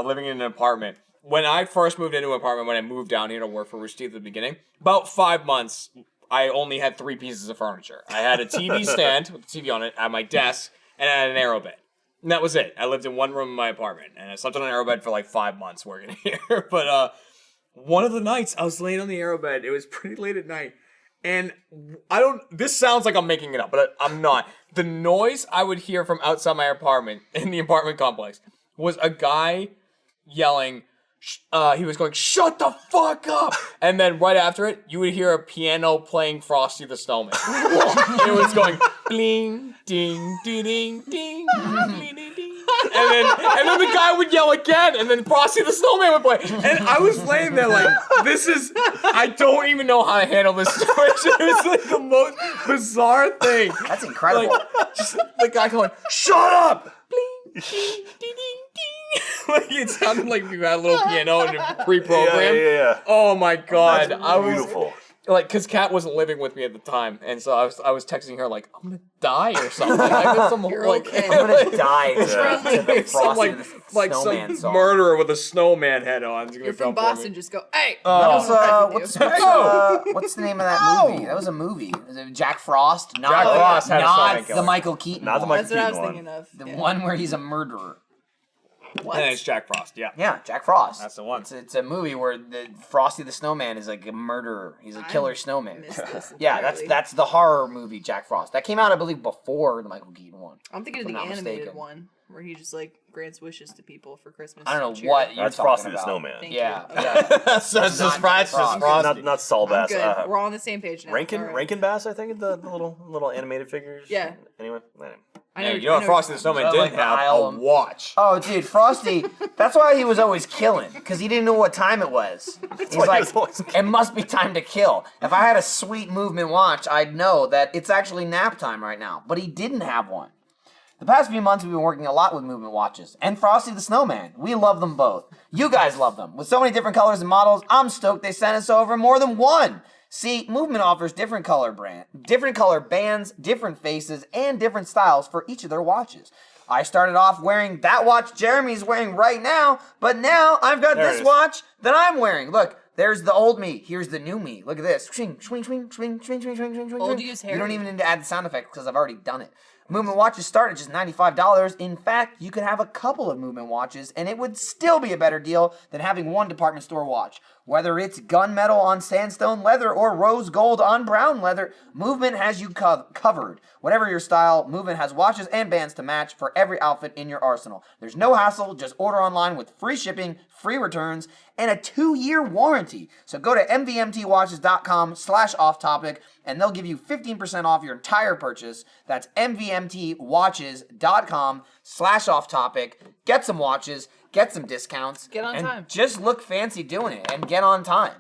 living in an apartment. When I first moved into an apartment, when I moved down here to work for Rooster Teeth at the beginning, about 5 months, I only had 3 pieces of furniture. I had a TV stand with a TV on it at my desk, and I had an arrow bed. And that was it. I lived in one room in my apartment, and I slept on an arrow bed for like 5 months working here. But one of the nights, I was laying on the arrow bed. It was pretty late at night. And this sounds like I'm making it up, but I'm not. The noise I would hear from outside my apartment, in the apartment complex, was a guy yelling, he was going, "Shut the fuck up!" And then right after it, you would hear a piano playing Frosty the Snowman. It was going, bling, ding, ding, ding, ding, ding, ding, ding. And then the guy would yell again, and then Frosty the Snowman would play. And I was laying there like, I don't even know how to handle this situation. It was like the most bizarre thing. That's incredible. Like, just the guy going, "Shut up!" Bling, ding, ding, ding, ding. Like it sounded like you had a little piano and Yeah, pre-programmed. yeah, yeah. Oh my god, That's I was beautiful. like, because Kat wasn't living with me at the time, and so I was texting her like, I'm gonna die or something. Like, there's some You're like, okay. I'm gonna die to the some Frosty like the Snowman some song. murderer with a snowman head on. Is gonna You're come from for Boston. me. Just go, hey. That you was, know what I can do. what's the name of that movie? That was a movie. Was it Jack Frost? Not, Jack Frost had a snowman not killer. the Michael Keaton Not the one. Michael That's what I was Keaton one. thinking of. The Yeah. one where he's a murderer. What? And it's Jack Frost. Yeah. Yeah, Jack Frost. That's the one. It's a movie where the Frosty the Snowman is like a murderer. He's a killer snowman. missed this Yeah, entirely. that's the horror movie Jack Frost. That came out, I believe, before the Michael Keaton one. I'm thinking of if the I'm not animated mistaken. one where he just like grants wishes to people for Christmas. I don't know cheer. what you're That's talking Frosty the about. Snowman. Thank Yeah, you. yeah. so it's just Not Frosty. Frost. Frosty. Not Saul I'm Bass. good. We're all on the same page now. Rankin All right. Rankin Bass, I think the little animated figures. Yeah. Anyway. I Yeah, know, you know what Frosty the you're Snowman I didn't like the have? Isle A of- watch. Oh, dude, Frosty. That's why he was always killing, because he didn't know what time it was. He's why he like, was always it must be time to kill. If I had a sweet movement watch, I'd know that it's actually nap time right now. But he didn't have one. The past few months, we've been working a lot with movement watches and Frosty the Snowman. We love them both. You guys love them. With so many different colors and models, I'm stoked they sent us over more than one. See, Movement offers different color bands, different faces, and different styles for each of their watches. I started off wearing that watch Jeremy's wearing right now, but now I've got There it this is. watch that I'm wearing. Look, there's the old me. Here's the new me. Look at this. Swing, swing, swing, swing, swing, swing, swing, swing, swing. Old swing. you is You don't hairy. even need to add the sound effects because I've already done it. Movement watches start at just $95. In fact, you could have a couple of Movement watches and it would still be a better deal than having one department store watch. Whether it's gunmetal on sandstone leather or rose gold on brown leather, Movement has you covered. Whatever your style, Movement has watches and bands to match for every outfit in your arsenal. There's no hassle, just order online with free shipping, free returns, and a 2-year warranty. So go to mvmtwatches.com/offtopic and they'll give you 15% off your entire purchase. That's mvmtwatches.com/offtopic. Get some watches, get some discounts. Get on and time. Just look fancy doing it and get on time.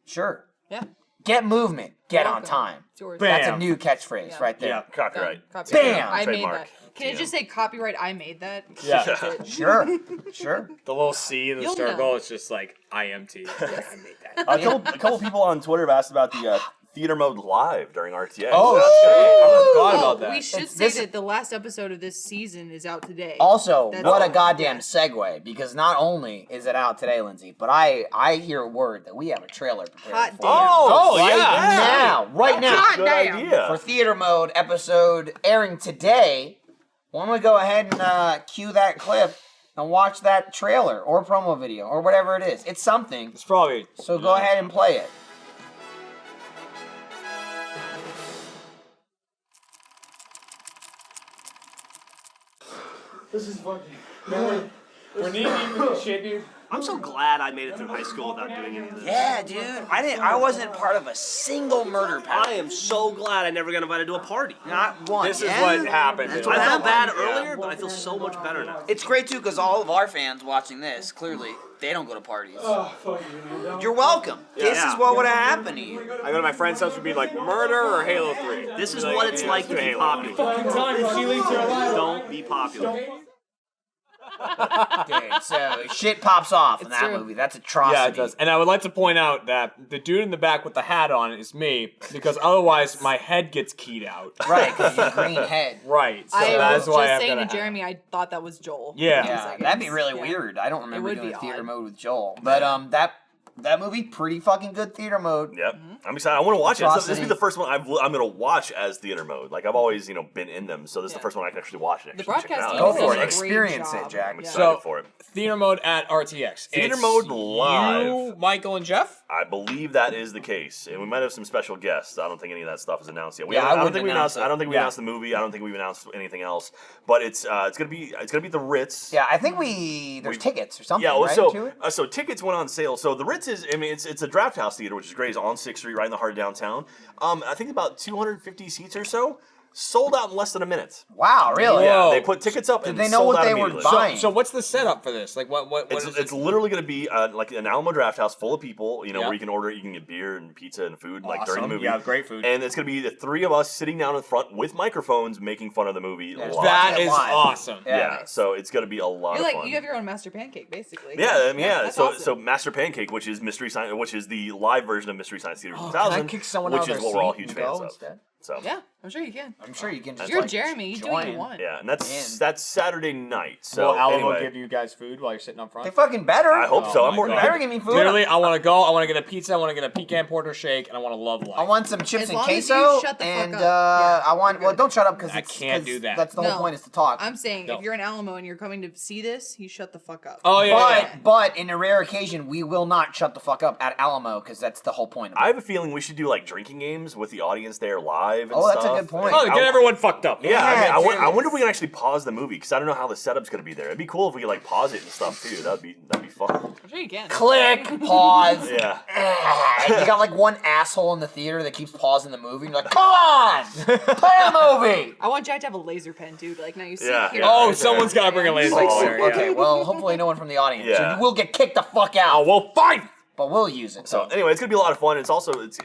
Sure. Yeah. Get Movement, get on Welcome. time. It's yours. Bam. That's a new catchphrase Yeah. right there. Yeah. Copyright. Copyright. Bam! I made Trademark. that. Can it just say copyright? I made that. Yeah. That's it. Sure. Sure. The little C in the You'll circle, know. it's just like IMT. I made that. A couple people on Twitter have asked about the theater mode live during RTX. Oh, That's shit. I forgot Oh, about that. we should It's say this- that the last episode of this season is out today. Also, That's what a all. goddamn segue, because not only is it out today, Lindsay, but I hear a word that we have a trailer prepared Hot for. damn. Oh, right yeah. now, right now. God Good damn. idea. For theater mode episode airing today, why don't we go ahead and cue that clip and watch that trailer or promo video or whatever it is. It's something, It's probably. so go ahead and play it. This is fucking. We're knee deep in shit, dude. I'm so glad I made it through high school without doing any of this. Yeah, dude. I wasn't part of a single murder pack. I am so glad I never got invited to a party. Not one. This is what happened. That's dude. what I felt happened. bad earlier, but I feel so much better now. It's great too because all of our fans watching this, clearly, they don't go to parties. You're welcome. This Yeah. is what would have happened to you. I go to my friend's house, would be like murder or Halo 3. This is what it's like to be popular. Don't be popular. Dude, so shit pops off in It's that true. movie. That's atrocity. Yeah, it does. And I would like to point out that the dude in the back with the hat on is me, because otherwise my head gets keyed out. Right, because your green head. Right. So I that's was why just I've saying got to a hat. Jeremy, I thought that was Joel. Yeah. Yeah, that'd be really weird. I don't remember would doing be theater odd. mode with Joel. But that movie, pretty fucking good theater mode. Yep, I'm excited. I want to watch it. This will Atrocity. be the first one I'm going to watch as theater mode. Like I've always, been in them, so this is the Yeah. first one I can actually watch it. The actually check it broadcast out. Go team for does it. a Experience great it, job. Jack. I'm Yeah. excited So, for it. theater mode at RTX. Theater It's mode live. You, Michael, and Jeff? I believe that is the case, and we might have some special guests. I don't think any of that stuff is announced yet. Yeah, I don't wouldn't think we announce announced. it. I don't think we Yeah. announced the movie. I don't think we've announced anything else. But it's gonna be the Ritz. Yeah, I think there's tickets or something, Yeah, well, right? so to it? so tickets went on sale. So the Ritz is, it's a draft house theater, which is great. It's on 6th Street, right in the heart of downtown. I think about 250 seats or so. sold out in less than a minute. Wow, really? Yeah, Whoa. they put tickets up and they know sold what out they were immediately. buying? So what's the setup for this? Like what It's, is it's it? literally going to be like an Alamo Draft House full of people, Yeah. where you can order, you can get beer and pizza and food like during the Awesome. movie. Yeah, great food. And it's going to be the three of us sitting down in front with microphones making fun of the movie live. That Watching it is live. awesome. Yeah, so it's going to be a lot You're of like fun. you have your own Master Pancake, basically. Yeah, I mean, yeah. that's So, awesome. so Master Pancake, which is Mystery Science, which is the live version of Mystery Science Theater Oh, 2000, can I kick someone which out of is their what we're all seat huge and fans go of. instead? So Yeah, I'm sure you can. I'm sure you can just You're like, Jeremy. You do what you join. want. yeah, and that's Man. that's Saturday night. So Will Alamo anyway, give you guys food while you're sitting up front? They fucking better. I hope so. Oh I'm more. my They better give me food. Literally, I want to go. I want to get a pizza. I want to get a pecan porter shake, and I want to love life. I want some chips As and long as you queso, shut the fuck and up. Yeah, I want. you're Well, good. don't shut up because I can't do that. That's the whole No. point is to talk. I'm saying No. if you're an Alamo and you're coming to see this, you shut the fuck up. Oh yeah. but in a rare occasion, we will not shut the fuck up at Alamo because that's the whole point of it. I have a feeling we should do like drinking games with the audience there live. And Oh, that's a stuff. good point. Oh, get everyone fucked up. Yeah, I, mean, I, dude. I wonder if we can actually pause the movie because I don't know how the setup's gonna be there. It'd be cool if we could like pause it and stuff too. That'd be fun. I'm sure you can. Click, pause. Yeah. And you got like one asshole in the theater that keeps pausing the movie. And you're like, come on, play a movie. I want Jack to have a laser pen too. Like now you see Yeah, here. yeah. Oh, someone's got to bring a laser. Oh, there, yeah. Okay, well, hopefully no one from the audience. Yeah. So you will get kicked the fuck out. Oh, well, fine. But we'll use it. So anyway, it's gonna be a lot of fun. It's also it's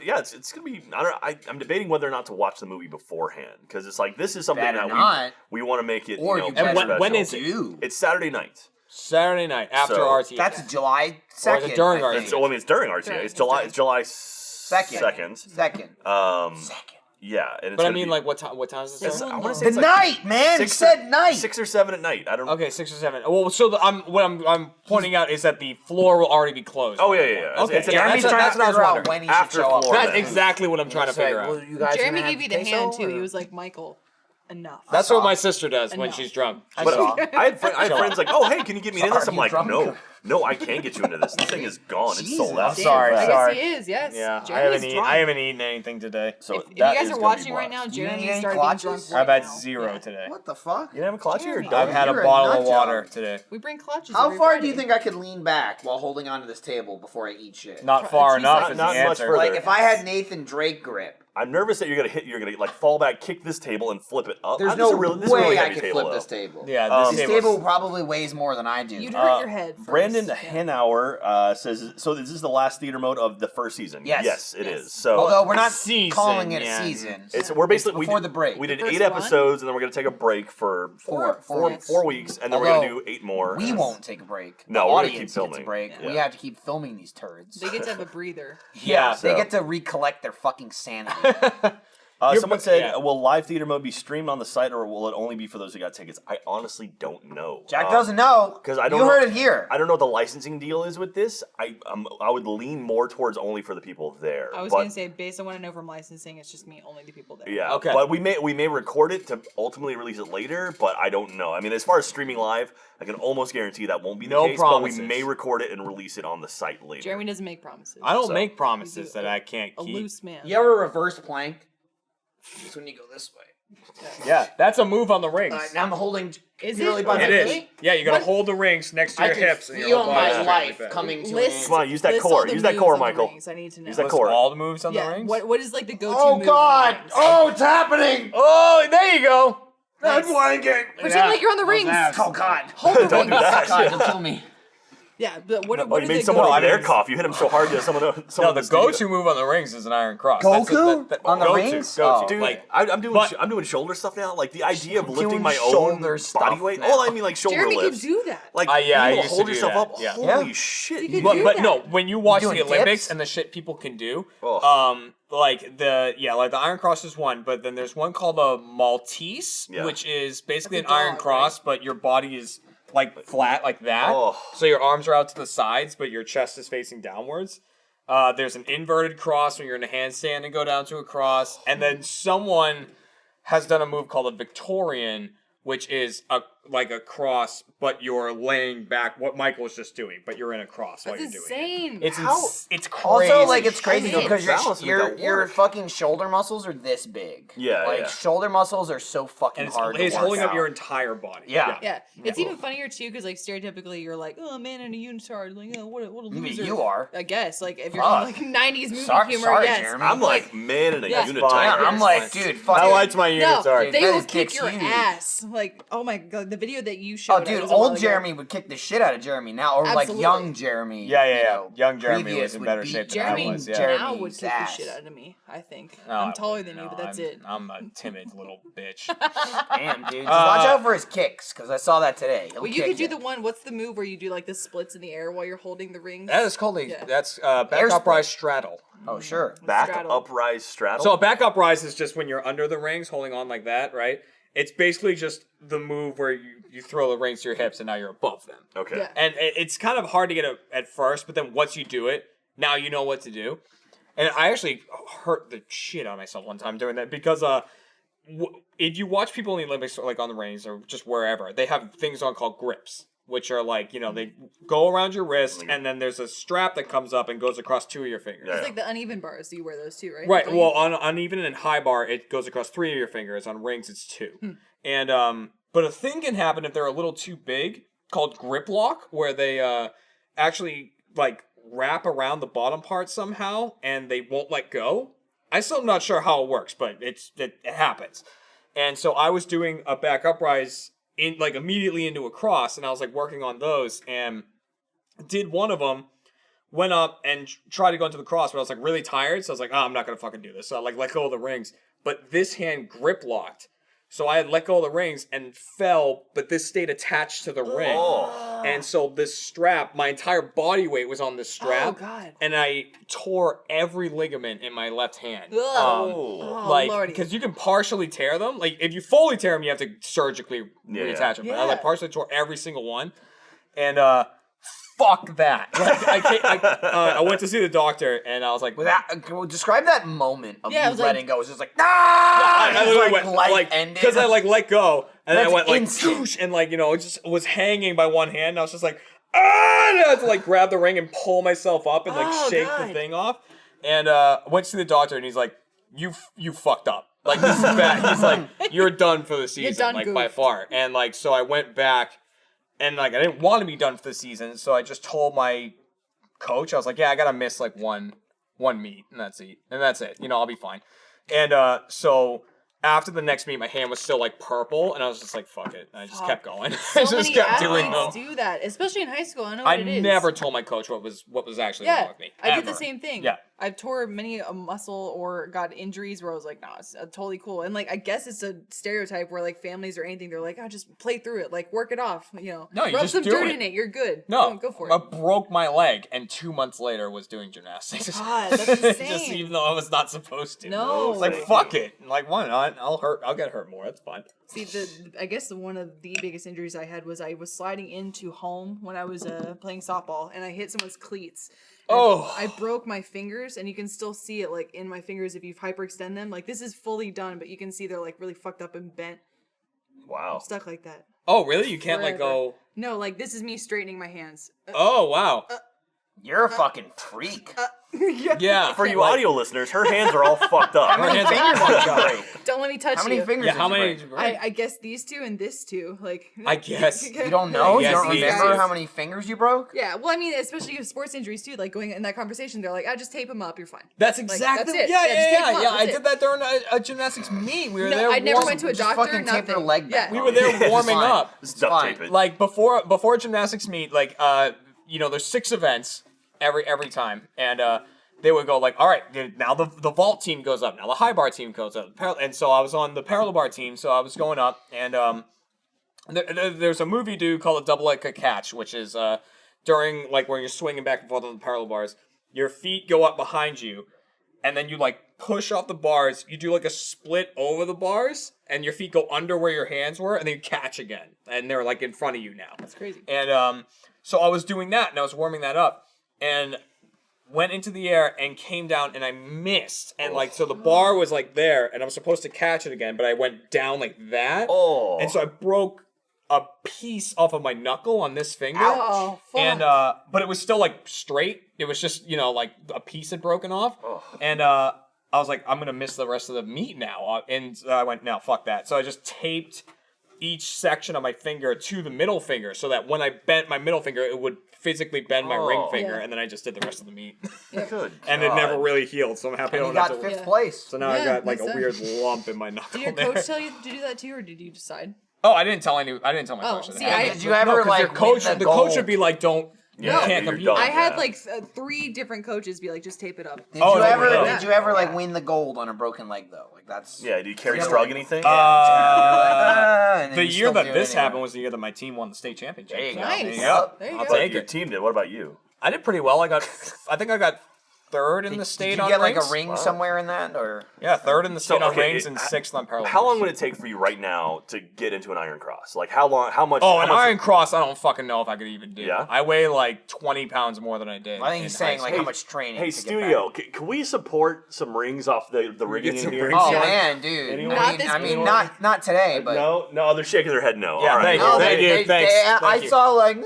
gonna be. I'm debating whether or not to watch the movie beforehand because it's like this is something Better that not. we want to make it. Or you know, you And better when is special. it? do. It's Saturday night. Saturday night after So, RTA. That's July Or is 2nd. it during I our- think. It's, well, I mean, it's during RTA. During- It's July. It's July Second. second. Second. Second. Yeah, and it's But I gonna mean, be- like, what time? What time is this? It's- start? I want to say The it's like night, man. He said night. 6 or 7 at night. I don't. Okay, 6 or 7. Well, so what I'm pointing out is that the floor will already be closed. Oh yeah. Okay, It's Jeremy's that's trying what to I was figure out wondering. when he After should show up. Florida. That's exactly what I'm trying to figure out. You guys Jeremy gonna gave you have the hand queso, too. or- He was like, Michael, enough. That's saw. what my sister does when Enough. she's drunk. I But saw. I had friends like, oh hey, can you get me into this? Are I'm you like, drunk? no, I can't get you into this. This thing is gone. It's sold out. Jesus. Sorry, I sorry. guess he is. Yes. Yeah, Jeremy's drunk. I haven't eaten anything today. So If you that guys is are gonna be watching right blast. now, You didn't Jeremy eat any started being clutches? drunk. I've right had now. 0 Yeah. today. What the fuck? You didn't have a clutch here? Jeremy. I've had a You're a bottle nut of job. water today. We bring clutches. How every far Friday. do you think I could lean back while holding onto this table before I eat shit? Not far Not- enough is not the much answer. further. Like if I had Nathan Drake grip, I'm nervous that you're gonna like fall back, kick this table, and flip it up. there's This no is a really- this is a way really I heavy could table, flip though. this table. Yeah, Um, this This table probably weighs more than I do. You'd hurt your head. First. Brandon Yeah. Hanauer says, so is this the last theater mode of the first season? Yes. Yes, it Yes. is. So Although we're not Season, calling it yeah. a season. we're basically before we the did, break. We did The 8 first run? episodes, and then we're gonna take a break for Four weeks. 4 weeks, and then we're Although, gonna do 8 more. We won't take a break. No, the we're gonna audience keep gets filming. a break. Yeah. We have to keep filming these turds. They get to have a breather. Yeah. They So- get to recollect their fucking sanity. Someone said, yeah. "Will live theater mode be streamed on the site, or will it only be for those who got tickets?" I honestly don't know. Jack doesn't know 'cause I don't You know- heard it here. I don't know what the licensing deal is with this. I would lean more towards only for the people there. I was but, gonna say, based on what I know from licensing, it's just me, only the people there. Yeah. Okay. But we may record it to ultimately release it later, but I don't know. I mean, as far as streaming live, I can almost guarantee that won't be the No case. promises. But we may record it and release it on the site later. Jeremy doesn't make promises. I don't So- make promises He's that I can't a keep. loose man. You ever reverse plank? It's when you go this way. Yeah, that's a move on the rings. Now I'm holding Is purely it? by my It is. feet. Yeah, you gotta What? hold the rings next to I your can hips. and your feel whole my body's straight life like that. coming to List, an Come on, use that list core. all the Use that moves core, on the Michael. rings. I need to know. Use that List core. all the moves on Yeah. the rings. What is like the go-to Oh move? God! Oh, it's happening! Oh, there you go. Nice. blanket. Pretend like you're on the rings. Oh God! Hold the Don't do rings. that. God, you'll kill me. Yeah, but what? Oh, What you are made they someone go-to over there moves? cough. You hit him so hard that someone. No, someone the in studio- go-to move on the rings is an iron cross. That's Goku? On the go-to, rings? Go-to. Oh. Dude, Like, I'm doing but- I'm doing shoulder stuff now. Like the idea of Doing lifting my own shoulder body stuff weight. now. Oh, I mean like shoulder Jeremy lifts. can do that. Like yeah, I being able used to hold do yourself that, up. yeah. Holy Yeah. shit! You you- could do but that. no, when you watch doing the Olympics dips? and the shit people can do, Oh. like the iron cross is one, but then there's one called a Maltese, Yeah. which is basically That's an a iron dog, cross, but your body is like flat like that. Oh. So your arms are out to the sides, but your chest is facing downwards. There's an inverted cross when you're in a handstand and go down to a cross, and then someone has done a move called a Victorian, which is a like a cross, but you're laying back what Michael was just doing, but you're in a cross while That's you're doing it. insane. It's crazy. Also, like, it's crazy Shit. because That must make your that work. fucking shoulder muscles are this big. Yeah, like yeah. shoulder muscles are so fucking and hard. it's to holding work up out. your entire body. Yeah. Yeah, it's even funnier too because like stereotypically you're like, oh man in a unitard, like oh what a loser. You are. I guess like if you're Fuck. like '90s movie Sorry- humor, sorry, yes. Jeremy. I'm like, man in a Yeah. unitard. Yeah, Fine. I'm like, dude, fuck I it. liked my No, unitard. they That will is kick dick's your huge. ass. Like, oh my god, the video that you showed. Oh, dude, us a while old ago. Jeremy would kick the shit out of Jeremy now, or Absolutely. like young Jeremy. Yeah, yeah, you yeah. know, Young Jeremy previous was in would better beat shape than Jeremy I was. Yeah. Jeremy- now would kick the Jeremy's shit ass. out of me. I think No, I'm I taller wouldn't. than you, No, but that's I'm, it. I'm a timid little bitch. Damn, dude. Just watch out for his kicks, because I saw that today. He'll Well, you kick could do you. the one. What's the move where you do like the splits in the air while you're holding the rings? That is called a Yeah. that's back Air uprise straddle. Oh, sure. Back Straddle. uprise straddle. So a back uprise is just when you're under the rings, holding on like that, right? It's basically just the move where you throw the rings to your hips and now you're above them. okay. Yeah. And it's kind of hard to get at first, but then once you do it, now you know what to do. And I actually hurt the shit out of myself one time doing that because if you watch people in the Olympics, like on the rings or just wherever, they have things on called grips, which are like, they go around your wrist and then there's a strap that comes up and goes across 2 of your fingers. Yeah. It's like the uneven bars. You wear those too, right? Right. Don't Well, you? on uneven and high bar, it goes across 3 of your fingers. On rings, it's 2. And but a thing can happen if they're a little too big, called grip lock, where they actually like wrap around the bottom part somehow, and they won't let go. I still am not sure how it works, but it happens. And so I was doing a back uprise in like immediately into a cross, and I was like working on those, and did one of them. Went up and tried to go into the cross, but I was like really tired, so I was like, I'm not gonna fucking do this. So I like let go of the rings, but this hand grip locked. So I had let go of the rings and fell, but this stayed attached to the ring. Oh. And so this strap, my entire body weight was on this strap. Oh, God. And I tore every ligament in my left hand. Ugh. Oh. Like, Lordy. because you can partially tear them. Like, if you fully tear them, you have to surgically Yeah, reattach them. But I Yeah. like partially tore every single one. And fuck that. Like, I went to see the doctor, and I was like, Describe that moment of Yeah, it you was like- letting go. It was just like, I It's literally like went life ended. because I like let go and then I That's went like instant. swoosh, and like it just was hanging by one hand. And I was just like and I had to like grab the ring and pull myself up and like Oh, shake God. the thing off. And went to the doctor and he's like, you fucked up. Like this is bad. He's like, you're done for the season, done, like goof. by far. And like so I went back and like I didn't want to be done for the season, so I just told my coach, I was like, yeah, I gotta miss like one meet, and that's it. I'll be fine. And so after the next meet, my hand was still like purple, and I was just like, fuck it. And I just kept going. So I just many kept doing athletes them. do that, especially in high school. I know I what it is. never told my coach what was actually wrong Yeah, with me. I did the ever. same thing. Yeah. I've tore many a muscle or got injuries where I was like, nah, it's totally cool. And like, I guess it's a stereotype where like families or anything, they're like, oh, just play through it, like work it off, No, you rub just some do dirt it. in it, you're good. No, Go for I it. broke my leg, and 2 months later was doing gymnastics. God, that's just insane. even though I was not supposed to. No. It's like fuck it. Like why not? I'll get hurt more. That's fine. See, I guess one of the biggest injuries I had was I was sliding into home when I was playing softball, and I hit someone's cleats. And Oh. I broke my fingers, and you can still see it like in my fingers if you hyperextend them. Like this is fully done, but you can see they're like really fucked up and bent, Wow. stuck like that. Oh really? You can't let Forever. go. No, like this is me straightening my hands. Oh wow. You're a fucking freak. Yeah. For you audio listeners, her hands are all fucked up. How many hands fingers are did you break? Don't let me touch How many you. fingers Yeah. did How you many break? did you break? I guess these two and this two. Like I guess. You don't know? Yes, you don't these remember guys. how many fingers you broke? Yeah, well, I mean, especially with sports injuries too. Like going in that conversation, they're like, "I just tape them up, you're fine." That's Like, exactly. that's it. Yeah, Yeah, just tape them up, yeah. I that's did it. that during a gymnastics meet. We were No, there. I never warm- went to a just doctor. fucking tape nothing. her leg back. Yeah. We were there It's warming fine. up. Just duct fine. tape it. Like before gymnastics meet, like there's 6 events every time, and they would go like, all right, now the vault team goes up, now the high bar team goes up, and so I was on the parallel bar team, so I was going up, and there's a move you do called a double leg catch, which is during like when you're swinging back and forth on the parallel bars, your feet go up behind you, and then you like push off the bars, you do like a split over the bars, and your feet go under where your hands were, and then you catch again, and they're like in front of you now. That's crazy. And so I was doing that, and I was warming that up, and went into the air and came down, and I missed, and like so the bar was like there, and I was supposed to catch it again, but I went down like that, Oh. and so I broke a piece off of my knuckle on this finger. Oh, fuck. And but it was still like straight. It was just, you know, like a piece had broken off. And I was like, I'm gonna miss the rest of the meet now. And I went, no, fuck that. So I just taped each section of my finger to the middle finger so that when I bent my middle finger, it would physically bend my ring finger, Yeah. and then I just did the rest of the meet. Good. And it never really healed, so I'm happy I And don't you have got to. fifth Yeah. place. So now I Yeah, got like a makes weird sense. lump in my knuckle Did your there. coach tell you to do that too, or did you decide? Oh, I didn't tell my Oh, coach that. see, Hey, I- Did you ever, no, 'cause like, your coach? win The the coach gold? would be like, "Don't, you Yeah, can't you're compete." done. I had yeah. like 3 different coaches be like, just tape it up. Did Oh, you no, ever? no. Did you ever like win the gold on a broken leg though? Like that's. Yeah, do you carry Yeah, Strug like- anything? And then The you year still that do it this anyway. happened was the year that my team won the state championship. There you go. Nice. There you go. There you I'll go. take Your it. team did. What about you? I did pretty well. I think I got third in the Did state you on get like rings. a ring somewhere in that, or Yeah, third in the state on okay, rings and sixth on parallel. How long would it take for you right now to get into an iron cross? Like how long? How much? Oh, how an much, iron cross, I don't fucking know if I could even do. Yeah? I weigh like 20 pounds more than I did. I think he's in saying high like school. how much training. Hey, to get studio, can we support some rings off the rigging some in here? rings? back. Oh Yeah. man, dude. Anyone? Not I mean, this I mean, big. not today, but No, they're shaking their head no. Yeah, All right. thank you, No, thank you, thanks, I thank you. saw like.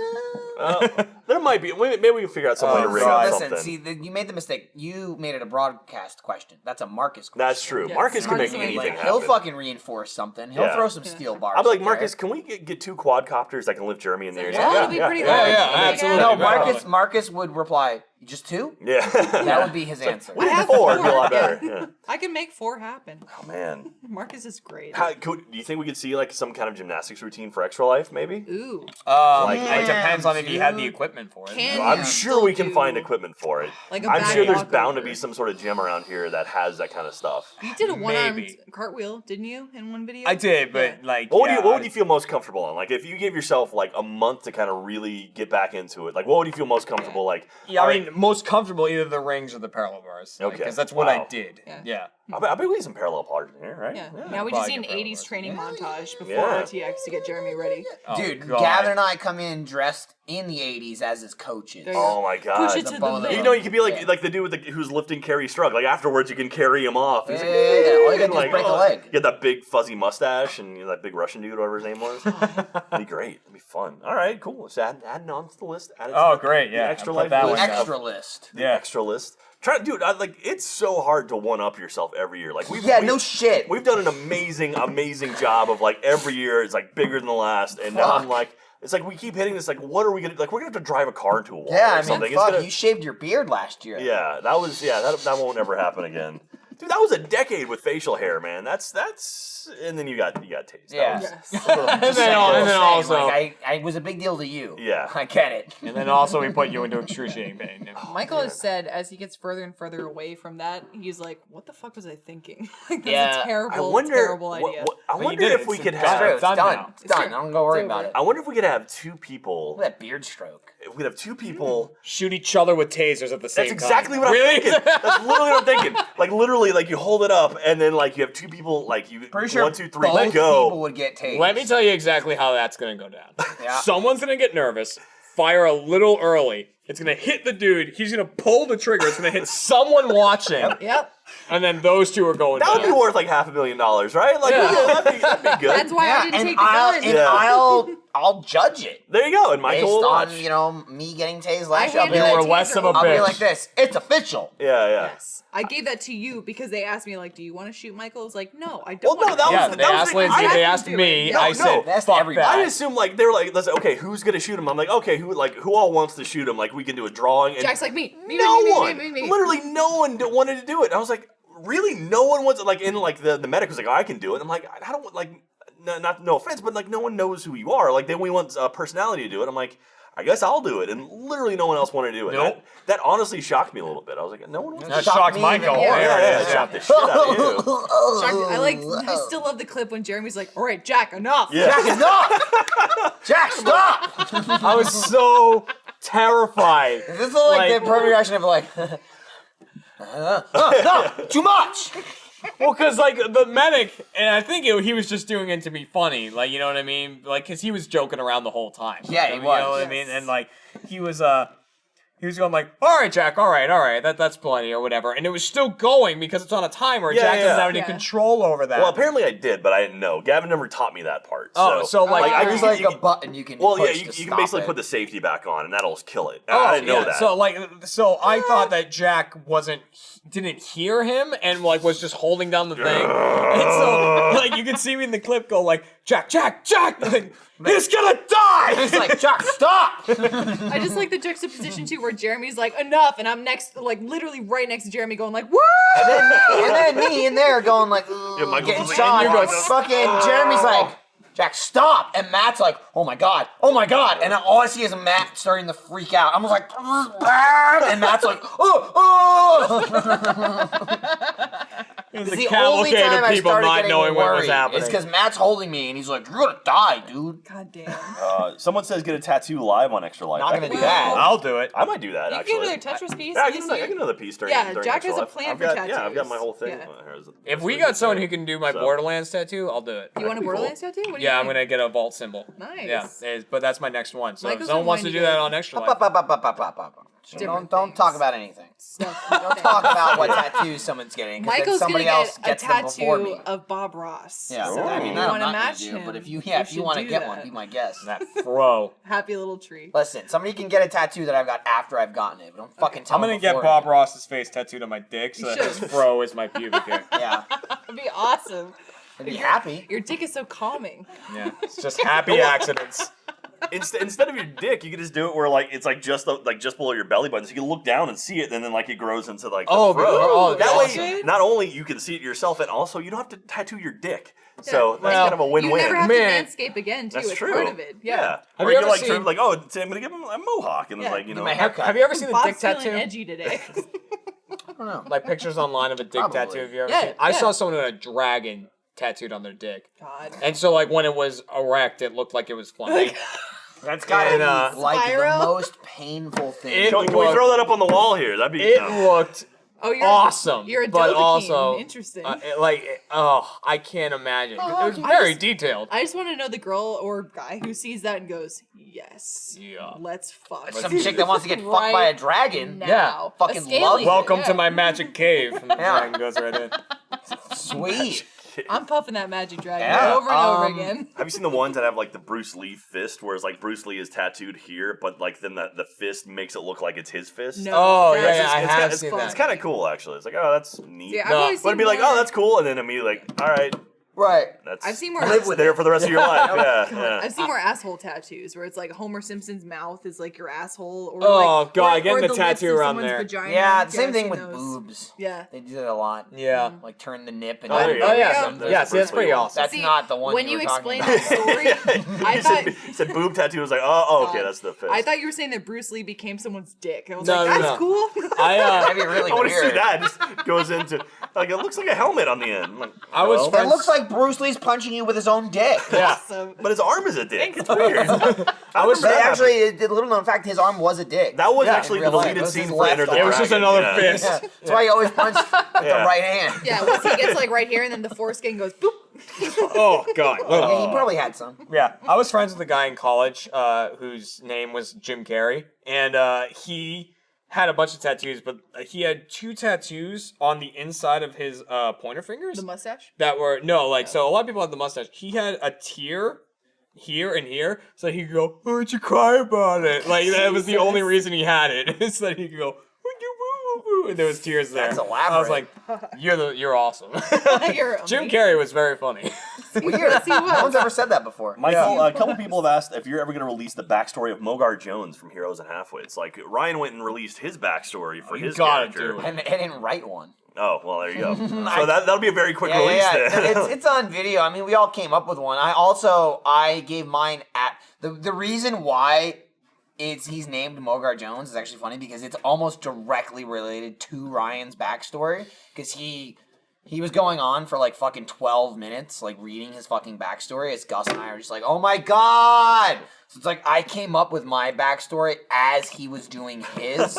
There might be. Maybe we can figure out some way to Oh, rig God. up Listen, something. see, you made the mistake. You made it a broadcast question. That's a Marcus question. That's true. Yes. Marcus can Marcus make will anything Like, happen. he'll fucking reinforce something. He'll Yeah. throw some steel bars. I'll be like, in Marcus, there. can we get 2 quadcopters that can lift Jeremy in the air? Yeah, that'd be pretty Yeah, hard. yeah, Yeah, absolutely. No, Definitely. Marcus would reply, just 2? Yeah. That would be his answer. We I need have 4. It'd be a 4, lot yeah. better. Yeah. I can make 4 happen. Oh man. Marcus is great. Do you think we could see like some kind of gymnastics routine for Extra Life? Maybe. Ooh. Like- It depends on if you had the dude. equipment for it. Can I'm you sure we still can do, find equipment for it. like a I'm back sure there's walkover? bound to be some sort of gym around here that has that kind of stuff. You did a one-armed Maybe. cartwheel, didn't you, in one video? I did, but Yeah. like, What yeah, would you feel most comfortable on? Like if you gave yourself like a month to kind of really get back into it, like what would you feel most comfortable? Like Yeah, I all mean, most comfortable either the rings or the parallel bars. Okay. Because that's what I Wow. did. Yeah. Yeah. I bet we need some parallel parts in here, right? Yeah. Now we just need an probably 80s get training montage before Yeah. RTX to get Jeremy ready. Oh, Dude, God. Gavin and I come in dressed in the 80s as his coaches. There you Oh my god. Push it to the the bone of limit. You know, you could be like Yeah. like the dude with who's lifting Kerry Strug. Like afterwards, you can carry him off. He's Yeah, like, all you gotta do is like, break a oh, leg. Get that big fuzzy mustache and that big Russian dude, whatever his name was. That'd be great. It'd be fun. All right, cool. So adding on to the list. Add it to Oh, the- great. the Yeah. extra I put life that list. one down. Extra list. The Yeah. extra list. Dude, like it's so hard to one up yourself every year. Like Yeah, no shit. We've done an amazing job of like every year it's like bigger than the last, and now I'm Fuck. like, it's like we keep hitting this. Like, what are we gonna like? We're gonna have to drive a car into a wall Yeah, or I mean, something. fuck, It's gonna, you shaved your beard last year. yeah, that won't ever happen again. Dude, that was a decade with facial hair, man. That's and then you got tased. That Yeah. was- Yes. Just And then saying, also- like, I was a big deal to you. Yeah. I get it. And then also we put you into excruciating pain. Michael has said as he gets further and further away from that, he's like, "What the fuck was I thinking? Like, that's Yeah. a terrible, I wonder. terrible idea." I But you wonder did if it. we It's could done. It's have. true. It's It's done done. now. It's done. true. I don't go worry It's about over. it. I wonder if we could have 2 people. Look at that beard stroke. If we could have 2 people. Shoot each other with tasers at the same That's time. exactly what I'm Really? thinking. That's literally what I'm thinking. Like literally, like you hold it up and then like you have 2 people. Like you Pretty sure 1, 2, 3, both go. people would get tased. Let me tell you exactly how that's going to go down. Yeah. Someone's going to get nervous, fire a little early. It's going to hit the dude. He's going to pull the trigger. It's going to hit someone watching. Yep. And then those 2 are going That would be down. worth like $500,000, right? Like Yeah. that'd be good. That's why I Yeah, didn't and take the I'll gun. and Yeah. I'll judge it There you go. And based Michael will watch. on me getting tased last year. I'll handed be You that like, were to less of a Andrew. I'll be bitch. like this. It's official. Yeah. Yes. I gave that to you because they asked me, like, do you want to shoot Michael? I was like, no, I Well, don't no, want that to. Yeah, was- they asked the- Lindsay, I they had asked to do me, it. No, I no, said, that's fuck everybody. I that. assumed like they were like, let's okay, who's gonna shoot him? I'm like, okay, who all wants to shoot him? Like we can do a drawing. And Jack's like, me. no me, one, me, me, me. literally no one wanted to do it. I was like, really, no one wants. Like in like the medic was like, oh, I can do it. I'm like, I don't want like, no offense, but like no one knows who you are. Like then we want a personality to do it. I'm like, I guess I'll do it, and literally no one else wanted to do it. Nope. That honestly shocked me a little bit. I was like, no one wants. That Shocked shocked me Michael. even Oh more. yeah, There it is. shot the shit out of you. I still love the clip when Jeremy's like, all right, Jack, enough. Yeah. Jack, stop! Jack, stop! I was so terrified. This is like the perfect reaction of like, no, too much. Well, because, like, the medic, and I think he was just doing it to be funny, like, you know what I mean? Like, because he was joking around the whole time. Yeah, he You was. know what I mean? Yes. And, like, he was he was going like, all right, Jack, all right, that's plenty or whatever. And it was still going because it's on a timer. Yeah, Jack yeah, doesn't yeah. have any Yeah. control over that. Well, apparently I did, but I didn't know. Gavin never taught me that part. Oh, so like, I There's you- like you- a button you can Well, yeah, push you to can stop basically it. put the safety back on, and that'll kill it. oh, I didn't know yeah. that. So I thought that Jack didn't hear him and like was just holding down the thing. And so like you can see me in the clip go like, Jack, like, he's gonna die. It's like, Jack, stop! I just like the juxtaposition too, where Jeremy's like enough, and I'm next, like literally right next to Jeremy, going like, "Woo!" and then me in there going like, Yeah, Michael's getting like, shot. and you go, Fucking Jeremy's like, Jack, stop! And Matt's like, oh my god! And all I see is Matt starting to freak out. I'm like, this is bad! And Matt's like, oh! It's It's the the only cavalcade time of I people started not getting knowing what was worried. happening. It's because Matt's holding me and he's like, you're gonna die, dude. God damn. Someone says get a tattoo live on Extra Life. Not I gonna can do that. I'll do it. I might do that You actually. can get another Tetris piece. Yeah, I this can I year. get another piece during. Yeah, during Jack Extra has a Life. plan I've for got, Yeah, I've got tattoos. my whole thing. Yeah. If we got someone who can do my So- Borderlands tattoo, I'll do it. You want a That'd be cool. Borderlands tattoo? What do you Yeah, I'm think? gonna get a vault symbol. Nice. Yeah, but that's my next one. So Michael's if someone been wants to wanting do to that get on Extra Up, Life, up. Different Don't things. talk about anything. Stuff. Don't talk about what tattoos someone's getting. 'Cause then Michael's gonna somebody else get a gets them before tattoo me. of Bob Ross. Yeah, So I if mean, you that I'm want to not gonna match do, him, but if you should want to do get that. one, be my guest. that fro. Happy little tree. Listen, somebody can get a tattoo that I've got after I've gotten it, but don't fucking tell I'm gonna me get beforehand. Bob Ross's face tattooed on my dick, so You that his should. fro is my pubic hair. Yeah, That'd be awesome. I'd be happy. Your dick is so calming. Yeah, it's just happy accidents. Instead of your dick, you can just do it where like it's like just below your belly button, so you can look down and see it, and then like it grows into like the Oh, fro. oh, that that's way, good. not only you can see it yourself, and also you don't have to tattoo your dick. So that's well, kind of a You win-win. never have Man. to manscape again, too. That's It's true. part of it. Yeah. Have Or you you ever like seen- trim, like, oh, I'm gonna give him a mohawk, and Yeah. it's like, you know, my haircut. Have you ever seen a Bob's dick feeling tattoo? edgy today. I don't know. Like pictures online of a dick Probably. tattoo. Have you ever Yeah, seen? I yeah. saw someone with a dragon tattooed on their dick, God. and so like when it was erect, it looked like it was flying. That's gotta And, be like Spiral? the most painful thing. It can we looked- throw that up on the wall here? That'd be. It looked Oh, you're awesome. You're a but Dovahkiin. also Interesting. I can't imagine. Oh, It was I very just- detailed. I just want to know the girl or guy who sees that and goes, "Yes, Yeah. let's fuck." Some chick that wants to get fucked by a dragon. now. Yeah. Fucking A scaly love chick, Welcome yeah. to my magic cave. And the Yeah. dragon goes right in. Sweet. I'm puffing that magic dragon Yeah, over and over um, again. Have you seen the ones that have like the Bruce Lee fist, where it's like Bruce Lee is tattooed here, but like then the fist makes it look like it's his fist? No. Oh, that's- yeah, I it's have kinda- seen fun. that. It's kind of cool, actually. It's like, oh, that's neat. Yeah, I've No. always But it'd be seen like, more- oh, that's cool, and then immediately like, all right, Right. that's I've seen more. Live with there for the rest of your life. Yeah, yeah. I've seen more asshole tattoos where it's like Homer Simpson's mouth is like your asshole, or Oh, like, God, or, getting or the lips tattoo of around someone's there. Vagina. Yeah, the same I've thing seen with those. boobs. Yeah. They do that a lot. Yeah. Like turn the nip and Oh, there you go. Oh yeah. There you Yeah, go. see, that's pretty awesome. That's See, not the one when you you were talking explained about. that story, I thought. He said boob tattoo. I was like, oh, okay, God. that's the fist. I thought you were saying that Bruce Lee became someone's dick. I was No, like, no, that's no. cool. That'd be really I want to weird. see that. It just goes into like it looks like a helmet on the end. I'm like, I was well, friends- It looks like Bruce Lee's punching you with his own dick. Yeah. Awesome. but his arm is a dick. It's weird. I was But actually, little known fact, his arm was a dick. that was Yeah, actually in the real life. deleted It was scene his for left Enter the arm. It was just Dragon, another yeah. fist. Yeah. That's why he always punched with Yeah. the right hand. Yeah, once he gets like right here, and then the foreskin goes boop. Oh god. Yeah, he probably had some. Yeah, I was friends with a guy in college whose name was Jim Carrey, and he had a bunch of tattoos, but he had 2 tattoos on the inside of his pointer fingers The mustache. that were so a lot of people had the mustache. He had a tear here and here, so he could go, "Why'd you cry about it?" Like that was the only reason he had it. Is that he could go, "Why'd you boo?" And there was tears there. That's I was like, elaborate. "You're awesome." You're Jim amazing. Carrey was very funny. Weird. Yes, he was. No one's ever said that before. Michael, a couple people have asked if you're ever going to release the backstory of Mogar Jones from Heroes and Halfwits. Like Ryan went and released his backstory for You his gotta character. do it. And I didn't write one. Oh, well, there you go. So that'll be a very quick release. Yeah. Then. It's on video. I mean, we all came up with one. I gave mine at the reason why he's named Mogar Jones is actually funny because it's almost directly related to Ryan's backstory because he was going on for like fucking 12 minutes like reading his fucking backstory. It's Gus and I are just like, oh my god. So it's like I came up with my backstory as he was doing his.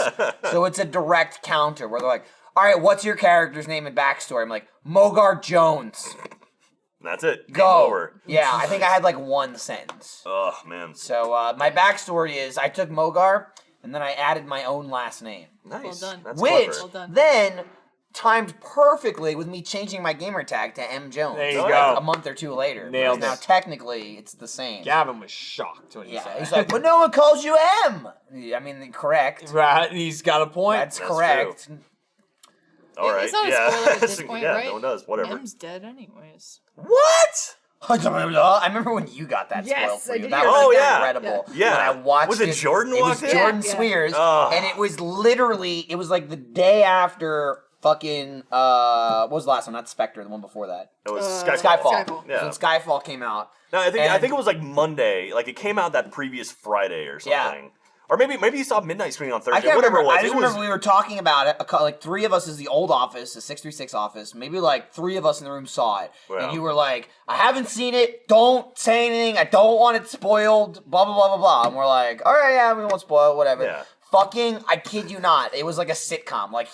So it's a direct counter where they're like, all right, what's your character's name and backstory? I'm like, Mogar Jones. That's it. Game Go. over. Yeah, I think I had like one sentence. Oh man. So my backstory is I took Mogar and then I added my own last name, Nice. Well done. That's which clever. Well done. then timed perfectly with me changing my gamer tag to M Jones. There you Oh, go. like a month or two later. Nailed Now it. technically it's the same. Gavin was shocked when he Yeah, said he's that. like, but no one calls you M. I mean, correct. Right, he's got a point. That's That's correct. All right. It's not a yeah. spoiler at this point, yeah, right? no one does. Whatever. M's dead anyways. What? I remember when you got that spoiled Yes, for I you. did That hear was about that. incredible. Yeah. When I watched Was it Jordan It was walked in? Jordan Yeah. Swears, Oh. and it was literally, it was like the day after fucking, what was the last one? Not Spectre, the one before that. It was Skyfall. Skyfall. Skyfall. Yeah. So Skyfall came out. No, I think And- it was like Monday. Like it came out that previous Friday or Yeah. something. Or maybe you saw midnight screening on Thursday. I can't Whatever remember. it was. I just it was remember we were talking about it. Like 3 of us is the old office, the 636 office. Maybe like 3 of us in the room saw it, Wow. and you were like, "I haven't seen it. Don't say anything. I don't want it spoiled." Blah blah blah blah blah. And we're like, "All right, yeah, we won't spoil it, whatever." Yeah. Fucking, I kid you not. It was like a sitcom. Like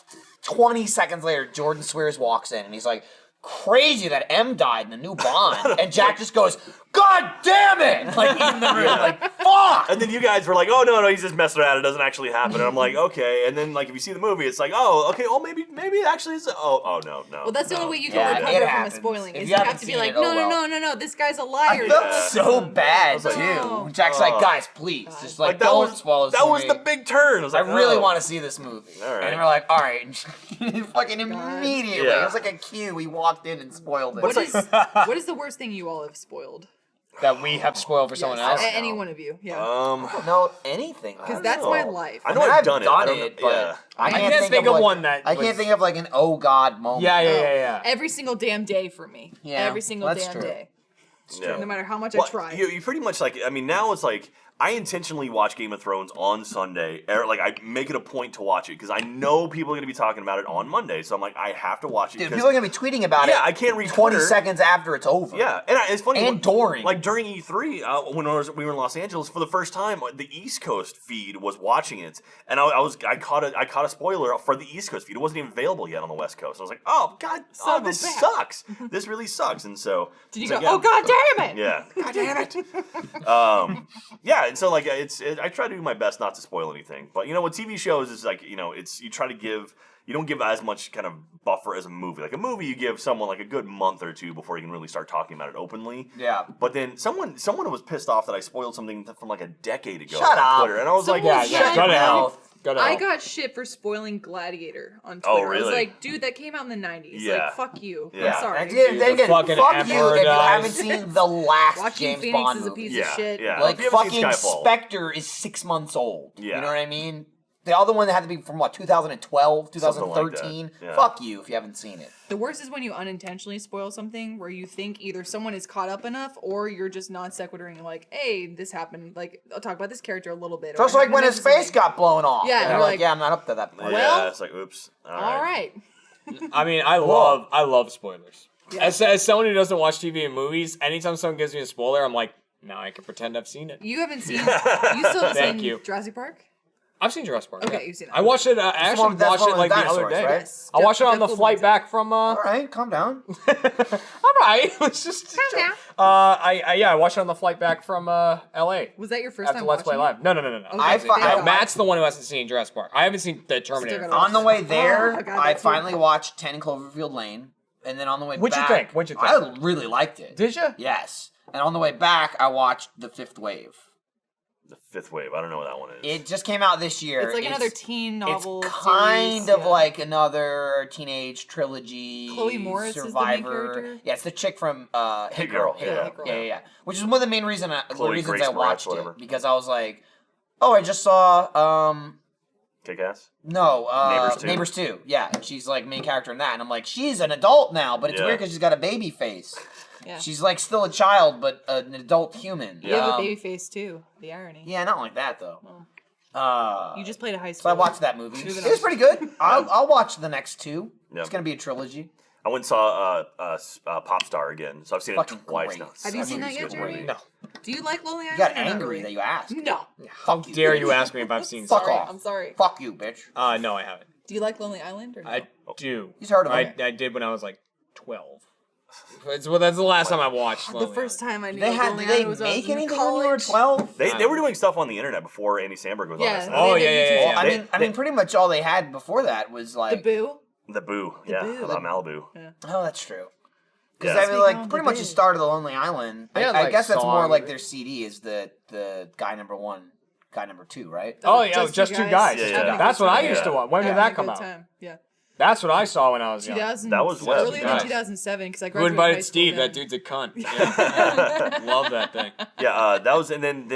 20 seconds later, Jordan Swears walks in, and he's like, "Crazy that M died in the new Bond," and Jack just goes, "God damn it!" Like in the room, like fuck. And then you guys were like, "Oh no, he's just messing around. It doesn't actually happen." And I'm like, "Okay." And then like if you see the movie, it's like, "Oh, okay. Oh, maybe it actually is." Oh no. Well, that's the no. only way you can Yeah, recover it from a happens. spoiling. If Is you you have haven't to be seen like, it, oh well. no, this guy's a I liar. felt Yeah. so bad like, too. oh. Jack's like, "Guys, please, just like that don't was spoil this that was movie. the big turn. I was I like, really oh. want to see this movie." All right. And we're like, "All right." And fucking immediately, Yeah. it was like a cue. We walked in and spoiled it. What is the worst thing you all have spoiled? That we have spoiled for someone Yes, else. any one of you, yeah. No, anything. Because that's my life. I know I mean, I've done it. I done don't it, know- but yeah. I can't think of like, one that I can't was- think of like an oh god moment. Yeah. Every single damn day for me. Yeah, Every single that's damn true. day. Yeah. No matter how much Well, I try. you pretty much like. I mean, now it's like I intentionally watch Game of Thrones on Sunday. Like I make it a point to watch it because I know people are going to be talking about it on Monday. So I'm like, I have to watch it. Dude, 'cause- people are gonna be tweeting about it. Yeah, I can't read 20 Twitter. seconds after it's over. Yeah, and it's funny. And during. like during E3, when we were in Los Angeles for the first time, the East Coast feed was watching it, and I caught a spoiler for the East Coast feed. It wasn't even available yet on the West Coast. I was like, oh god, Son of a this bitch. sucks. This really sucks. And so Did you it's go, like, oh god damn it! Yeah. God damn it. Yeah, and so like I try to do my best not to spoil anything. But you know, with TV shows is like, you know, you try to give. You don't give as much kind of buffer as a movie. Like a movie, you give someone like a good month or two before you can really start talking about it openly. Yeah. But then someone was pissed off that I spoiled something from like a decade ago Shut on up. Twitter, and I was like, Someone Yeah, was go to mad. hell. Go to I hell. got shit for spoiling Gladiator on Twitter. Oh, I really? was like, dude, that came out in the 90s. Yeah. Like, fuck you. Yeah. I'm sorry. And again, The again, fucking fuck you Emperor if you dies. haven't seen the last Watching James Phoenix Bond is a movie. piece Yeah, of shit. yeah. Like If you haven't seen fucking Skyfall. Spectre is 6 months old. Yeah. You know what I mean? The other one that had to be from what, 2012, Something like that. 2013. Yeah. Fuck you if you haven't seen it. The worst is when you unintentionally spoil something where you think either someone is caught up enough or you're just non sequituring like, hey, this happened. Like, I'll talk about this character a little bit. Just or like when his mention face something. got blown off. Yeah, And you're you're like, like, yeah, I'm not up to that point. Well- yeah, it's like, oops. All right. I mean, I love spoilers. Yeah. As someone who doesn't watch TV and movies, anytime someone gives me a spoiler, I'm like, now I can pretend I've seen it. You haven't seen. You still haven't Thank seen you. Jurassic Park? I've seen Jurassic Park. Okay, yeah. you've seen it. I watched it. I one- actually that's watched one it with like the dinosaurs, other day. right? Yes. I watched it on Jeff the Goldblum's flight in it. back from. All right, calm down. All right, it's just. Calm down. I watched it on the flight back from L.A. Was that your first after time Let's Play watching Live. it? No. Okay, I so fi- thank I- God. Matt's the one who hasn't seen Jurassic Park. I haven't seen the Terminator. gotta On the way Oh, there, I got I that too. finally watched 10 Cloverfield Lane. And then on the way What'd you back... think? What'd you think? I really liked it. Did you? Yes. And on the way back, I watched The Fifth Wave. The Fifth Wave. I don't know what that one is. It just came out this year. It's like another teen novel. It's kind series, of yeah. like another teenage trilogy. Chloe Moritz is the main Survivor. character? Yeah, it's the chick from Hit Girl, Girl. yeah. Hit Girl. Yeah. Which is one of the main reasons Chloe Grace I Moretz, watched whatever. it, because I was like, oh, I just saw Kick-Ass? Neighbors 2. Yeah, and she's like main character in that, and I'm like, she's an adult now, but it's Yeah. weird because she's got a baby face. Yeah. She's like still a child, but an adult human. You have a Um, baby face too. The irony. Yeah, not like that though. You just played a high So school. I watched that movie. Moving It was on. pretty good. I'll watch the next 2. Yeah. It's gonna be a trilogy. I went and saw Pop Star again, so I've seen Fucking it twice great. now. Have you Such seen a that yet, good Jeremy? movie. No. Do you like Lonely You Island? got or not angry really? that you asked. No. How dare you ask me if I've seen Fuck Sorry, off. I'm sorry. Fuck you, bitch. No, I haven't. Do you like Lonely Island or no? I do. He's heard of it. I did when I was like 12. Well, that's the last time I watched. The Lonely first time I knew They had. Lonely Did they Island was when I was make in anything when you were college. 12? They were doing stuff on the internet before Andy Samberg was on Yeah. this. they Oh, made yeah, a yeah, YouTube yeah. I channel. mean, I mean, pretty much all they had before that was The like. Boo. The Boo, The yeah, Boo, about Malibu. Oh, that's true. Because Yeah. I mean, like, Speaking of pretty the much the Boo. start of the Lonely Island. They had, I like, guess that's more songs. like their CD is the guy number 1, guy number 2, right? Oh yeah, just two guys. Yeah, yeah. That's what I Yeah. used to watch. When did Having that a come good out? time. Yeah. That's what I saw when I was young. 2000. That was what? earlier than Nice. 2007 because I Who graduated invited high school Steve? then. That dude's a cunt. Yeah. Love that thing. Yeah, that was, and then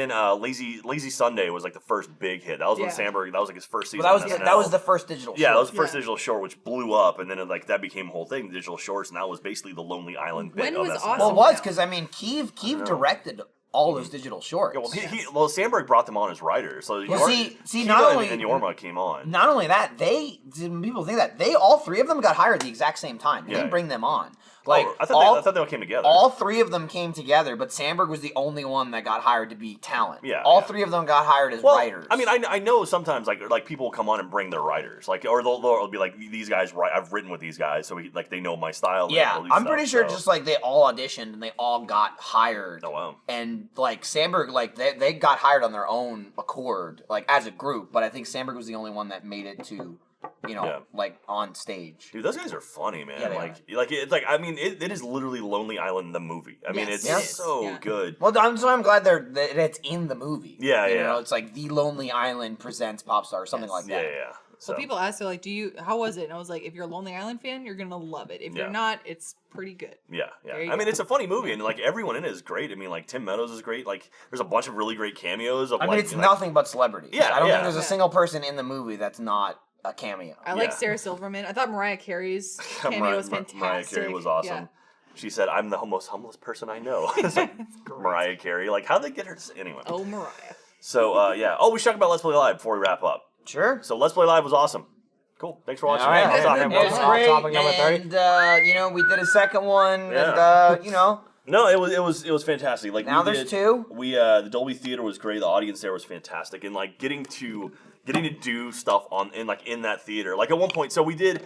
Lazy Sunday was like the first big hit. That was when Yeah. Samberg. That was like his first season. But on that SNL. was the first digital. Yeah, that short. was the first Yeah. digital short, which blew up, and then like that became a whole thing, digital shorts, and that was basically the Lonely Island bit When of was SNL. Awesome Well, it was now. because I mean, Keeve directed all those digital shorts. Yeah, well, Samberg brought them on as writers, so Well, see, not Kiva only- and Yorma came on. Not only that, people think that they all 3 of them got hired at the exact same time. They Yeah. didn't bring them on. Like I thought they all came together. all 3 of them came together, but Sandberg was the only one that got hired to be talent. Yeah, all yeah. 3 of them got hired as well, writers. I mean, I know sometimes like people will come on and bring their writers, like or they'll be like these guys write. I've written with these guys, so they know my style. yeah, they'll do I'm stuff, pretty sure so. just like they all auditioned and they all got hired. Oh wow. And like Sandberg, like they got hired on their own accord, like as a group. But I think Sandberg was the only one that made it to, Yeah. like on stage. Dude, those guys are funny, man. Yeah, they it's like I mean, it is literally Lonely Island the movie. I mean, Yes, it's it is. so Yeah. good. Well, I'm glad that it's in the movie. Yeah, you yeah. know, it's like The Lonely Island presents Popstar or something Yes. like Yeah, that. yeah. So So people ask, they're like, how was it? And I was like, if you're a Lonely Island fan, you're going to love it. If Yeah. you're not, it's pretty good. yeah, yeah. There you I mean, go. it's a funny movie, and like everyone in it is great. I mean, like Tim Meadows is great. Like, there's a bunch of really great cameos. Of I mean, like, it's like- nothing but celebrities. Yeah, I don't yeah. think there's a Yeah. single person in the movie that's not a cameo. I like Yeah. Sarah Silverman. I thought Mariah Carey's cameo was fantastic. Mariah Carey was awesome. Yeah. She said, "I'm the most humblest person I know." It's like, Mariah Carey. Like, how'd they get her? Anyway. Oh, Mariah. So yeah. Oh, we should talk about Let's Play Live before we wrap up. Sure. So Let's Play Live was awesome. Cool. Thanks for watching. All right. I'll talk Yeah. about It was it. Yeah. great, Topic number 30. and we did a second one, Yeah. and No, it was fantastic. Like now we there's did, 2. We the Dolby Theater was great. The audience there was fantastic, and like getting to do stuff in that theater. Like at one point, so we played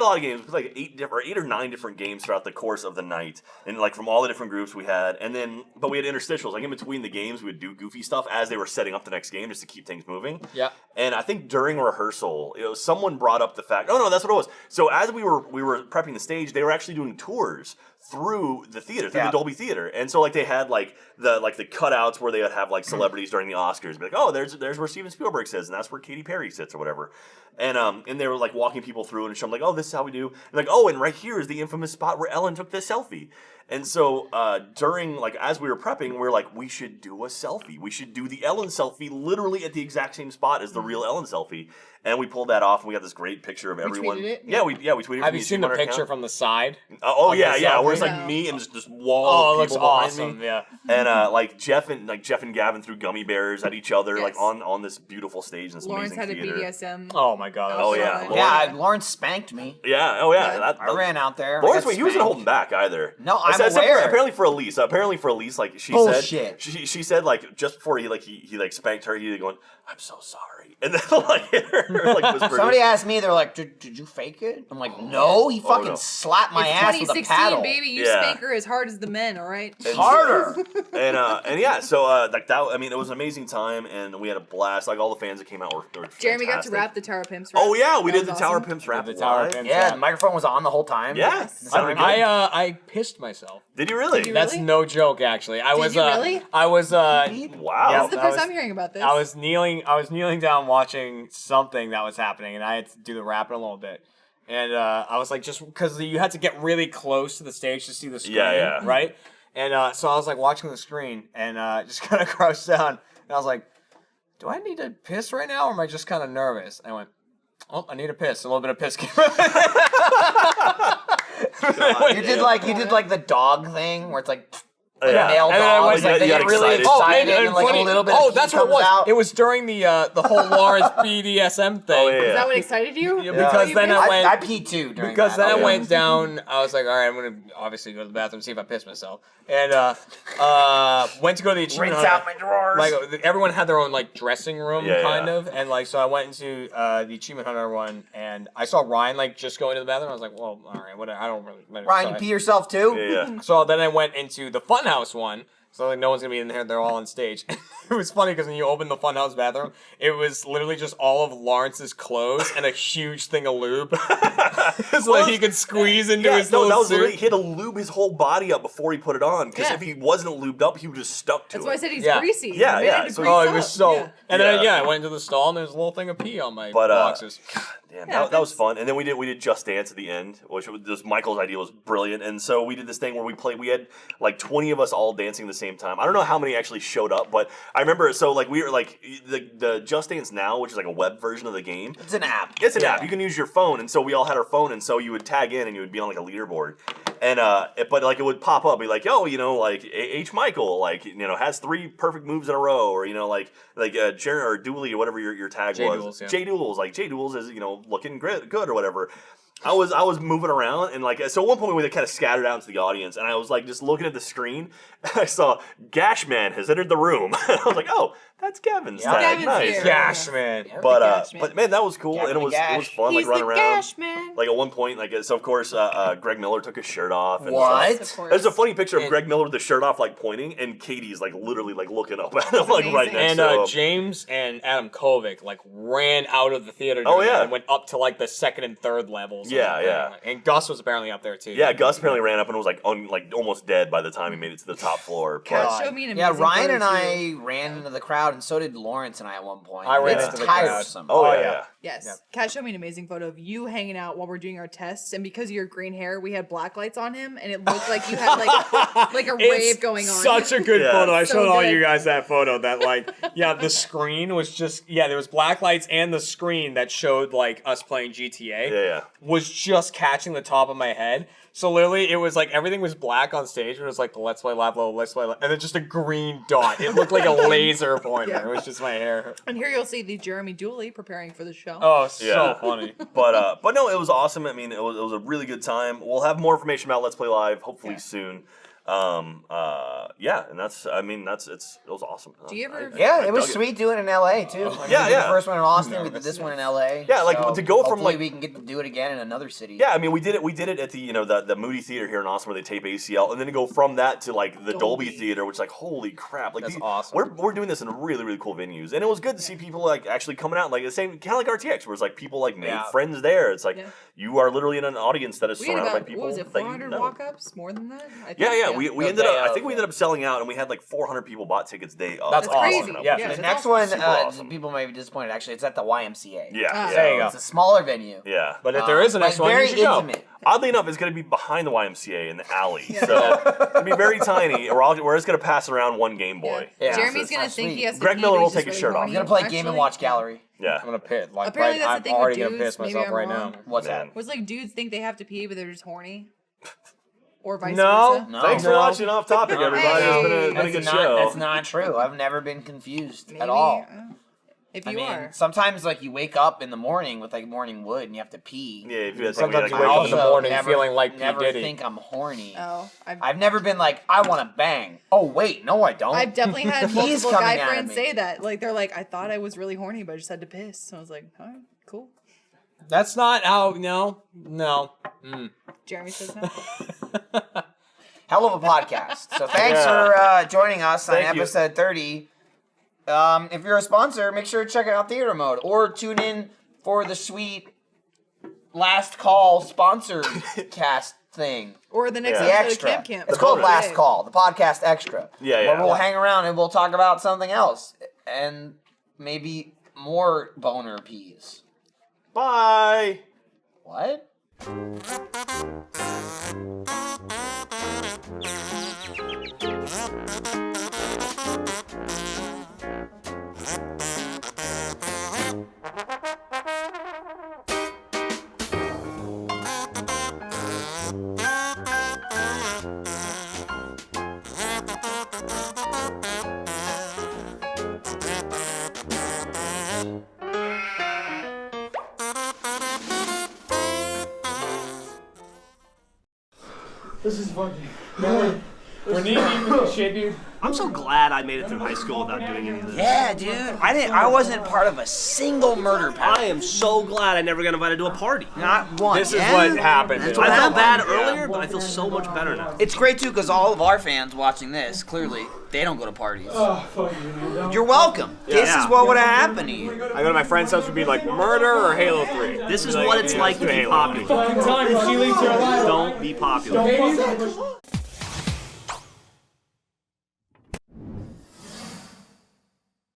a lot of games. We played like 8 or 9 different games throughout the course of the night, and like from all the different groups we had. And then, but we had interstitials. Like in between the games, we would do goofy stuff as they were setting up the next game, just to keep things moving. Yeah. And I think during rehearsal, someone brought up the fact. Oh no, that's what it was. So as we were prepping the stage, they were actually doing tours through the theater, through Yeah. the Dolby Theater, and so like they had like the cutouts where they would have like celebrities during the Oscars, be like, oh, there's where Steven Spielberg sits, and that's where Katy Perry sits or whatever, and they were like walking people through and showing like, oh, this is how we do, and like, oh, and right here is the infamous spot where Ellen took the selfie. And so during, like, as we were prepping, we were like, we should do a selfie. We should do the Ellen selfie literally at the exact same spot as the real Ellen selfie. And we pulled that off, and we got this great picture of everyone. tweeted it? Yeah, we tweeted it. Have from you the seen the Twitter picture account. from the side? Oh of yeah, the yeah, where it's selfie? like me and just wall Oh, it of looks people behind awesome. me. Yeah. And like Jeff and Gavin threw gummy bears at each other, like Yes. on this beautiful stage in this Lawrence amazing had a theater. BDSM. Oh my god. Oh, outfit yeah. on. Lauren- Yeah, Lawrence spanked me. Yeah, oh yeah. Yeah. I ran out there. I Lawrence, got he wasn't spanked. holding back either. No, I'm Except aware. apparently for Elise, like she Bullshit. said, she said like just before he like spanked her, he going, "I'm so sorry," and then like hit her, like whispered. Somebody asked me, they're like, did you fake it? I'm like, no, he fucking no. slapped my It's ass with a 2016, paddle. baby. You Yeah. spank her as hard as the men, all right? And- Harder. and yeah, so like that. I mean, it was an amazing time, and we had a blast. Like all the fans that came out were Jeremy got to fantastic. rap the Tower Pimps rap. Oh yeah, we That did the was Tower awesome. Pimps rap The Tower live. Pimps. Yeah, the microphone was on the whole time. Yeah, Yes. sounded good. I pissed myself. Did you really? Did you That's Really? no joke, actually. I Did was. you really? I was. Wow. Yeah. This is the I first was- time hearing about this. I was kneeling down watching something that was happening, and I had to do the rapping a little bit. And I was like, just because you had to get really close to the stage to see the screen, Yeah. right? And so I was like watching the screen and just kind of crouched down, and I was like, do I need to piss right now, or am I just kind of nervous? And I went, oh, I need a piss. A little bit of piss came out. You did like the dog thing where it's like like Yeah. male And then I dogs. went- Like, they you got get really excited. excited and like funny- a little bit of that's pee what it comes was. out. It was during the whole Lawrence BDSM thing. Oh, yeah. Is that what excited you? Yeah, because You then pissed? I went. I peed too during Because that. then I yeah. went down. I was like, all right, I'm gonna obviously go to the bathroom, see if I piss myself, and went to go to the achievement rinse hunter. out my drawers. Like everyone had their own like dressing room, Yeah, kind yeah. of, and like so I went into the achievement hunter one, and I saw Ryan like just going to the bathroom. I was like, well, all right, whatever. I don't really. Ryan, so you I- pee yourself too? Yeah, yeah. So then I went into the funhouse one. So like no one's gonna be in there; they're all on stage. It was funny because when you opened the funhouse bathroom, it was literally just all of Lawrence's clothes and a huge thing of lube, so that he could squeeze into Yeah, his no, little that was suit. literally, he had to lube his whole body up before he put it on. Because Yeah. if he wasn't lubed up, he would just stuck to That's it. why I said he's Yeah. greasy. Yeah, You made yeah, him to so- grease Oh, it up. was so. Yeah. And then Yeah. I went into the stall and there's a little thing of pee on my But boxes. damn, Yeah, that was that's- fun. And then we did Just Dance at the end, which was just Michael's idea was brilliant. And so we did this thing where we had like 20 of us all dancing at the same time. I don't know how many actually showed up, but I remember so like we were like the Just Dance Now, which is like a web version of the game. It's an app. It's an app. You can use your phone, and so we all had our phone, and so you would tag in, and you would be on like a leaderboard, and but like it would pop up, be like, oh, like H Michael, like has 3 perfect moves in a row, or Jared or Dooley or whatever your tag J was. Duels, yeah. J Duels, like J Duels is looking good or whatever. I was moving around and like so at one point we kind of scattered out into the audience and I was like just looking at the screen and I saw Gashman has entered the room. I was like, oh, that's Kevin's Yeah. tag. Kevin's Nice. here. Gosh, man. But Gash man. but man, that was cool Gavin and it was the it was Gash. fun He's like running the around. gash man. Like at one point, like so of course Greg Miller took his shirt off. And What? Yes, of course. There's a funny picture of And- Greg Miller with the shirt off, like pointing, and Katie's like literally like looking up at him, like right amazing. next And to him. James and Adam Kovic like ran out of the theater. Oh, during yeah. that and went up to like the 2nd and 3rd levels. Yeah, and yeah. And Gus was apparently up there too. Yeah, Gus apparently ran up and was like almost dead by the time he made it to the top floor. Cat But showed me an Yeah, amazing Ryan photo, and too. I ran into the crowd, and so did Lawrence and I at one point. I ran it's into the crowd. tiresome. oh Oh, yeah, yeah. yeah. Yes. Yeah. Kat showed me an amazing photo of you hanging out while we're doing our tests, and because of your green hair, we had black lights on him, and it looked like you had like a rave going on. Such a good Yeah. photo. I So showed all good. you guys that photo. That like, yeah, the screen was just there was black lights and the screen that showed like us playing GTA Yeah. was just catching the top of my head. So literally, it was like everything was black on stage. It was like the Let's Play Live Level, Let's Play Live, and then just a green dot. It looked like a laser pointer. Yeah. It was just my hair. And here you'll see the Jeremy Dooley preparing for the show. Oh, so Yeah. funny. But no, it was awesome. I mean, it was a really good time. We'll have more information about Let's Play Live hopefully Yeah. soon. And it was awesome. Do you ever- Yeah, I it was dug sweet doing it in LA too. I mean, Yeah, we did yeah. The first one in Austin, we No, did this one in LA. Yeah, like, so to go from, hopefully like- we can get to do it again in another city. Yeah, I mean, we did it at the the Moody Theater here in Austin where they tape ACL, and then to go from that to like the Dolby, Dolby. Theater, which is like holy crap, like That's these- awesome. We're doing this in really really cool venues, and it was good to see people like actually coming out like the same kind of like RTX, where it's like people like made Yeah. friends there. It's like Yeah. you are literally in an audience that is We had surrounded by about, people. what was it, that you 400 know. walk-ups? More than that? I think, Yeah. We The ended up. day I think of, we ended up selling out, and we had like 400 people bought tickets day of. That's That's crazy. awesome. Yeah. Yeah. The It's next awesome. one, Super awesome. people may be disappointed. Actually, it's at the YMCA. Yeah, There you go. It's a smaller venue. Yeah. But if there is a but next one, very you should go. intimate. Oddly enough, it's going to be behind the YMCA in the alley, Yeah. so it'll be very tiny. We're just going to pass around one Game Boy. Yeah. Jeremy's So gonna it's think sweet. he has to Greg pee, Miller but will he's take just his really shirt off. horny, I'm gonna play Game and actually. Watch Gallery. Yeah. I'm gonna pit. Like, Apparently that's the I'm thing with already gonna dudes, piss maybe myself I'm right wrong. now. What's Man. Was like dudes think they have to pee, but they're just horny? Or vice No. versa? No. Thanks for No. watching Off Topic, everybody. It's been a That's good not, show. That's not true. I've never been confused Maybe, at all. If I you mean, are. sometimes like you wake up in the morning with like morning wood and you have to pee. Yeah, if you had Sometimes somebody you like wake up in the Also morning never- feeling like P. never Diddy. think I'm horny. Oh, I've never been like, I want to bang. Oh wait, no, I don't. I've definitely had He's multiple coming guy out of friends me. say that. Like they're like, I thought I was really horny, but I just had to piss. So I was like, all right, cool. That's not how. No. Mm. Jeremy says no. Hell of a podcast. So thanks Yeah. for joining us on Thank you. episode 30. If you're a sponsor, make sure to check out Theater Mode or tune in for the sweet last call sponsored cast thing. Or the next Yeah. The episode extra. of Camp Camp. It's called bonus. Last Call, the podcast extra. Yeah, Where yeah. we'll hang around and we'll talk about something else. And maybe more boner peas. Bye. What? This is fucking. We're knee deep in this shit, dude. I'm so glad I made it through high school without doing any of this. Yeah, dude. I wasn't part of a single murder pact. I am so glad I never got invited to a party. Not one. This is what happened. That's dude. what I felt bad happened. earlier, but I feel so much better now. It's great too because all of our fans watching this, clearly, they don't go to parties. Oh, fuck you, man. You're welcome. This Yeah. is what would have happened to you. I go to my friend's house, would be like Murder or Halo 3. This is what it's like to be popular. Fucking time if she leaves her alive. Don't be popular. Baby.